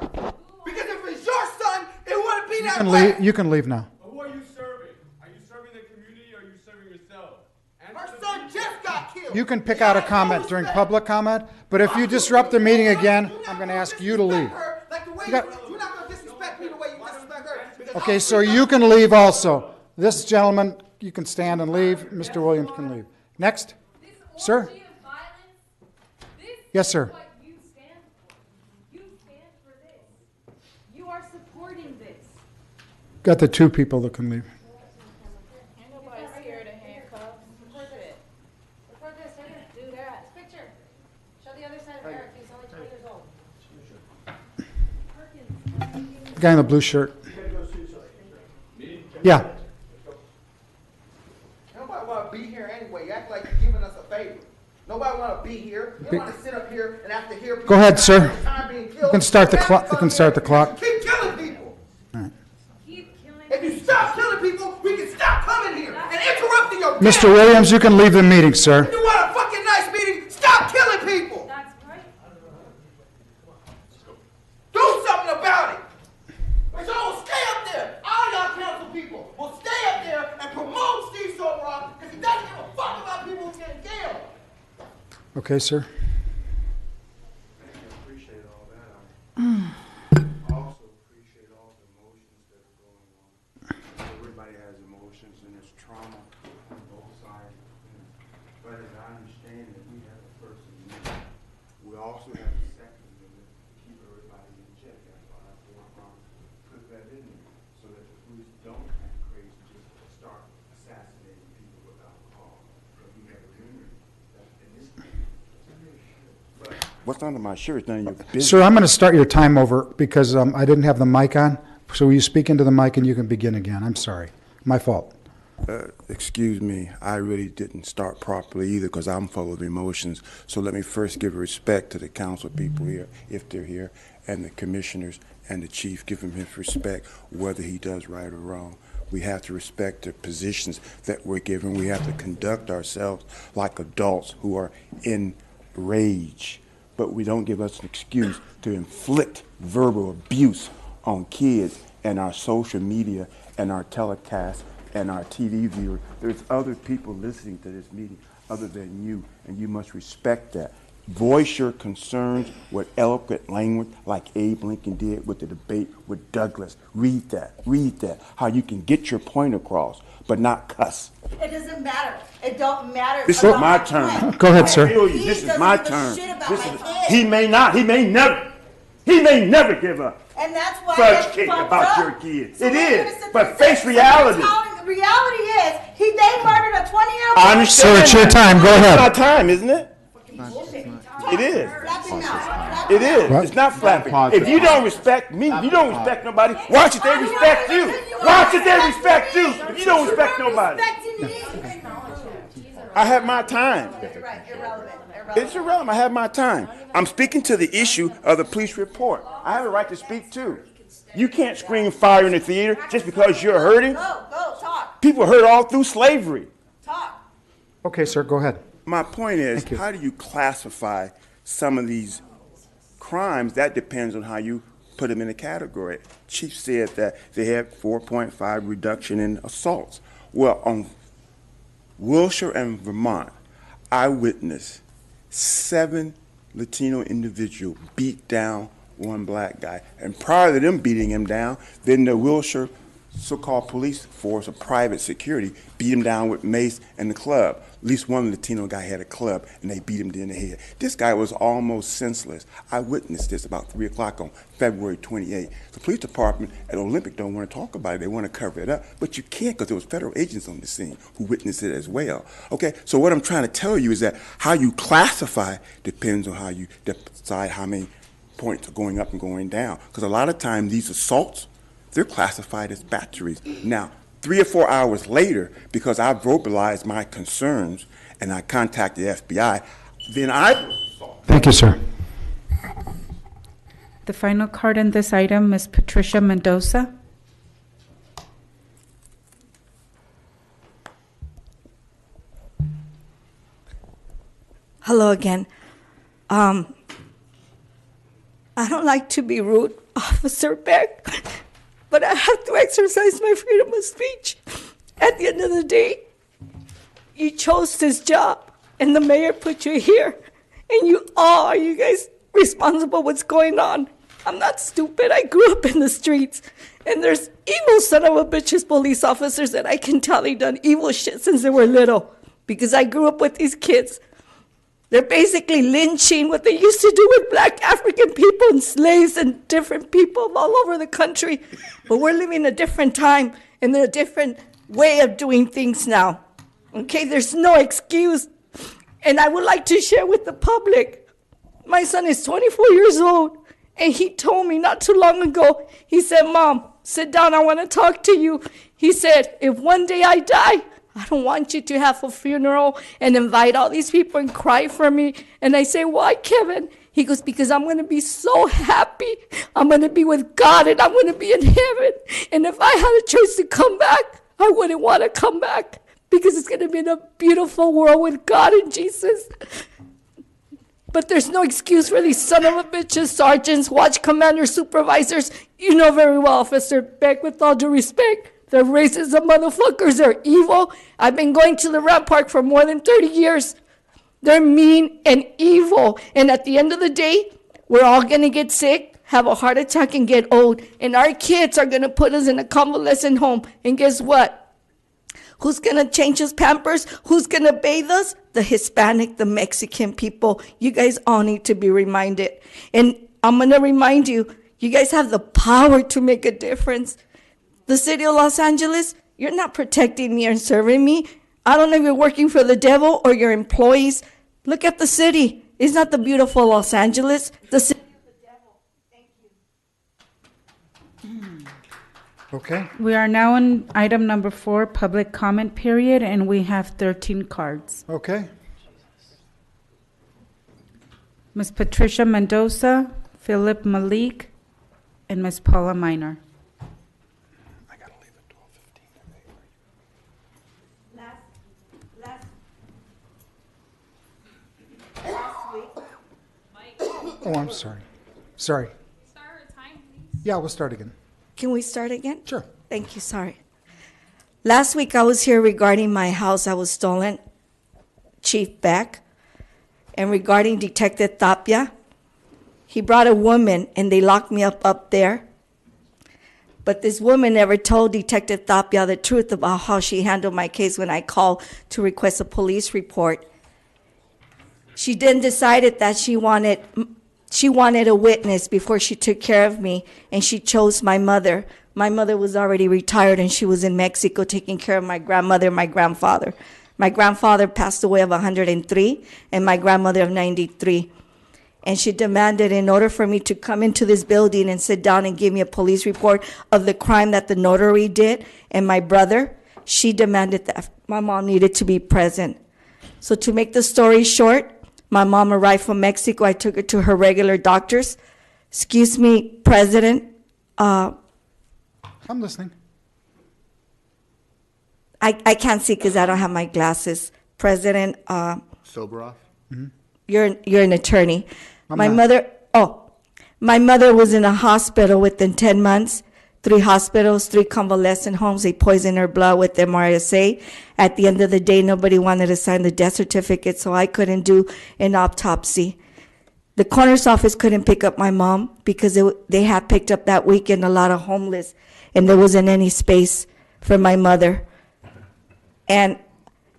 Because if it's your son, it wouldn't be You that can way. leave. You can leave now. Who are you serving? Are you serving the community or are you serving yourself? Her son just got killed. You can pick out a comment during public comment, but if you disrupt the meeting again, I'm going to ask you to leave. You got- You're not going to disrespect me the way you disrespect her. because Okay, so you can leave also. This gentleman, you can stand and leave. Mr. Williams can leave. Next. Sir? Yes, sir. You are supporting this. Got the two people that can leave. Nobody's scared of handcuffs. Record it. Record this. They're gonna do that. Picture. Show the other side of Eric. He's only 20 years old. Guy in the blue shirt. Yeah. Nobody want to be here anyway. You act like you're giving us a favor. Nobody want to be here. You don't want to sit up here and have to hear people. Go ahead, sir. time being killed. You can start the clock. You can start the clock. Keep killing people. All right. If you stop killing people, we can stop coming here and interrupting your Mr. Williams, you can leave the meeting, sir. If you want a fucking nice meeting, stop killing people. That's right. Do something about it. So we'll stay up there. All y'all council people will stay up there and promote Steve Sobrock because he doesn't give a fuck about people who getting killed. Okay, sir. Appreciate all that. I also appreciate all the emotions that are going on. Everybody has emotions and there's trauma on both sides. But as I understand it, we have a first amendment. We also have a second amendment to keep everybody in check. That's why I put that in there so that the police don't act crazy, just start assassinating people without cause. But we have a unity that in this what's under my shirt is none of your business. Sir, I'm going to start your time over because I didn't have the mic on. So will you speak into the mic and you can begin again? I'm sorry. My fault. Excuse me, I really didn't start properly either because I'm full of emotions. So let me first give respect to the council people here, if they're here, and the commissioners and the chief. Give him his respect, whether he does right or wrong. We have to respect the positions that we're given. We have to conduct ourselves like adults who are enraged. But we don't give us an excuse to inflict verbal abuse on kids and our social media and our telecast and our TV viewers. There's other people listening to this meeting other than you, and you must respect that. Voice your concerns with eloquent language like Abe Lincoln did with the debate with Douglas. Read that, how you can get your point across, but not cuss. It doesn't matter. It don't matter. This is my turn. Go ahead, sir. This is my turn. He may never give up. And that's why Fudge it's cake fucked about up. your kids. So It we're is, gonna sit but there and face say- reality. The reality is, they murdered a 20-year-old. I understand. Sir, it's your time. Go ahead. It's my time, isn't it? It is. It is. What? It's not flapping. If you don't respect me, you don't respect nobody. Why should they respect you? Why should they respect you if you don't respect nobody? I have my time. It's irrelevant. I have my time. I'm speaking to the issue of the police report. I have a right to speak too. You can't scream fire in the theater just because you're hurting. Go, talk. People hurt all through slavery. Okay, sir, go ahead. My point is, how do you classify some of these crimes? That depends on how you put them in a category. Chief said that they had 4.5 reduction in assaults. Well, on Wilshire and Vermont, I witnessed 7 Latino individuals beat down one black guy. And prior to them beating him down, then the Wilshire so-called police force of private security beat him down with mace and the club. At least one Latino guy had a club, and they beat him in the head. This guy was almost senseless. I witnessed this about 3 o'clock on February 28th. The police department at Olympic don't want to talk about it. They want to cover it up. But you can't, because there was federal agents on the scene who witnessed it as well. Okay, so what I'm trying to tell you is that how you classify depends on how you decide how many points are going up and going down. Because a lot of times these assaults, they're classified as batteries. Now, 3 or 4 hours later, because I verbalized my concerns and I contacted the FBI, then Thank you, sir. The final card on this item is Patricia Mendoza. Hello again. I don't like to be rude, Officer Beck, but I have to exercise my freedom of speech. At the end of the day, you chose this job, and the mayor put you here, and you guys responsible what's going on. I'm not stupid. I grew up in the streets, and there's evil son of a bitches police officers that I can tell they done evil shit since they were little, because I grew up with these kids. They're basically lynching what they used to do with black African people and slaves and different people all over the country. But we're living a different time and a different way of doing things now. Okay, there's no excuse. And I would like to share with the public, my son is 24 years old, and he told me not too long ago, he said, Mom, sit down, I want to talk to you. He said, if one day I die, I don't want you to have a funeral and invite all these people and cry for me. And I say, why, Kevin? He goes, because I'm going to be so happy. I'm going to be with God and I'm going to be in heaven. And if I had a choice to come back, I wouldn't want to come back because it's going to be in a beautiful world with God and Jesus. But there's no excuse for these son of a bitches, sergeants, watch commanders, supervisors. You know very well, Officer Beck, with all due respect. They're racist motherfuckers. They're evil. I've been going to the Rampart for more than 30 years. They're mean and evil. And at the end of the day, we're all going to get sick, have a heart attack, and get old. And our kids are going to put us in a convalescent home. And guess what? Who's going to change us Pampers? Who's going to bathe us? The Hispanic, the Mexican people. You guys all need to be reminded. And I'm going to remind you, you guys have the power to make a difference. The city of Los Angeles, you're not protecting me and serving me. I don't know if you're working for the devil or your employees. Look at the city. It's not the beautiful Los Angeles. The city of the devil. Thank you. Okay. We are now on item number 4, public comment period, and we have 13 cards. Okay. Ms. Patricia Mendoza, Philip Malik, and Ms. Paula Minor. Oh, I'm sorry. Sorry. Yeah, we'll start again. Can we start again? Sure. Thank you, sorry. Last week I was here regarding my house that was stolen, Chief Beck, and regarding Detective Tapia. He brought a woman and they locked me up there. But this woman never told Detective Tapia the truth about how she handled my case when I called to request a police report. She then decided that she wanted a witness before she took care of me, and she chose my mother. My mother was already retired, and she was in Mexico taking care of my grandmother and my grandfather. My grandfather passed away of 103, and my grandmother of 93. And she demanded, in order for me to come into this building and sit down and give me a police report of the crime that the notary did and my brother, she demanded that my mom needed to be present. So to make the story short, my mom arrived from Mexico. I took her to her regular doctors. Excuse me, President. I'm listening. I can't see because I don't have my glasses. President, Soboroff? you're an attorney. I'm My not. mother was in a hospital within 10 months, 3 hospitals, 3 convalescent homes. They poisoned her blood with MRSA. At the end of the day, nobody wanted to sign the death certificate, so I couldn't do an autopsy. The coroner's office couldn't pick up my mom because they had picked up that weekend a lot of homeless, and there wasn't any space for my mother. And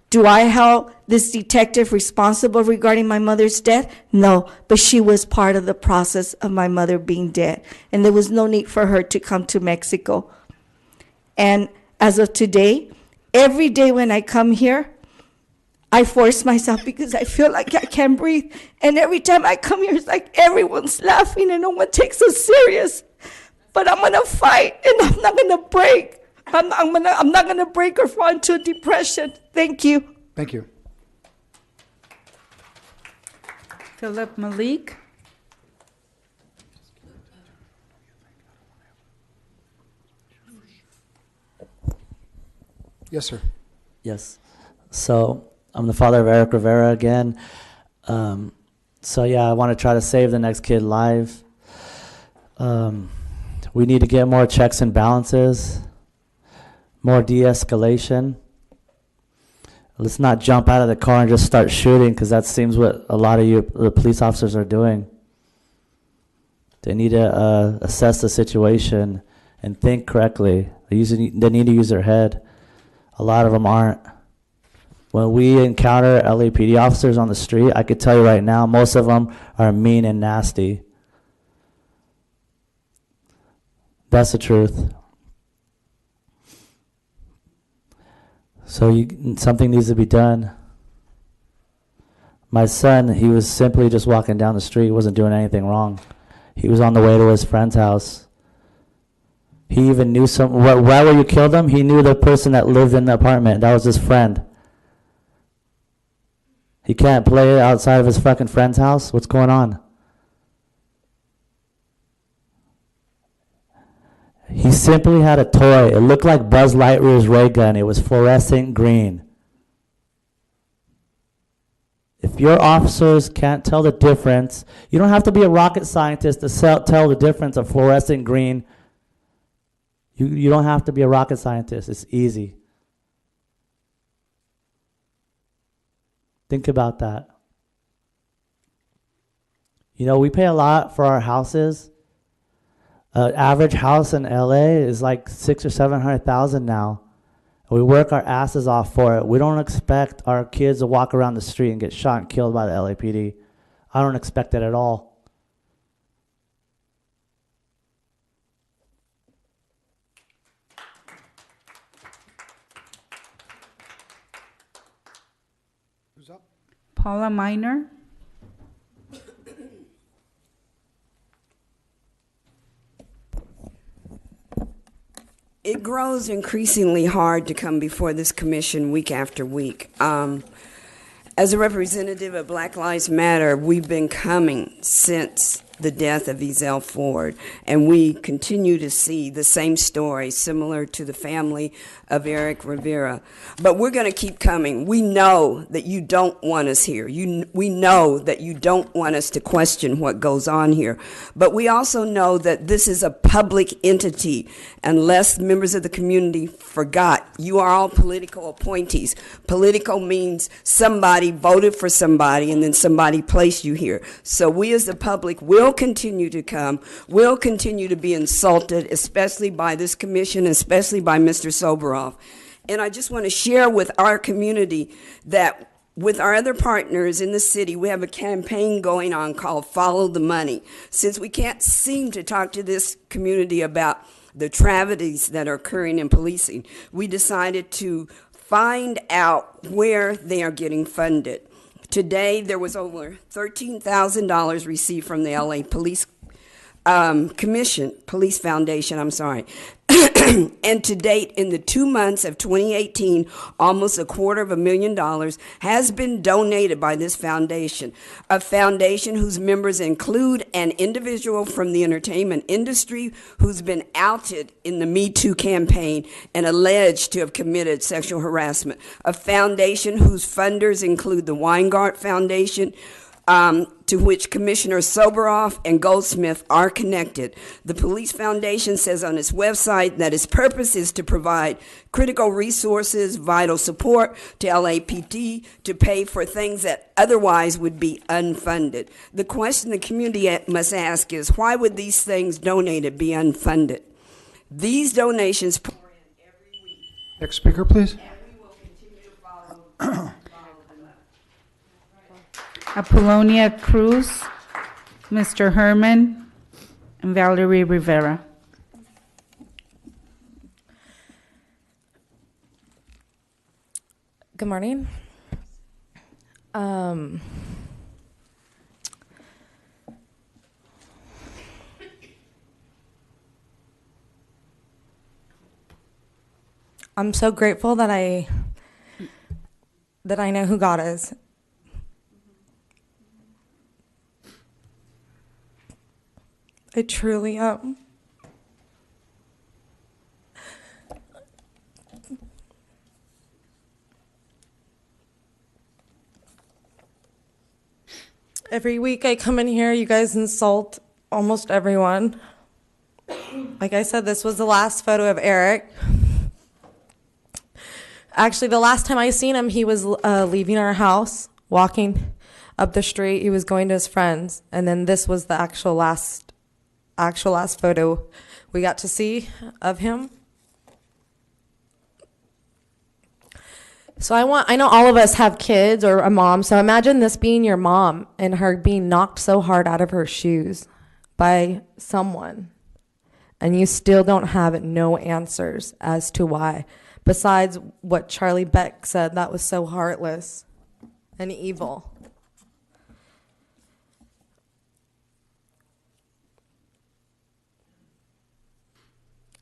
do I hold this detective responsible regarding my mother's death? No, but she was part of the process of my mother being dead, and there was no need for her to come to Mexico. And as of today, every day when I come here, I force myself because I feel like I can't breathe. And every time I come here, it's like everyone's laughing and no one takes us serious. But I'm gonna fight, and I'm not gonna break. I'm not gonna break or fall into depression. Thank you. Thank you. Philip Malik. Yes, sir. Yes. So I'm the father of Eric Rivera again. So yeah, I want to try to save the next kid alive. We need to get more checks and balances, more de-escalation. Let's not jump out of the car and just start shooting, because that seems what a lot of the police officers are doing. They need to assess the situation and think correctly. They need to use their head. A lot of them aren't. When we encounter LAPD officers on the street, I could tell you right now, most of them are mean and nasty. That's the truth. So something needs to be done. My son, he was simply just walking down the street, wasn't doing anything wrong. He was on the way to his friend's house. He even knew why were you killed him? He knew the person that lived in the apartment. That was his friend. He can't play outside of his fucking friend's house? What's going on? He simply had a toy. It looked like Buzz Lightyear's ray gun. It was fluorescent green. If your officers can't tell the difference, you don't have to be a rocket scientist to tell the difference of fluorescent green. You don't have to be a rocket scientist. It's easy. Think about that. You know, we pay a lot for our houses. Average house in LA is like $600,000 or $700,000 now. We work our asses off for it. We don't expect our kids to walk around the street and get shot and killed by the LAPD. I don't expect it at all. Who's up? Paula Miner. It grows increasingly hard to come before this commission week after week. As a representative of Black Lives Matter, we've been coming since the death of Ezell Ford. And we continue to see the same story similar to the family of Eric Rivera. But we're going to keep coming. We know that you don't want us here. We know that you don't want us to question what goes on here. But we also know that this is a public entity. Unless members of the community forgot, you are all political appointees. Political means somebody voted for somebody and then somebody placed you here. So we as the public will continue to come, will continue to be insulted, especially by this commission, especially by Mr. Soboroff. And I just want to share with our community that with our other partners in the city, we have a campaign going on called Follow the Money. Since we can't seem to talk to this community about the tragedies that are occurring in policing, we decided to find out where they are getting funded. Today, there was over $13,000 received from the LA Police Police Foundation, and to date, in the 2 months of 2018, almost $250,000 has been donated by this foundation, a foundation whose members include an individual from the entertainment industry who's been outed in the Me Too campaign and alleged to have committed sexual harassment, a foundation whose funders include the Weingart Foundation, to which Commissioner Soboroff and Goldsmith are connected. The Police Foundation says on its website that its purpose is to provide critical resources, vital support to LAPD to pay for things that otherwise would be unfunded. The question the community must ask is, why would these things donated be unfunded? These donations pour in every week. Next speaker, please. And we will continue to follow Apollonia Cruz, Mr. Herman, and Valerie Rivera. Good morning. I'm so grateful that I know who God is. I truly am. Every week I come in here, you guys insult almost everyone. Like I said, this was the last photo of Eric. Actually, the last time I seen him, he was leaving our house, walking up the street. He was going to his friends, and then this was the actual last photo we got to see of him. So I know all of us have kids or a mom, so imagine this being your mom and her being knocked so hard out of her shoes by someone, and you still don't have no answers as to why, besides what Charlie Beck said, that was so heartless and evil.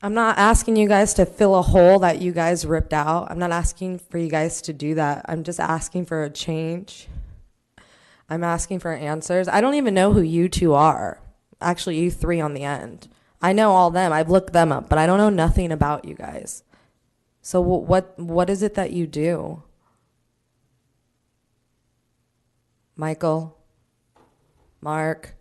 I'm not asking you guys to fill a hole that you guys ripped out. I'm not asking for you guys to do that. I'm just asking for a change. I'm asking for answers. I don't even know who you two are. Actually, you three on the end. I know all them. I've looked them up, but I don't know nothing about you guys. So what is it that you do? Michael? Mark?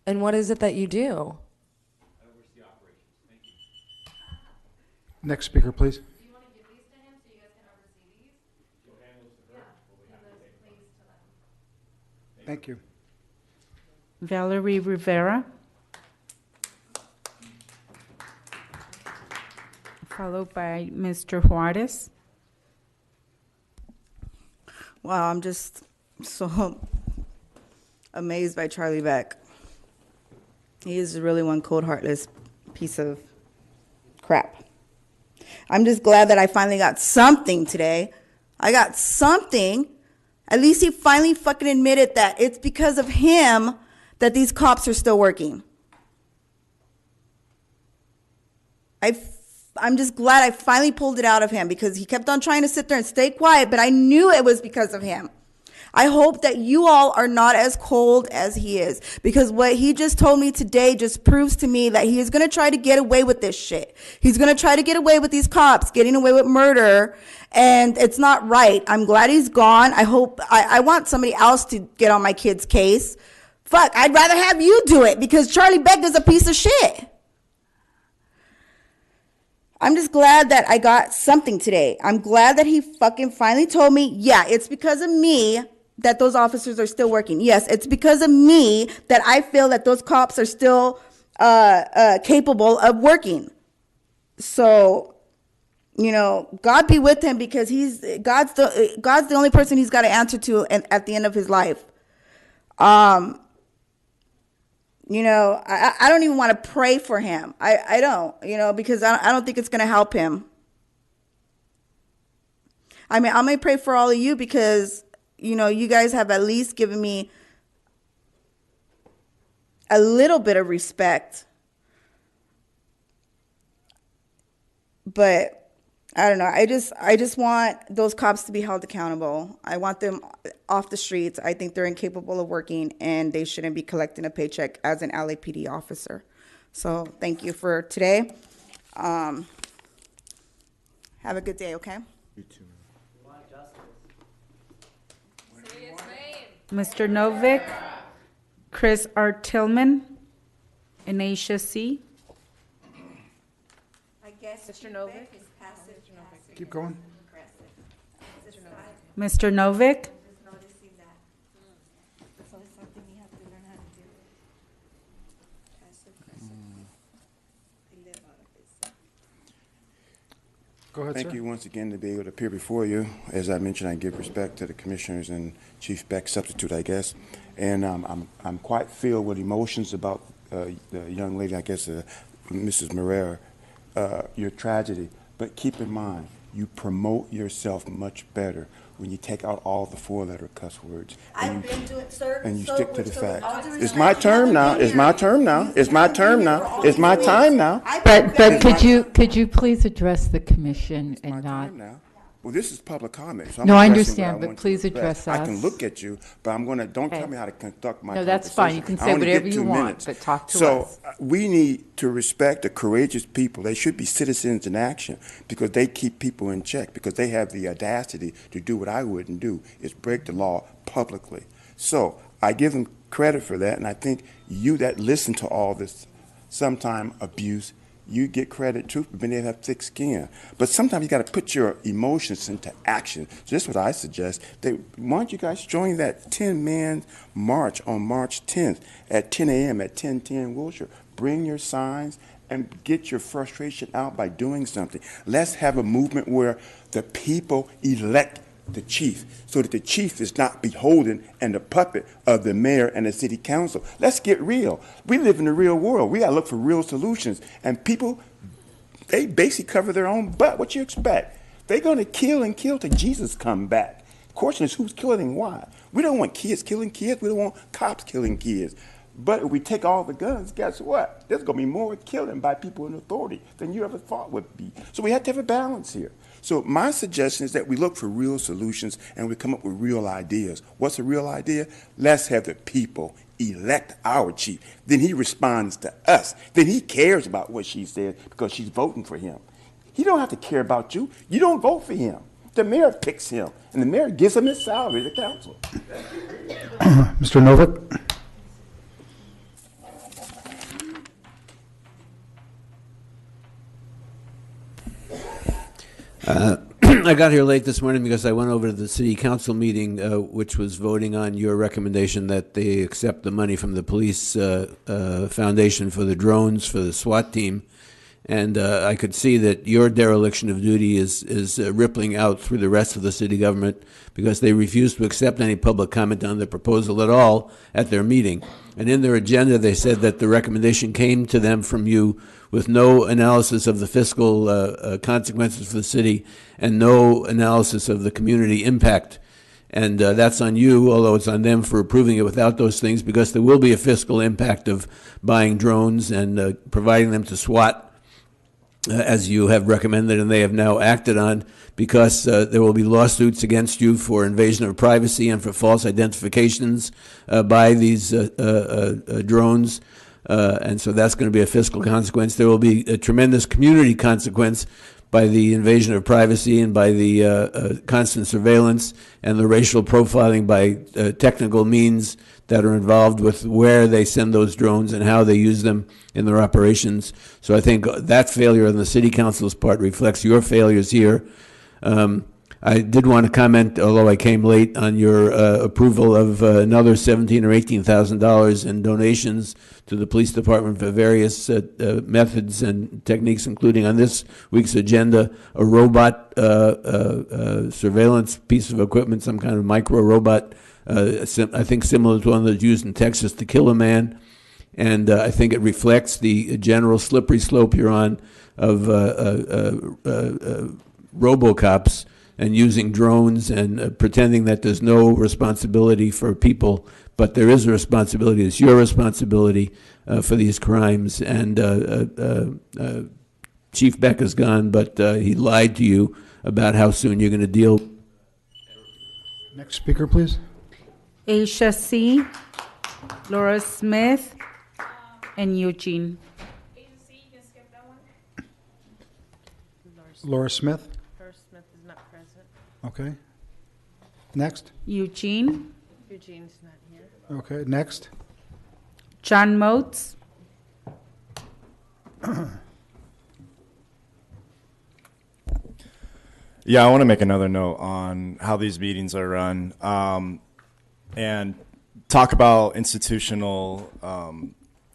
And what is it that you do? Next speaker, please. Thank you. Valerie Rivera. Followed by Mr. Juarez. Wow, I'm just so amazed by Charlie Beck. He is really one cold, heartless piece of crap. I'm just glad that I finally got something today. I got something. At least he finally fucking admitted that it's because of him that these cops are still working. I'm just glad I finally pulled it out of him, because he kept on trying to sit there and stay quiet, but I knew it was because of him. I hope that you all are not as cold as he is, because what he just told me today just proves to me that he is going to try to get away with this shit. He's going to try to get away with these cops, getting away with murder, and it's not right. I'm glad he's gone. I want somebody else to get on my kid's case. Fuck, I'd rather have you do it, because Charlie Beck is a piece of shit. I'm just glad that I got something today. I'm glad that he fucking finally told me, yeah, it's because of me that those officers are still working. Yes, it's because of me that I feel that those cops are still capable of working. So, you know, God be with him, because God's the only person he's got to answer to at the end of his life. You know, I don't even want to pray for him. I don't, you know, because I don't think it's going to help him. I mean, I may pray for all of you, because, you know, you guys have at least given me a little bit of respect. But I don't know. I just want those cops to be held accountable. I want them off the streets. I think they're incapable of working, and they shouldn't be collecting a paycheck as an LAPD officer. So thank you for today. Have a good day, okay? You too. Mr. Novick, Chris R. Tillman, and Aisha C. I guess Mr. Novick? Keep going. Mr. Novick, Go ahead, Thank sir. you once again to be able to appear before you. As I mentioned, I give respect to the commissioners and Chief Beck substitute, I guess. And I'm quite filled with emotions about the young lady, I guess, Mrs. Marrera, your tragedy. But keep in mind, you promote yourself much better when you take out all the four-letter cuss words. I've been doing, sir. And you so stick to with- the so with all facts. due It's respect, my you term haven't now. been It's here. my term now. It's my term now. It's my time now. But could you please address the commission and not? Now. Well, this is public comment. So I'm No, I addressing understand, what I but want to please address I can us. look at you, but I'm going to, don't Okay. tell me how to conduct my No, that's fine. You conversation. can I say only get whatever you 2 want, minutes. but talk to so, us. we need to respect the courageous people. They should be citizens in action, because they keep people in check, because they have the audacity to do what I wouldn't do, is break the law publicly. So I give them credit for that, and I think you that listen to all this sometime abuse, you get credit too for being able to have thick skin. But sometimes you got to put your emotions into action. So this is what I suggest. Why don't you guys join that 10-man march on March 10th at 10 a.m. at 1010 Wilshire. Bring your signs and get your frustration out by doing something. Let's have a movement where the people elect the chief, so that the chief is not beholden and the puppet of the mayor and the city council. Let's get real. We live in the real world. We got to look for real solutions. And people, they basically cover their own butt. What you expect? They're going to kill and kill till Jesus come back. The question is, who's killing and why? We don't want kids killing kids. We don't want cops killing kids. But if we take all the guns, guess what? There's going to be more killing by people in authority than you ever thought would be. So we have to have a balance here. So my suggestion is that we look for real solutions and we come up with real ideas. What's a real idea? Let's have the people elect our chief. Then he responds to us. Then he cares about what she says because she's voting for him. He don't have to care about you. You don't vote for him. The mayor picks him, and the mayor gives him his salary, the council. Mr. Novick? I got here late this morning because I went over to the city council meeting, which was voting on your recommendation that they accept the money from the police foundation for the drones for the SWAT team. And I could see that your dereliction of duty is rippling out through the rest of the city government because they refused to accept any public comment on the proposal at all at their meeting. And in their agenda, they said that the recommendation came to them from you with no analysis of the fiscal consequences for the city and no analysis of the community impact. And that's on you, although it's on them for approving it without those things, because there will be a fiscal impact of buying drones and providing them to SWAT. as you have recommended and they have now acted on, because there will be lawsuits against you for invasion of privacy and for false identifications by these drones. And so that's going to be a fiscal consequence. There will be a tremendous community consequence by the invasion of privacy and by the constant surveillance and the racial profiling by technical means that are involved with where they send those drones and how they use them in their operations. So I think that failure on the City Council's part reflects your failures here. I did want to comment, although I came late, on your approval of another $17,000 or $18,000 in donations to the police department for various methods and techniques, including on this week's agenda, a robot surveillance piece of equipment, some kind of micro robot, I think similar to one that's used in Texas to kill a man. And I think it reflects the general slippery slope you're on of RoboCops and using drones and pretending that there's no responsibility for people, but there is a responsibility. It's your responsibility for these crimes. And Chief Beck is gone, but he lied to you about how soon you're going to deal. Next speaker, please. Aisha C., Laura Smith, and Eugene. Laura Smith. Laura Smith is not present. Okay. Next. Eugene. Eugene's not here. Okay. Next. John Motes. Yeah, I want to make another note on how these meetings are run, and talk about institutional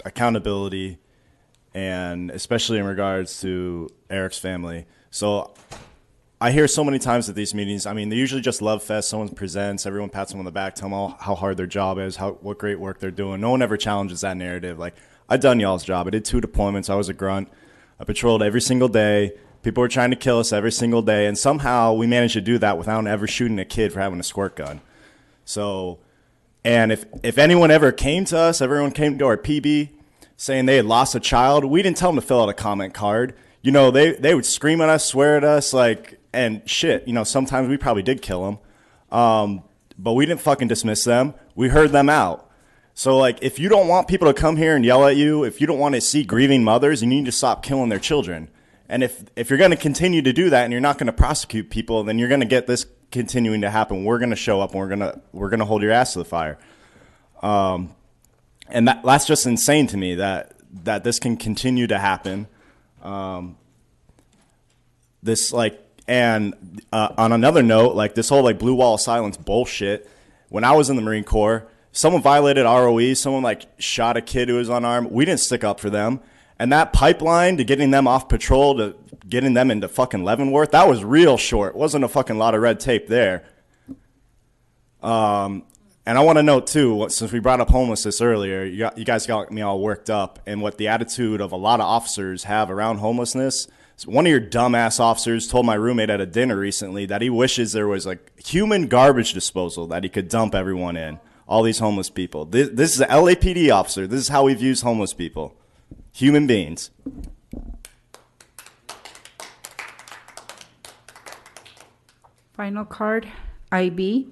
accountability, and especially in regards to Eric's family. So I hear so many times at these meetings, I mean, they're usually just love fest. Someone presents, everyone pats them on the back, tell them all how hard their job is, what great work they're doing. No one ever challenges that narrative. Like, I've done y'all's job. I did 2 deployments. I was a grunt. I patrolled every single day. People were trying to kill us every single day, and somehow we managed to do that without ever shooting a kid for having a squirt gun. So, and if anyone ever came to us, everyone came to our PB saying they had lost a child, we didn't tell them to fill out a comment card. You know, they would scream at us, swear at us, like, and shit. You know, sometimes we probably did kill them, but we didn't fucking dismiss them. We heard them out. So, like, if you don't want people to come here and yell at you, if you don't want to see grieving mothers, you need to stop killing their children. And if you're going to continue to do that and you're not going to prosecute people, then you're going to get this continuing to happen. We're going to show up and we're going to hold your ass to the fire. And that's just insane to me that this can continue to happen. This like, and on another note, like this whole like blue wall of silence bullshit. When I was in the Marine Corps, someone violated ROE. Someone like shot a kid who was unarmed. We didn't stick up for them. And that pipeline to getting them off patrol to getting them into fucking Leavenworth, that was real short. Wasn't a fucking lot of red tape there. And I want to note too, since we brought up homelessness earlier, you guys got me all worked up, and what the attitude of a lot of officers have around homelessness. So one of your dumbass officers told my roommate at a dinner recently that he wishes there was like human garbage disposal that he could dump everyone in, all these homeless people. This is an LAPD officer. This is how we view homeless people. Human beings. Final card, IB.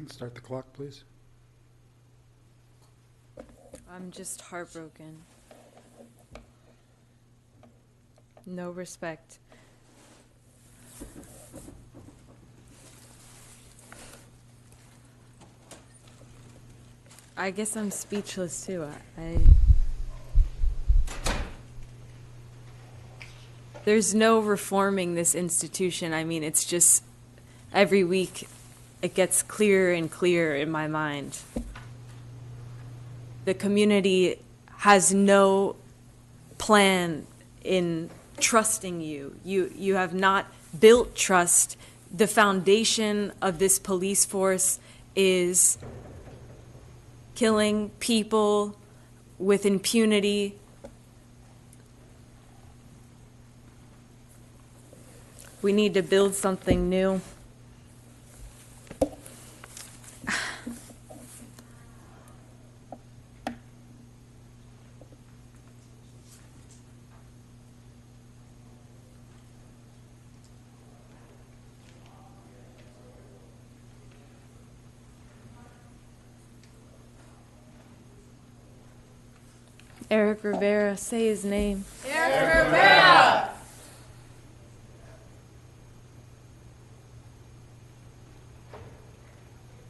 Start the clock, please. I'm just heartbroken. No respect. I guess I'm speechless too. There's no reforming this institution. I mean, it's just every week it gets clearer and clearer in my mind. The community has no plan in trusting you. You have not built trust. The foundation of this police force is killing people with impunity. we need to build something new. Eric Rivera, say his name. Eric Rivera!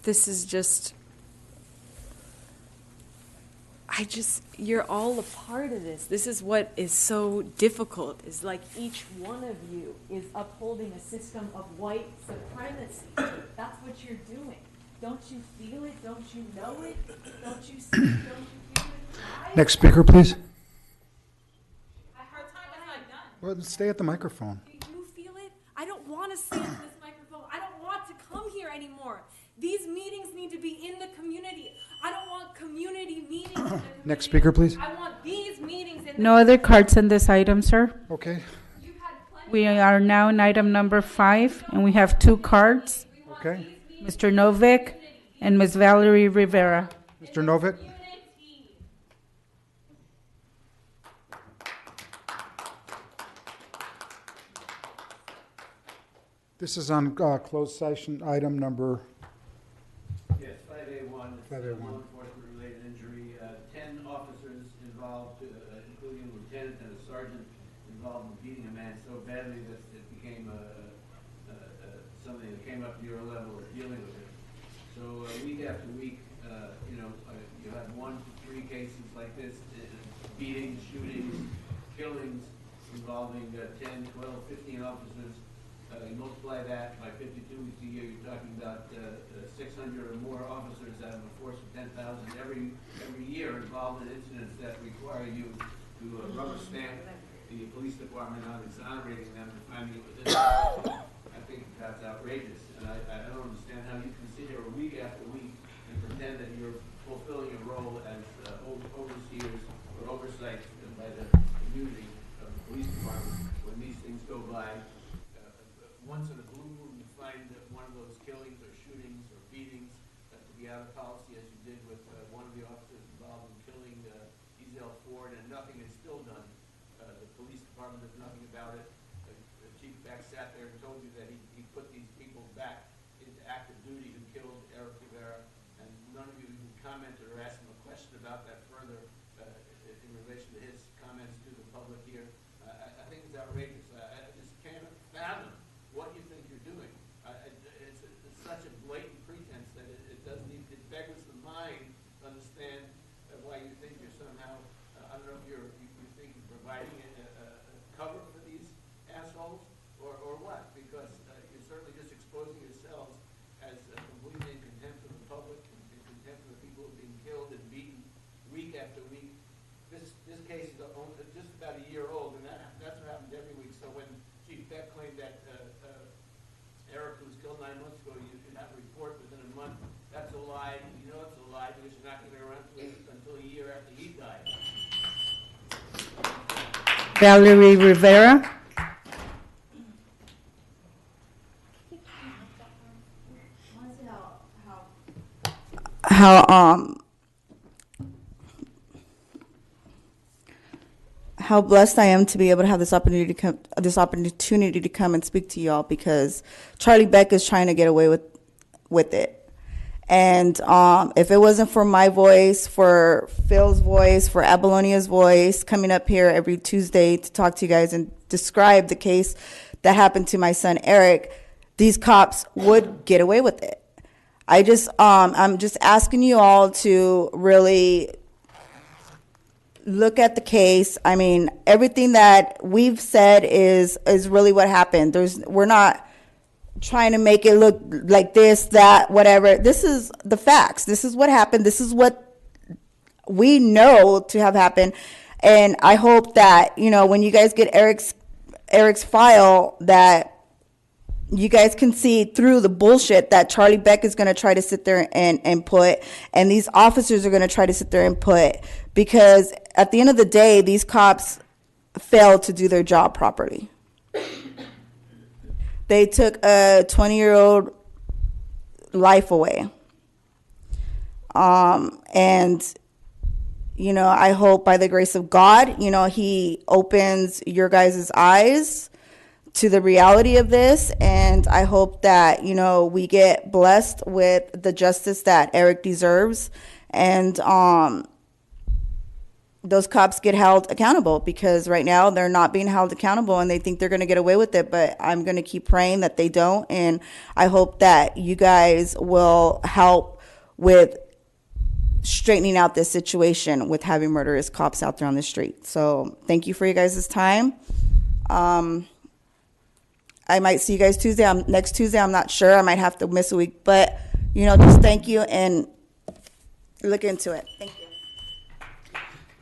This is just, you're all a part of this. This is what is so difficult, is like each one of you is upholding a system of white supremacy. That's what you're doing. Don't you feel it? Don't you know it? Don't you see it? Don't you feel it? Next speaker, please. Her time is not done. Well, stay at the microphone. Do you feel it? I don't want to stand in this microphone. I don't want to come here anymore. These meetings need to be in the community. I don't want community meetings in the community. Next speaker, please. I want these meetings in the No other cards in this item, sir. Okay. We are now in item number 5, and we have 2 cards. Okay. Mr. Novick and Ms. Valerie Rivera. Mr. Novick? This is on closed session, item number... Yes, 5A1. It's 5A1. law enforcement-related injury. 10 officers involved, including a lieutenant and a sergeant, involved in beating a man so badly that it became something that came up to your level of dealing with it. So week after week, you have 1 to 3 cases like this, beatings, shootings, killings involving 10, 12, 15 officers. You multiply that by 52 weeks a year, you're talking about 600 or more officers out of a force of 10,000 every year involved in incidents that require you to rubber stamp the police department on exonerating them and finding it within. I think that's outrageous, and I don't understand how you can sit here week after week and pretend that you're fulfilling a role as overseers or oversight by the community of the police department when these things go by. Once in a blue moon, you find that one of those killings or shootings or beatings to be out of policy, as you did with one of the officers involved in killing Ezel Ford, and nothing is still done. The police department does nothing about it. Chief Beck sat there and told you that he put these people back into active duty who killed Eric Rivera, and none of you even commented or asked him a question about that further in relation to his comments to the public here. I think it's outrageous. I just can't fathom what you think you're doing. It's such a blatant pretense that it doesn't even, it beggars the mind to understand why you think you're somehow, I don't know if you think you're providing a cover for these assholes or what, because you're certainly just exposing yourselves as completely in contempt of the public, in contempt of the people who are being killed and beaten week after week. This case is just about a year old, and that's what happens every week. So when Chief Beck claimed that Eric, who was killed 9 months ago, you could have a report within a month. That's a lie. You know it's a lie because you're not going to be around until a year after he died. Valerie Rivera. How blessed I am to be able to have this opportunity to come and speak to y'all, because Charlie Beck is trying to get away with it. And if it wasn't for my voice, for Phil's voice, for Apollonia's voice, coming up here every Tuesday to talk to you guys and describe the case that happened to my son Eric, these cops would get away with it. I'm just asking you all to really look at the case. I mean, everything that we've said is really what happened. We're not trying to make it look like this, that, whatever. This is the facts. This is what happened. This is what we know to have happened. And I hope that, when you guys get Eric's file, that you guys can see through the bullshit that Charlie Beck is going to try to sit there and put, and these officers are going to try to sit there and put, because at the end of the day, these cops failed to do their job properly. They took a 20-year-old life away. And, you know, I hope by the grace of God, you know, he opens your guys' eyes to the reality of this. And I hope that, you know, we get blessed with the justice that Eric deserves. And those cops get held accountable, because right now they're not being held accountable and they think they're going to get away with it. But I'm going to keep praying that they don't. And I hope that you guys will help with straightening out this situation with having murderous cops out there on the street. So thank you for you guys' time. I might see you guys Tuesday. Next Tuesday, I'm not sure. I might have to miss a week. But, you know, just thank you and look into it. Thank you.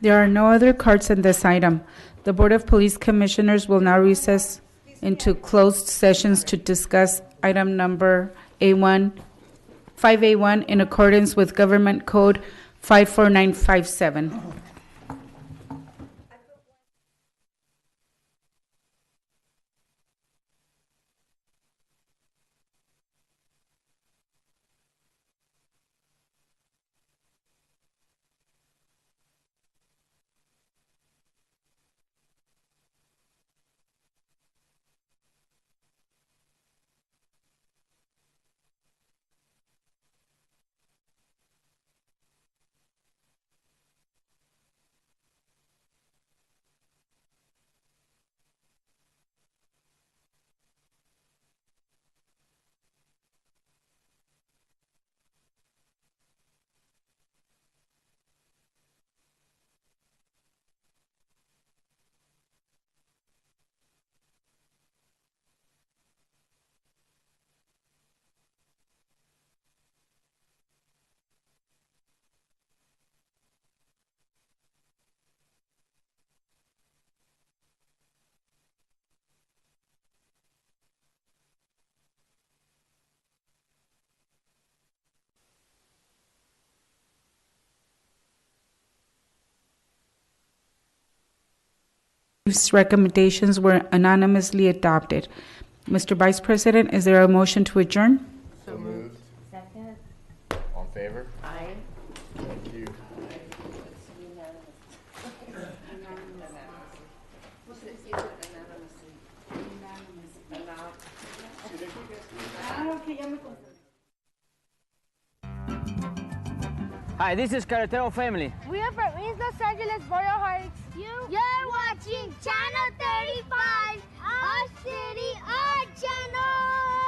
There are no other cards in this item. The Board of Police Commissioners will now recess into closed sessions to discuss item number 5A1 in accordance with Government Code 54957. Recommendations were unanimously adopted. Mr. Vice President, is there a motion to adjourn? So moved. Second. All in favor? Aye. Thank you. Hi, this is Carretero Family. We are from East Los Angeles, Boyle Heights. You're watching Channel 35, our city, our channel.